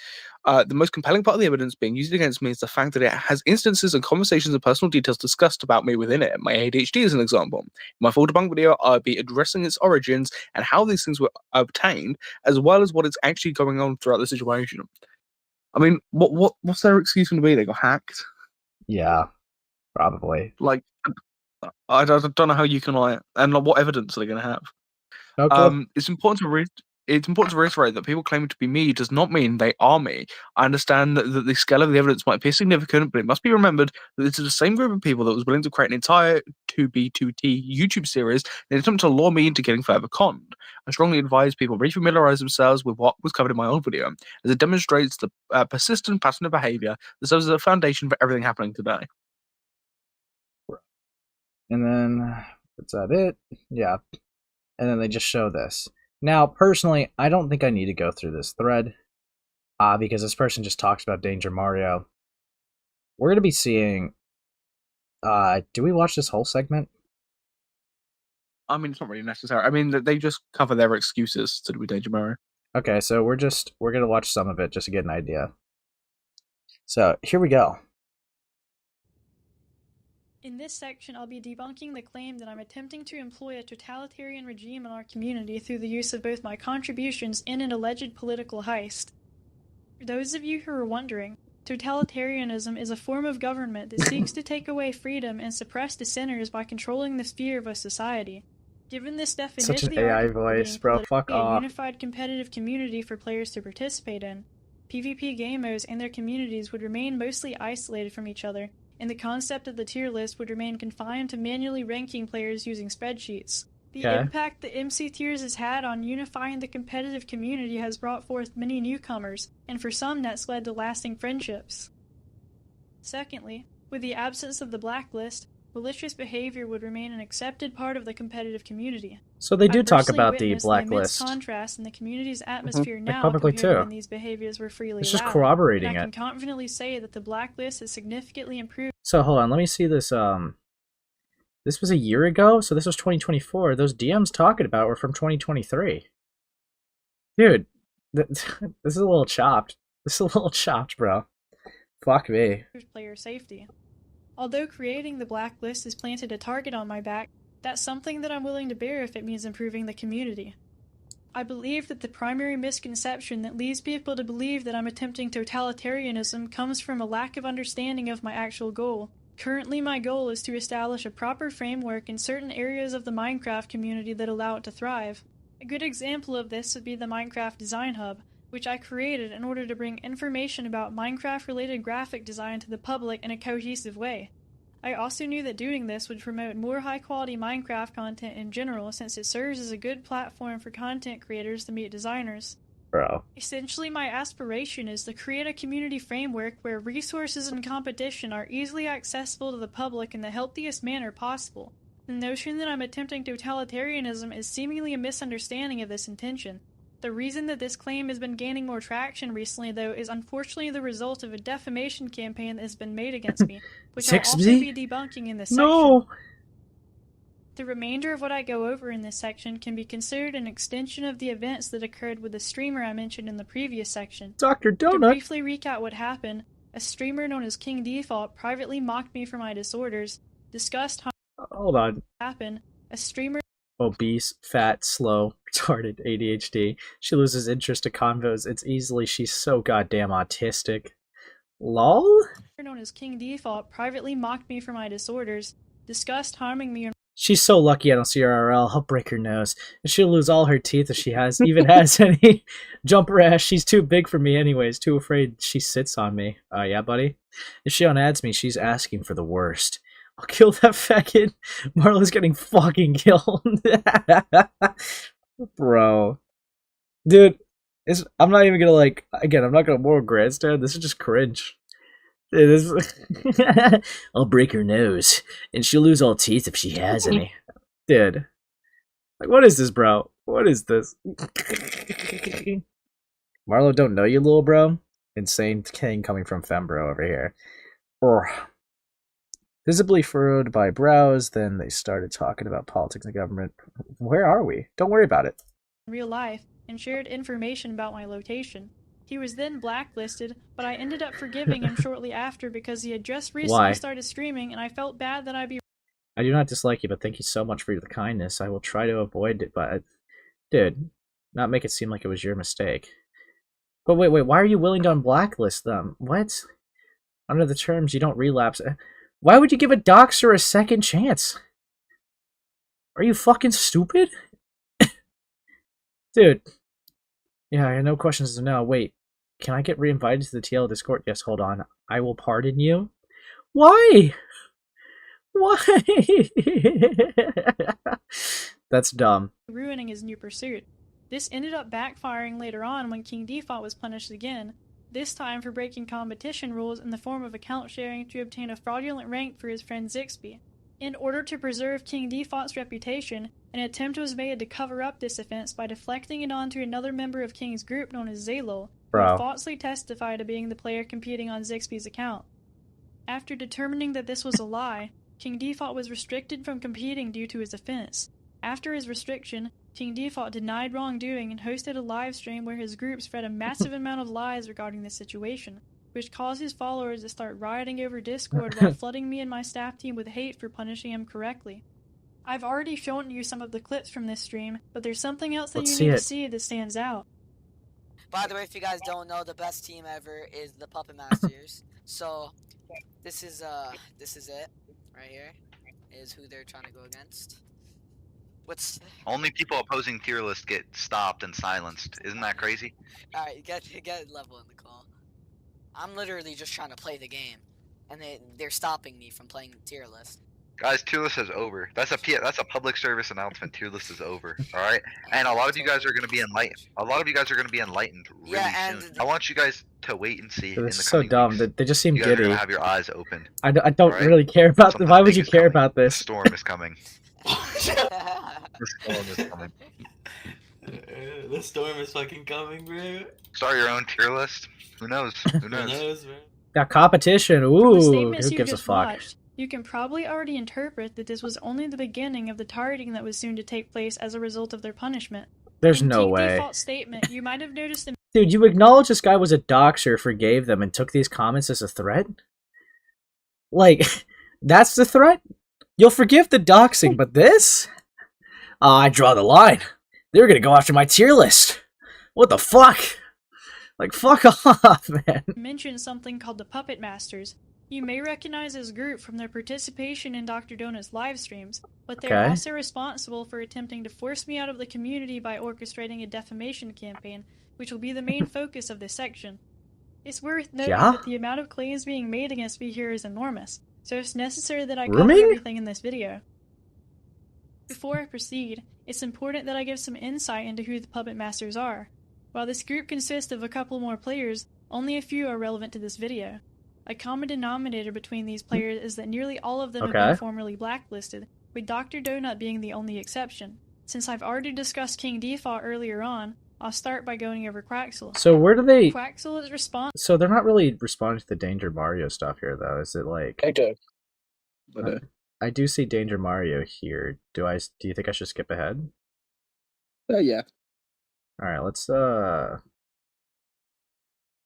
Speaker 2: The most compelling part of the evidence being used against me is the fact that it has instances and conversations and personal details discussed about me within it. My ADHD is an example. In my full debunk video, I'll be addressing its origins and how these things were obtained, as well as what is actually going on throughout the situation. I mean, what's their excuse going to be? They got hacked?
Speaker 1: Yeah, probably.
Speaker 2: Like, I don't know how you can lie, and like, what evidence are they going to have?
Speaker 1: Okay.
Speaker 2: It's important to reiterate that people claiming to be me does not mean they are me. I understand that the scale of the evidence might be significant, but it must be remembered that this is the same group of people that was willing to create an entire 2B2T YouTube series in an attempt to lure me into getting further conned. I strongly advise people refamiliarize themselves with what was covered in my own video, as it demonstrates the persistent pattern of behavior that serves as a foundation for everything happening today.
Speaker 1: And then, is that it? Yeah. And then they just show this. Now, personally, I don't think I need to go through this thread, because this person just talks about Danger Mario. We're going to be seeing... do we watch this whole segment?
Speaker 2: I mean, it's not really necessary. I mean, they just cover their excuses to do Danger Mario.
Speaker 1: Okay, so we're going to watch some of it just to get an idea. So, here we go.
Speaker 9: In this section, I'll be debunking the claim that I'm attempting to employ a totalitarian regime in our community through the use of both my contributions and an alleged political heist. For those of you who are wondering, Totalitarianism is a form of government that seeks to take away freedom and suppress dissenters by controlling the sphere of a society. Given this definition,
Speaker 1: Such an AI voice, bro. Fuck
Speaker 9: a
Speaker 1: off.
Speaker 9: unified competitive community for players to participate in, PvP game modes and their communities would remain mostly isolated from each other, and the concept of the tier list would remain confined to manually ranking players using spreadsheets. The impact that MC Tiers has had on unifying the competitive community has brought forth many newcomers, and for some that's led to lasting friendships. Secondly, with the absence of the blacklist, malicious behavior would remain an accepted part of the competitive community.
Speaker 1: So they do
Speaker 9: I've
Speaker 1: talk
Speaker 9: personally
Speaker 1: about the
Speaker 9: witnessed immense
Speaker 1: blacklist.
Speaker 9: contrast in the community's atmosphere now
Speaker 1: publicly
Speaker 9: compared to
Speaker 1: too.
Speaker 9: when these behaviors were freely
Speaker 1: It's just
Speaker 9: allowed,
Speaker 1: corroborating
Speaker 9: and I
Speaker 1: it.
Speaker 9: can confidently say that the blacklist has significantly improved.
Speaker 1: So hold on, let me see this. This was a year ago, so this was 2024. Those DMs talking about were from 2023. Dude, this is a little chopped. This is a little chopped, bro. Fuck me.
Speaker 9: Player safety. Although creating the blacklist has planted a target on my back, that's something that I'm willing to bear if it means improving the community. I believe that the primary misconception that leads people to believe that I'm attempting totalitarianism comes from a lack of understanding of my actual goal. Currently, my goal is to establish a proper framework in certain areas of the Minecraft community that allow it to thrive. A good example of this would be the Minecraft Design Hub, which I created in order to bring information about Minecraft-related graphic design to the public in a cohesive way. I also knew that doing this would promote more high-quality Minecraft content in general, since it serves as a good platform for content creators to meet designers.
Speaker 1: Bro.
Speaker 9: Essentially, my aspiration is to create a community framework where resources and competition are easily accessible to the public in the healthiest manner possible. The notion that I'm attempting totalitarianism is seemingly a misunderstanding of this intention. The reason that this claim has been gaining more traction recently, though, is unfortunately the result of a defamation campaign that has been made against me, which I'll also be debunking in this section. The remainder of what I go over in this section can be considered an extension of the events that occurred with the streamer I mentioned in the previous section.
Speaker 1: Dr. Donut.
Speaker 9: To briefly recap what happened, a streamer known as King Default privately mocked me for my disorders, discussed how
Speaker 1: Hold on.
Speaker 9: happened, a streamer
Speaker 1: Obese, fat, slow, retarded, ADHD. She loses interest to convos. She's so goddamn autistic. LOL?
Speaker 9: known as King Default privately mocked me for my disorders, discussed harming me.
Speaker 1: She's so lucky I don't see her IRL. I'll break her nose. And she'll lose all her teeth if she even has any. Jumper ass, she's too big for me anyways. Too afraid she sits on me. Yeah, buddy? If she unadds me, she's asking for the worst. I'll kill that faggot. Marlo's getting fucking killed. Bro. Dude, I'm not even gonna I'm not gonna moral grandstand. This is just cringe. I'll break her nose, and she'll lose all teeth if she has any. Dude. What is this, bro? What is this? Marlo don't know you, little bro? Insane king coming from Fembro over here. Visibly furrowed by brows, then they started talking about politics and government. Where are we? Don't worry about it.
Speaker 9: Real life, and shared information about my location. He was then blacklisted, but I ended up forgiving him shortly after because he had just recently started streaming, and I felt bad that I'd be...
Speaker 1: I do not dislike you, but thank you so much for the kindness. I will try to avoid it, but... Dude, not make it seem like it was your mistake. But wait, why are you willing to unblacklist them? What? Under the terms, you don't relapse. Why would you give a doxer a second chance? Are you fucking stupid? Dude. Yeah, no questions to know. Wait, can I get reinvited to the TL Discord? Yes, hold on. I will pardon you. Why? Why? That's dumb.
Speaker 9: Ruining his new pursuit. This ended up backfiring later on when King Default was punished again, this time for breaking competition rules in the form of account sharing to obtain a fraudulent rank for his friend Jyguy. In order to preserve King Default's reputation, an attempt was made to cover up this offense by deflecting it onto another member of King's group known as Zalo, who had falsely testified to being the player competing on Jyguy's account. After determining that this was a lie, King Default was restricted from competing due to his offense. After his restriction, King Default denied wrongdoing and hosted a live stream where his group spread a massive amount of lies regarding this situation, which caused his followers to start rioting over Discord while flooding me and my staff team with hate for punishing him correctly. I've already shown you some of the clips from this stream, but there's something else that you need to see that stands out.
Speaker 18: By the way, if you guys don't know, the best team ever is the Puppet Masters. So this is it right here. Is who they're trying to go against. What's
Speaker 19: Only people opposing tier list get stopped and silenced. Isn't that crazy?
Speaker 18: all right? Get level in the call. I'm literally just trying to play the game, and they're stopping me from playing the tier list.
Speaker 19: Guys, tier list is over. That's a public service announcement. Tier list is over. All right, and a lot of you guys are going to be enlightened. A lot of you guys are going to be enlightened really soon. I want you guys to wait and see.
Speaker 1: They're so dumb. They just seem
Speaker 19: you guys are
Speaker 1: giddy.
Speaker 19: gonna have your eyes open.
Speaker 1: I don't really care about them. Why would you care about this?
Speaker 19: The storm is coming. The storm is coming.
Speaker 20: The storm is fucking coming, bro.
Speaker 19: Start your own tier list. Who knows? Who knows?
Speaker 20: Man?
Speaker 1: Got competition.
Speaker 9: From the
Speaker 1: Ooh,
Speaker 9: statements
Speaker 1: who
Speaker 9: you
Speaker 1: gives a
Speaker 9: just
Speaker 1: fuck?
Speaker 9: watched, you can probably already interpret that this was only the beginning of the targeting that was soon to take place as a result of their punishment.
Speaker 1: There's
Speaker 9: In
Speaker 1: no
Speaker 9: King
Speaker 1: way.
Speaker 9: Default's statement, you might have noticed them.
Speaker 1: Dude, you acknowledge this guy was a doxer, forgave them, and took these comments as a threat? Like, that's the threat? You'll forgive the doxing, but this? I draw the line. They're gonna go after my tier list. What the fuck? Like, fuck off, man.
Speaker 9: Mention something called the Puppet Masters. You may recognize this group from their participation in Dr. Donut's live streams, but they're
Speaker 1: Okay.
Speaker 9: also responsible for attempting to force me out of the community by orchestrating a defamation campaign, which will be the main focus of this section. It's worth noting
Speaker 1: Yeah?
Speaker 9: that the amount of claims being made against me here is enormous, so it's necessary that I cover
Speaker 1: Grooming?
Speaker 9: everything in this video. Before I proceed, it's important that I give some insight into who the Puppet Masters are. While this group consists of a couple more players, only a few are relevant to this video. A common denominator between these players is that nearly all of them have
Speaker 1: Okay.
Speaker 9: been formerly blacklisted, with Dr. Donut being the only exception. Since I've already discussed King Default earlier on, I'll start by going over Quaxel.
Speaker 1: So where do they...
Speaker 9: Quaxel is responsible.
Speaker 1: So they're not really responding to the Danger Mario stuff here, though. Is it like... I do see Danger Mario here. Do you think I should skip ahead?
Speaker 2: Yeah.
Speaker 1: Alright, let's,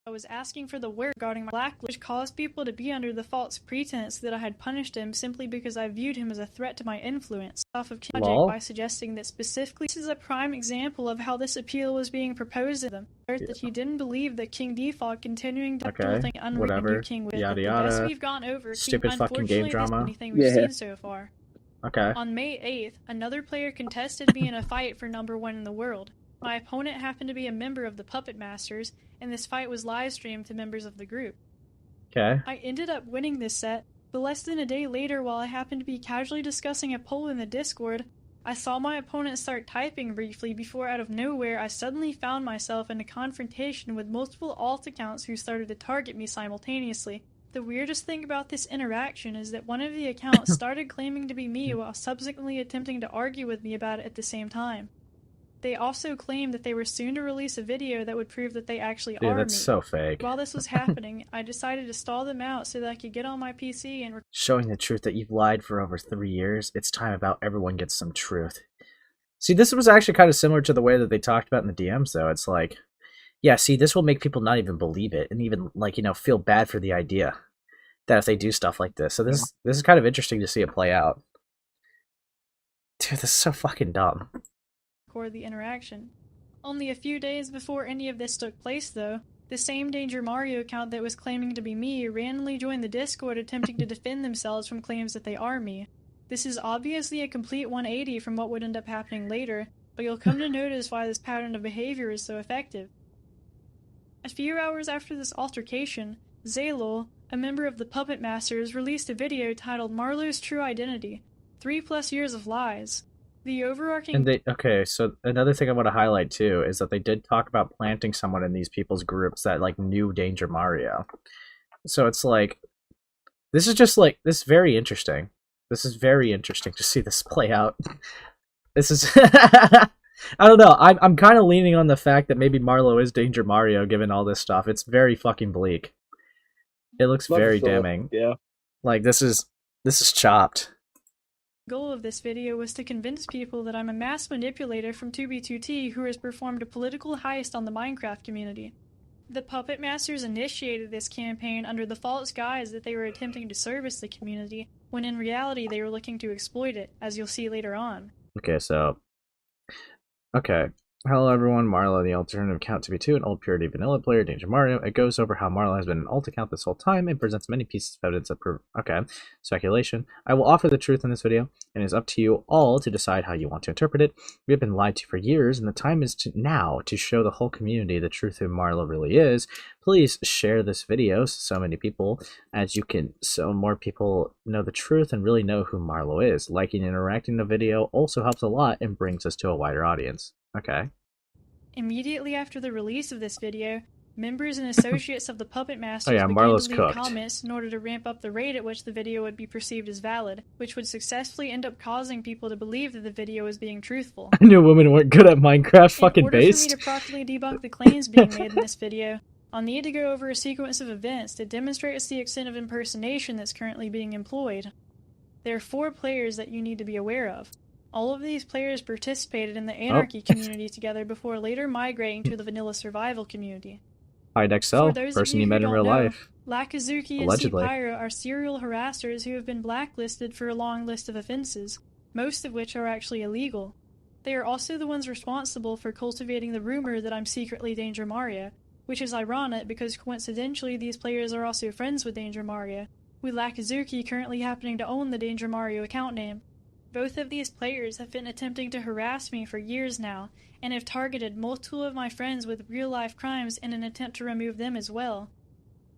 Speaker 9: I was asking for the word regarding my blacklist, which caused people to be under the false pretense that I had punished him simply because I viewed him as a threat to my influence. Off of
Speaker 1: Lol.
Speaker 9: by suggesting that specifically this is a prime example of how this appeal was being proposed to them. That he didn't believe that King Default continuing to do
Speaker 1: Okay,
Speaker 9: thing unwritten
Speaker 1: whatever.
Speaker 9: new King with.
Speaker 1: Yada,
Speaker 9: But the best
Speaker 1: yada.
Speaker 9: we've gone over.
Speaker 1: Stupid fucking game
Speaker 9: unfortunately,
Speaker 1: drama.
Speaker 9: This is anything we've seen so far.
Speaker 1: okay.
Speaker 9: On May 8th, another player contested me in a fight for number 1 in the world. My opponent happened to be a member of the Puppet Masters, and this fight was live streamed to members of the group.
Speaker 1: Okay.
Speaker 9: I ended up winning this set, but less than a day later, while I happened to be casually discussing a poll in the Discord, I saw my opponent start typing briefly before out of nowhere I suddenly found myself in a confrontation with multiple alt accounts who started to target me simultaneously. The weirdest thing about this interaction is that one of the accounts started claiming to be me while subsequently attempting to argue with me about it at the same time. They also claimed that they were soon to release a video that would prove that they actually
Speaker 1: Dude,
Speaker 9: are
Speaker 1: that's
Speaker 9: me.
Speaker 1: so fake.
Speaker 9: While this was happening, I decided to stall them out so that I could get on my PC and
Speaker 1: Showing the truth that you've lied for over 3 years, it's time about everyone gets some truth. See, this was actually kind of similar to the way that they talked about in the DMs, though. It's like, yeah, see, this will make people not even believe it, and even, like, you know, feel bad for the idea that if they do stuff like this. So this is kind of interesting to see it play out. Dude, this is so fucking dumb.
Speaker 9: record the interaction. Only a few days before any of this took place, though, the same Danger Mario account that was claiming to be me randomly joined the Discord attempting to defend themselves from claims that they are me. This is obviously a complete 180 from what would end up happening later, but you'll come to notice why this pattern of behavior is so effective. A few hours after this altercation, Zaylol, a member of the Puppet Masters, released a video titled Marlo's True Identity, 3+ years of lies. The overarching...
Speaker 1: And okay, so another thing I want to highlight too is that they did talk about planting someone in these people's groups that like knew Danger Mario. So it's like, this is very interesting. This is very interesting to see this play out. This is, I don't know. I'm kind of leaning on the fact that maybe Marlo is Danger Mario given all this stuff. It's very fucking bleak. It looks very damning.
Speaker 2: Yeah.
Speaker 1: Like this is chopped.
Speaker 9: The goal of this video was to convince people that I'm a mass manipulator from 2B2T who has performed a political heist on the Minecraft community. The Puppet Masters initiated this campaign under the false guise that they were attempting to service the community, when in reality they were looking to exploit it, as you'll see later on.
Speaker 1: Okay, so... Okay. Hello everyone, Marlo, the alternative account to be 2, an old Purity Vanilla player, Danger Mario. It goes over how Marlo has been an alt account this whole time and presents many pieces of evidence that prove, speculation. I will offer the truth in this video, and it is up to you all to decide how you want to interpret it. We have been lied to for years, and the time is now to show the whole community the truth of who Marlo really is. Please share this video so many people as you can, so more people know the truth and really know who Marlo is. Liking and interacting the video also helps a lot and brings us to a wider audience. Okay.
Speaker 9: Immediately after the release of this video, members and associates of the Puppet Masters began
Speaker 1: Marlo's
Speaker 9: to leave
Speaker 1: cooked.
Speaker 9: comments in order to ramp up the rate at which the video would be perceived as valid, which would successfully end up causing people to believe that the video was being truthful.
Speaker 1: I knew women weren't good at Minecraft fucking
Speaker 9: In order
Speaker 1: based.
Speaker 9: for me to properly debunk the claims being made in this video, I'll need to go over a sequence of events that demonstrates the extent of impersonation that's currently being employed. There are 4 players that you need to be aware of. All of these players participated in the Anarchy community together before later migrating to the Vanilla Survival community.
Speaker 1: HideXL, person you met in real life.
Speaker 9: Lakazuki and
Speaker 1: Allegedly.
Speaker 9: C-Pyro are serial harassers who have been blacklisted for a long list of offenses, most of which are actually illegal. They are also the ones responsible for cultivating the rumor that I'm secretly Danger Mario, which is ironic because coincidentally these players are also friends with Danger Mario, with Lakazuki currently happening to own the Danger Mario account name. Both of these players have been attempting to harass me for years now, and have targeted multiple of my friends with real-life crimes in an attempt to remove them as well.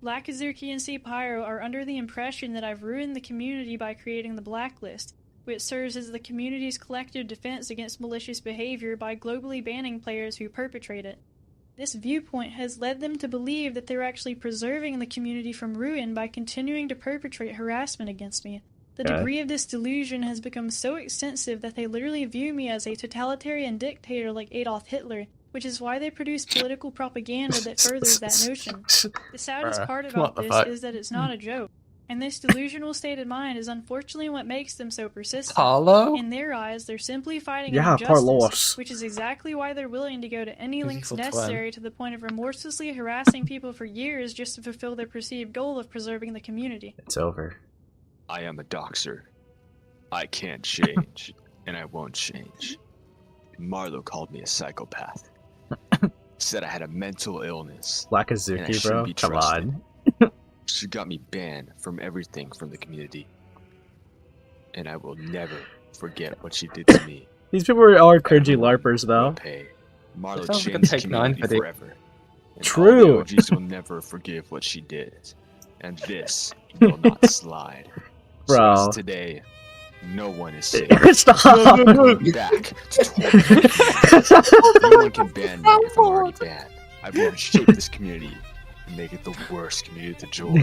Speaker 9: Lakazuki and C-Pyro are under the impression that I've ruined the community by creating the blacklist, which serves as the community's collective defense against malicious behavior by globally banning players who perpetrate it. This viewpoint has led them to believe that they're actually preserving the community from ruin by continuing to perpetrate harassment against me. The degree of this delusion has become so extensive that they literally view me as a totalitarian dictator like Adolf Hitler, which is why they produce political propaganda that furthers that notion. The saddest part about this is that it's not a joke, and this delusional state of mind is unfortunately what makes them so persistent.
Speaker 13: Marlo?
Speaker 9: In their eyes, they're simply fighting
Speaker 1: Yeah,
Speaker 9: injustice,
Speaker 1: Parlos.
Speaker 9: which is exactly why they're willing to go to any lengths
Speaker 13: Beautiful twin.
Speaker 9: necessary to the point of remorselessly harassing people for years just to fulfill their perceived goal of preserving the community.
Speaker 1: It's over.
Speaker 21: I am a doxer. I can't change, and I won't change. Marlo called me a psychopath. Said I had a mental illness. and I
Speaker 1: Lakazuki,
Speaker 21: shouldn't
Speaker 1: bro.
Speaker 21: be
Speaker 1: Come
Speaker 21: trusted.
Speaker 1: on.
Speaker 21: She got me banned from everything from the community. And I will never forget what she did to me.
Speaker 1: These people are cringy LARPers, though.
Speaker 21: Pay. Marlo
Speaker 13: Sounds like a
Speaker 21: changed the
Speaker 13: Take 9
Speaker 21: community
Speaker 13: video.
Speaker 21: forever. And
Speaker 1: True.
Speaker 21: all the OGs will never forgive what she did. And this will not slide. So
Speaker 1: Bro.
Speaker 21: as today, no one is safe.
Speaker 1: Stop.
Speaker 21: I'm going back to 20. No one can ban me if I'm already banned. I will shape this community and make it the worst community to join.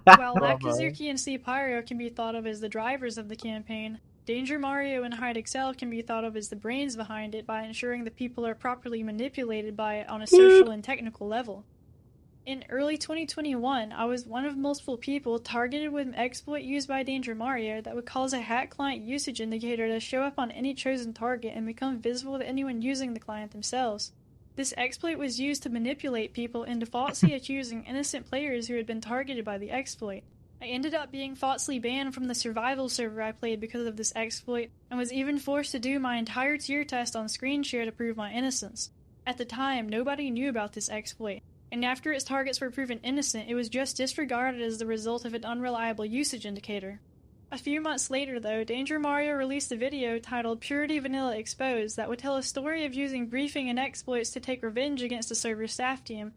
Speaker 9: While Lakazuki and C-Pyro can be thought of as the drivers of the campaign, Danger Mario and HideXL can be thought of as the brains behind it by ensuring that people are properly manipulated by it on a social and technical level. In early 2021, I was one of multiple people targeted with an exploit used by Danger Mario that would cause a hack client usage indicator to show up on any chosen target and become visible to anyone using the client themselves. This exploit was used to manipulate people into falsely accusing innocent players who had been targeted by the exploit. I ended up being falsely banned from the survival server I played because of this exploit, and was even forced to do my entire tier test on screen share to prove my innocence. At the time, nobody knew about this exploit, and after its targets were proven innocent, it was just disregarded as the result of an unreliable usage indicator. A few months later, though, Danger Mario released a video titled Purity Vanilla Exposed that would tell a story of using briefing and exploits to take revenge against the server's staff team.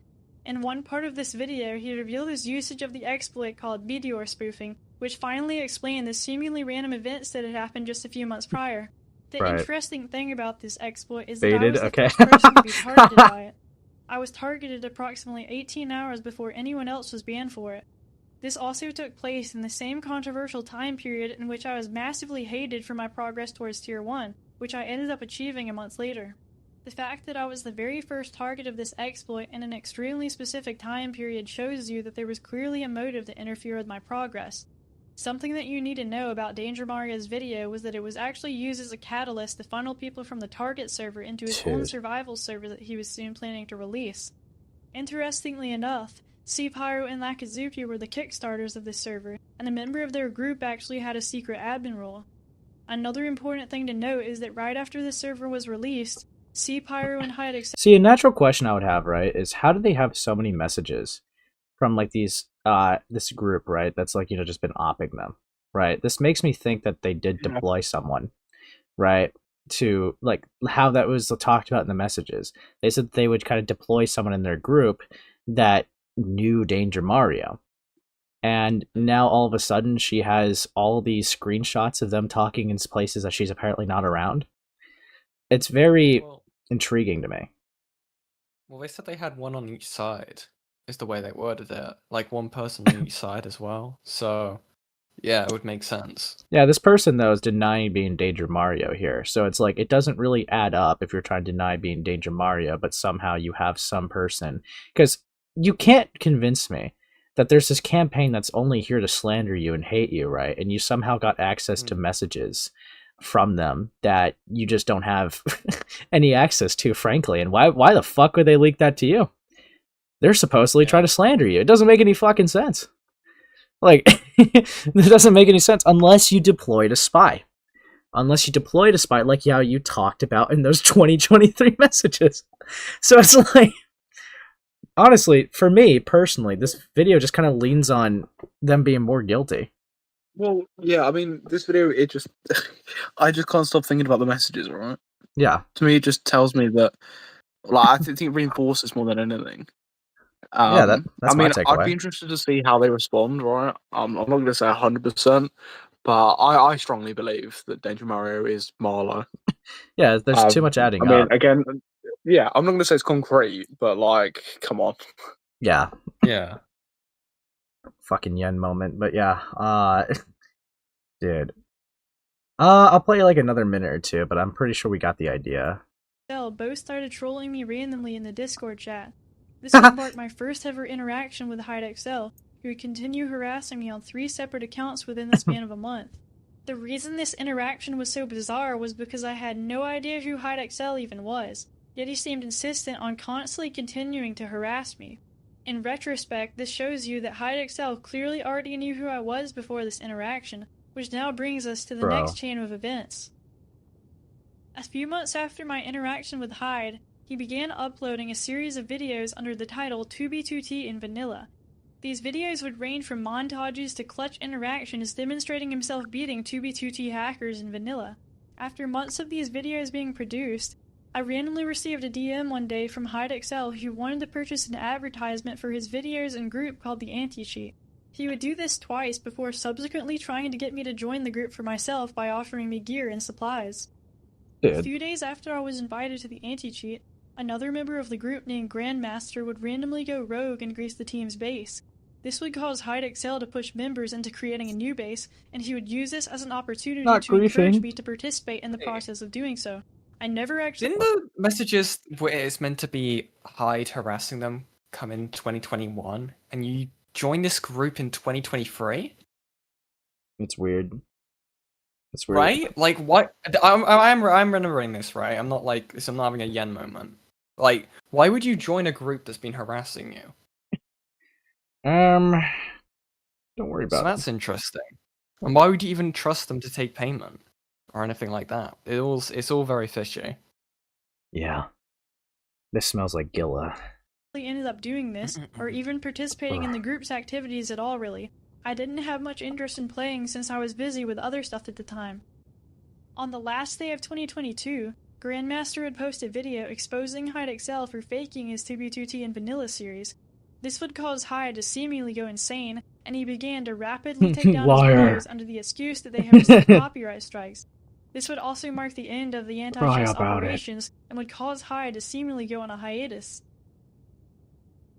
Speaker 9: In one part of this video, he revealed his usage of the exploit called meteor spoofing, which finally explained the seemingly random events that had happened just a few months prior. The interesting thing about this exploit is that I was the first person to be targeted by it. I was targeted approximately 18 hours before anyone else was banned for it. This also took place in the same controversial time period in which I was massively hated for my progress towards Tier 1, which I ended up achieving a month later. The fact that I was the very first target of this exploit in an extremely specific time period shows you that there was clearly a motive to interfere with my progress. Something that you need to know about Danger Mario's video was that it was actually used as a catalyst to funnel people from the target server into his own survival server that he was soon planning to release. Interestingly enough, C-Pyro and Lakazuki were the kickstarters of this server, and a member of their group actually had a secret admin role. Another important thing to note is that right after the server was released, See Pyro and Hyde.
Speaker 1: See, a natural question I would have, right, is how do they have so many messages from like these this group, right, that's like, just been opping them, right? This makes me think that they did deploy someone, right, to like how that was talked about in the messages. They said that they would kind of deploy someone in their group that knew Danger Mario. And now all of a sudden she has all these screenshots of them talking in places that she's apparently not around. It's very intriguing to me.
Speaker 13: Well, they said they had one on each side, is the way they worded it. Like one person on each side as well. So, yeah, it would make sense.
Speaker 1: Yeah, this person, though, is denying being Danger Mario here. So it's like, it doesn't really add up if you're trying to deny being Danger Mario, but somehow you have some person. Because you can't convince me that there's this campaign that's only here to slander you and hate you, right? And you somehow got access to messages from them that you just don't have any access to, frankly. And why the fuck would they leak that to you? They're supposedly trying to slander you. It doesn't make any fucking sense. Like, it doesn't make any sense unless you deployed a spy. Unless you deployed a spy, like how you talked about in those 2023 messages. So it's like, honestly, for me personally, this video just kind of leans on them being more guilty.
Speaker 2: Well, yeah, I mean, this video, it just... I just can't stop thinking about the messages, right?
Speaker 1: Yeah.
Speaker 2: To me, it just tells me that... Like, I think it reinforces more than anything.
Speaker 1: Yeah, that's
Speaker 2: I mean,
Speaker 1: my takeaway.
Speaker 2: I'd be interested to see how they respond, right? I'm not going to say 100%, but I strongly believe that Danger Mario is Marlo.
Speaker 1: Yeah, there's too much adding
Speaker 2: I mean,
Speaker 1: up.
Speaker 2: again, yeah, I'm not going to say it's concrete, but, like, come on.
Speaker 1: Yeah.
Speaker 13: Yeah.
Speaker 1: Fucking yen moment, but yeah, dude. I'll play like another minute or two, but I'm pretty sure we got the idea.
Speaker 9: Both started trolling me randomly in the Discord chat. This would mark my first ever interaction with HydeXL, who would continue harassing me on 3 separate accounts within the span of a month. The reason this interaction was so bizarre was because I had no idea who HydeXL even was, yet he seemed insistent on constantly continuing to harass me. In retrospect, this shows you that HydeXL clearly already knew who I was before this interaction, which now brings us to the next chain of events. A few months after my interaction with Hyde, he began uploading a series of videos under the title 2B2T in Vanilla. These videos would range from montages to clutch interactions demonstrating himself beating 2B2T hackers in Vanilla. After months of these videos being produced, I randomly received a DM one day from HydeXL who wanted to purchase an advertisement for his videos and group called the Anti-Cheat. He would do this twice before subsequently trying to get me to join the group for myself by offering me gear and supplies. A few days after I was invited to the Anti-Cheat, another member of the group named Grandmaster would randomly go rogue and grease the team's base. This would cause HydeXL to push members into creating a new base, and he would use this as an opportunity to encourage me to participate in the process of doing so. I never actually...
Speaker 13: Didn't the messages where it's meant to be Hyde harassing them come in 2021, and you joined this group in 2023?
Speaker 1: It's weird. It's weird.
Speaker 13: Right? Like, what? I'm remembering this, right? I'm not like this. I'm not having a yen moment. Like, why would you join a group that's been harassing you?
Speaker 1: Don't worry about
Speaker 13: it. So that's interesting. And why would you even trust them to take payment or anything like that? It's all very fishy.
Speaker 1: Yeah. This smells like Gilla.
Speaker 9: Ended up doing this, or even participating in the group's activities at all, really. I didn't have much interest in playing since I was busy with other stuff at the time. On the last day of 2022, Grandmaster had posted a video exposing HydeXL for faking his 2B2T and Vanilla series. This would cause Hyde to seemingly go insane, and he began to rapidly take down his videos under the excuse that they had received copyright strikes. This would also mark the end of the anti-chess operations and would cause Hyde to seemingly go on a hiatus.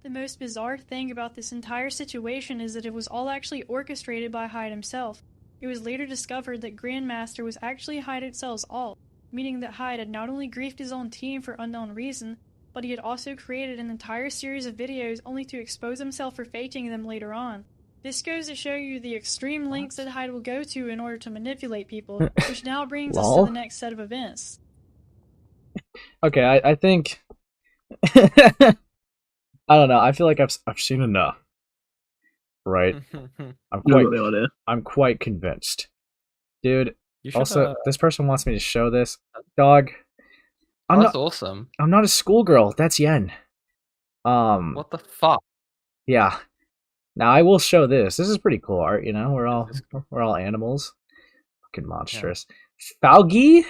Speaker 9: The most bizarre thing about this entire situation is that it was all actually orchestrated by Hyde himself. It was later discovered that Grandmaster was actually HydeXL's alt, meaning that Hyde had not only griefed his own team for unknown reason, but he had also created an entire series of videos only to expose himself for faking them later on. This goes to show you the extreme lengths that Hyde will go to in order to manipulate people, which now brings us to the next set of events.
Speaker 1: Okay, I think... I don't know. I feel like I've seen enough, right? I'm quite convinced, dude. Also, this person wants me to show this. Dog,
Speaker 13: That's awesome.
Speaker 1: I'm not a schoolgirl. That's Yen.
Speaker 13: What the fuck?
Speaker 1: Yeah. Now I will show this. This is pretty cool art. You know, we're all animals. Fucking monstrous. Falgi?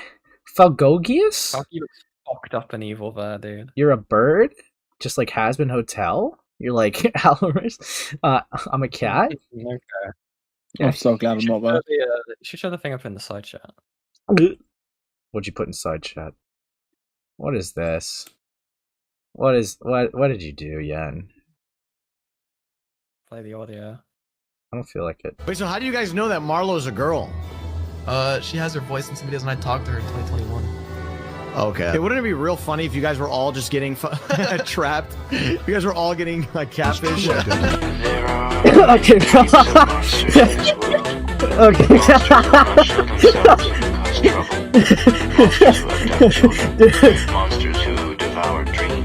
Speaker 1: Falgogius?
Speaker 13: Falgi looks fucked up and evil there, dude.
Speaker 1: You're a bird? Just like Hasbin Hotel? You're like Alaris? I'm a cat?
Speaker 13: Okay.
Speaker 2: I'm so glad I'm not there.
Speaker 13: You should show the thing up in the side chat.
Speaker 1: What'd you put in side chat? What is this? What did you do, Yen?
Speaker 13: Play the audio.
Speaker 1: I don't feel like it.
Speaker 5: Wait, so how do you guys know that Marlo's a girl?
Speaker 15: She has her voice in some videos, and I talked to her in 2021.
Speaker 5: Okay. Hey, wouldn't it be real funny if you guys were all just getting trapped? You guys were all getting like catfish.
Speaker 1: Okay.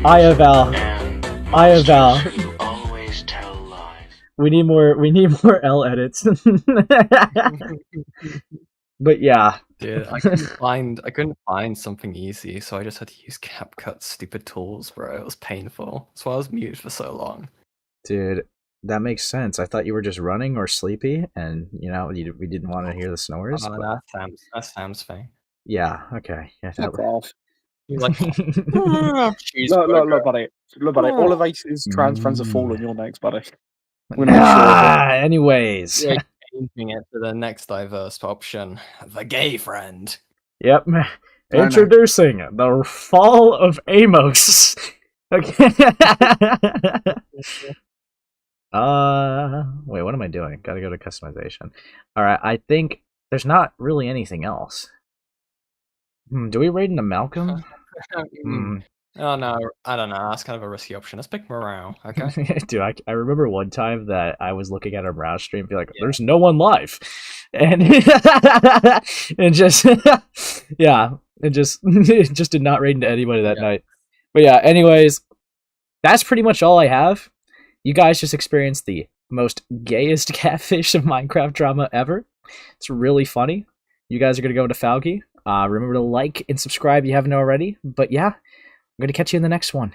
Speaker 1: I avow. We need more L edits. But yeah.
Speaker 13: Dude, I couldn't find something easy, so I just had to use CapCut's stupid tools, bro. It was painful. That's why I was muted for so long.
Speaker 1: Dude, that makes sense. I thought you were just running or sleepy, and we didn't want to hear the snores.
Speaker 13: Oh, that's Sam's thing.
Speaker 1: Yeah. Okay. Yeah.
Speaker 2: Look, buddy. All of Ace's trans friends are falling. You're next, buddy.
Speaker 1: Anyways.
Speaker 13: Yeah, changing it to the next diverse option, the gay friend.
Speaker 1: Yep. Introducing the fall of Amos. Okay. Wait, what am I doing? Gotta go to customization. Alright, I think there's not really anything else. Do we raid into Malcolm?
Speaker 13: Oh no, I don't know. That's kind of a risky option. Let's pick morale, okay?
Speaker 1: Dude, I remember one time that I was looking at a browse stream and be like, there's no one live. And and just it just did not raid into anybody that night. But yeah, anyways, that's pretty much all I have. You guys just experienced the most gayest catfish of Minecraft drama ever. It's really funny. You guys are gonna go to Falgi. Remember to like and subscribe if you haven't already. But yeah, I'm going to catch you in the next one.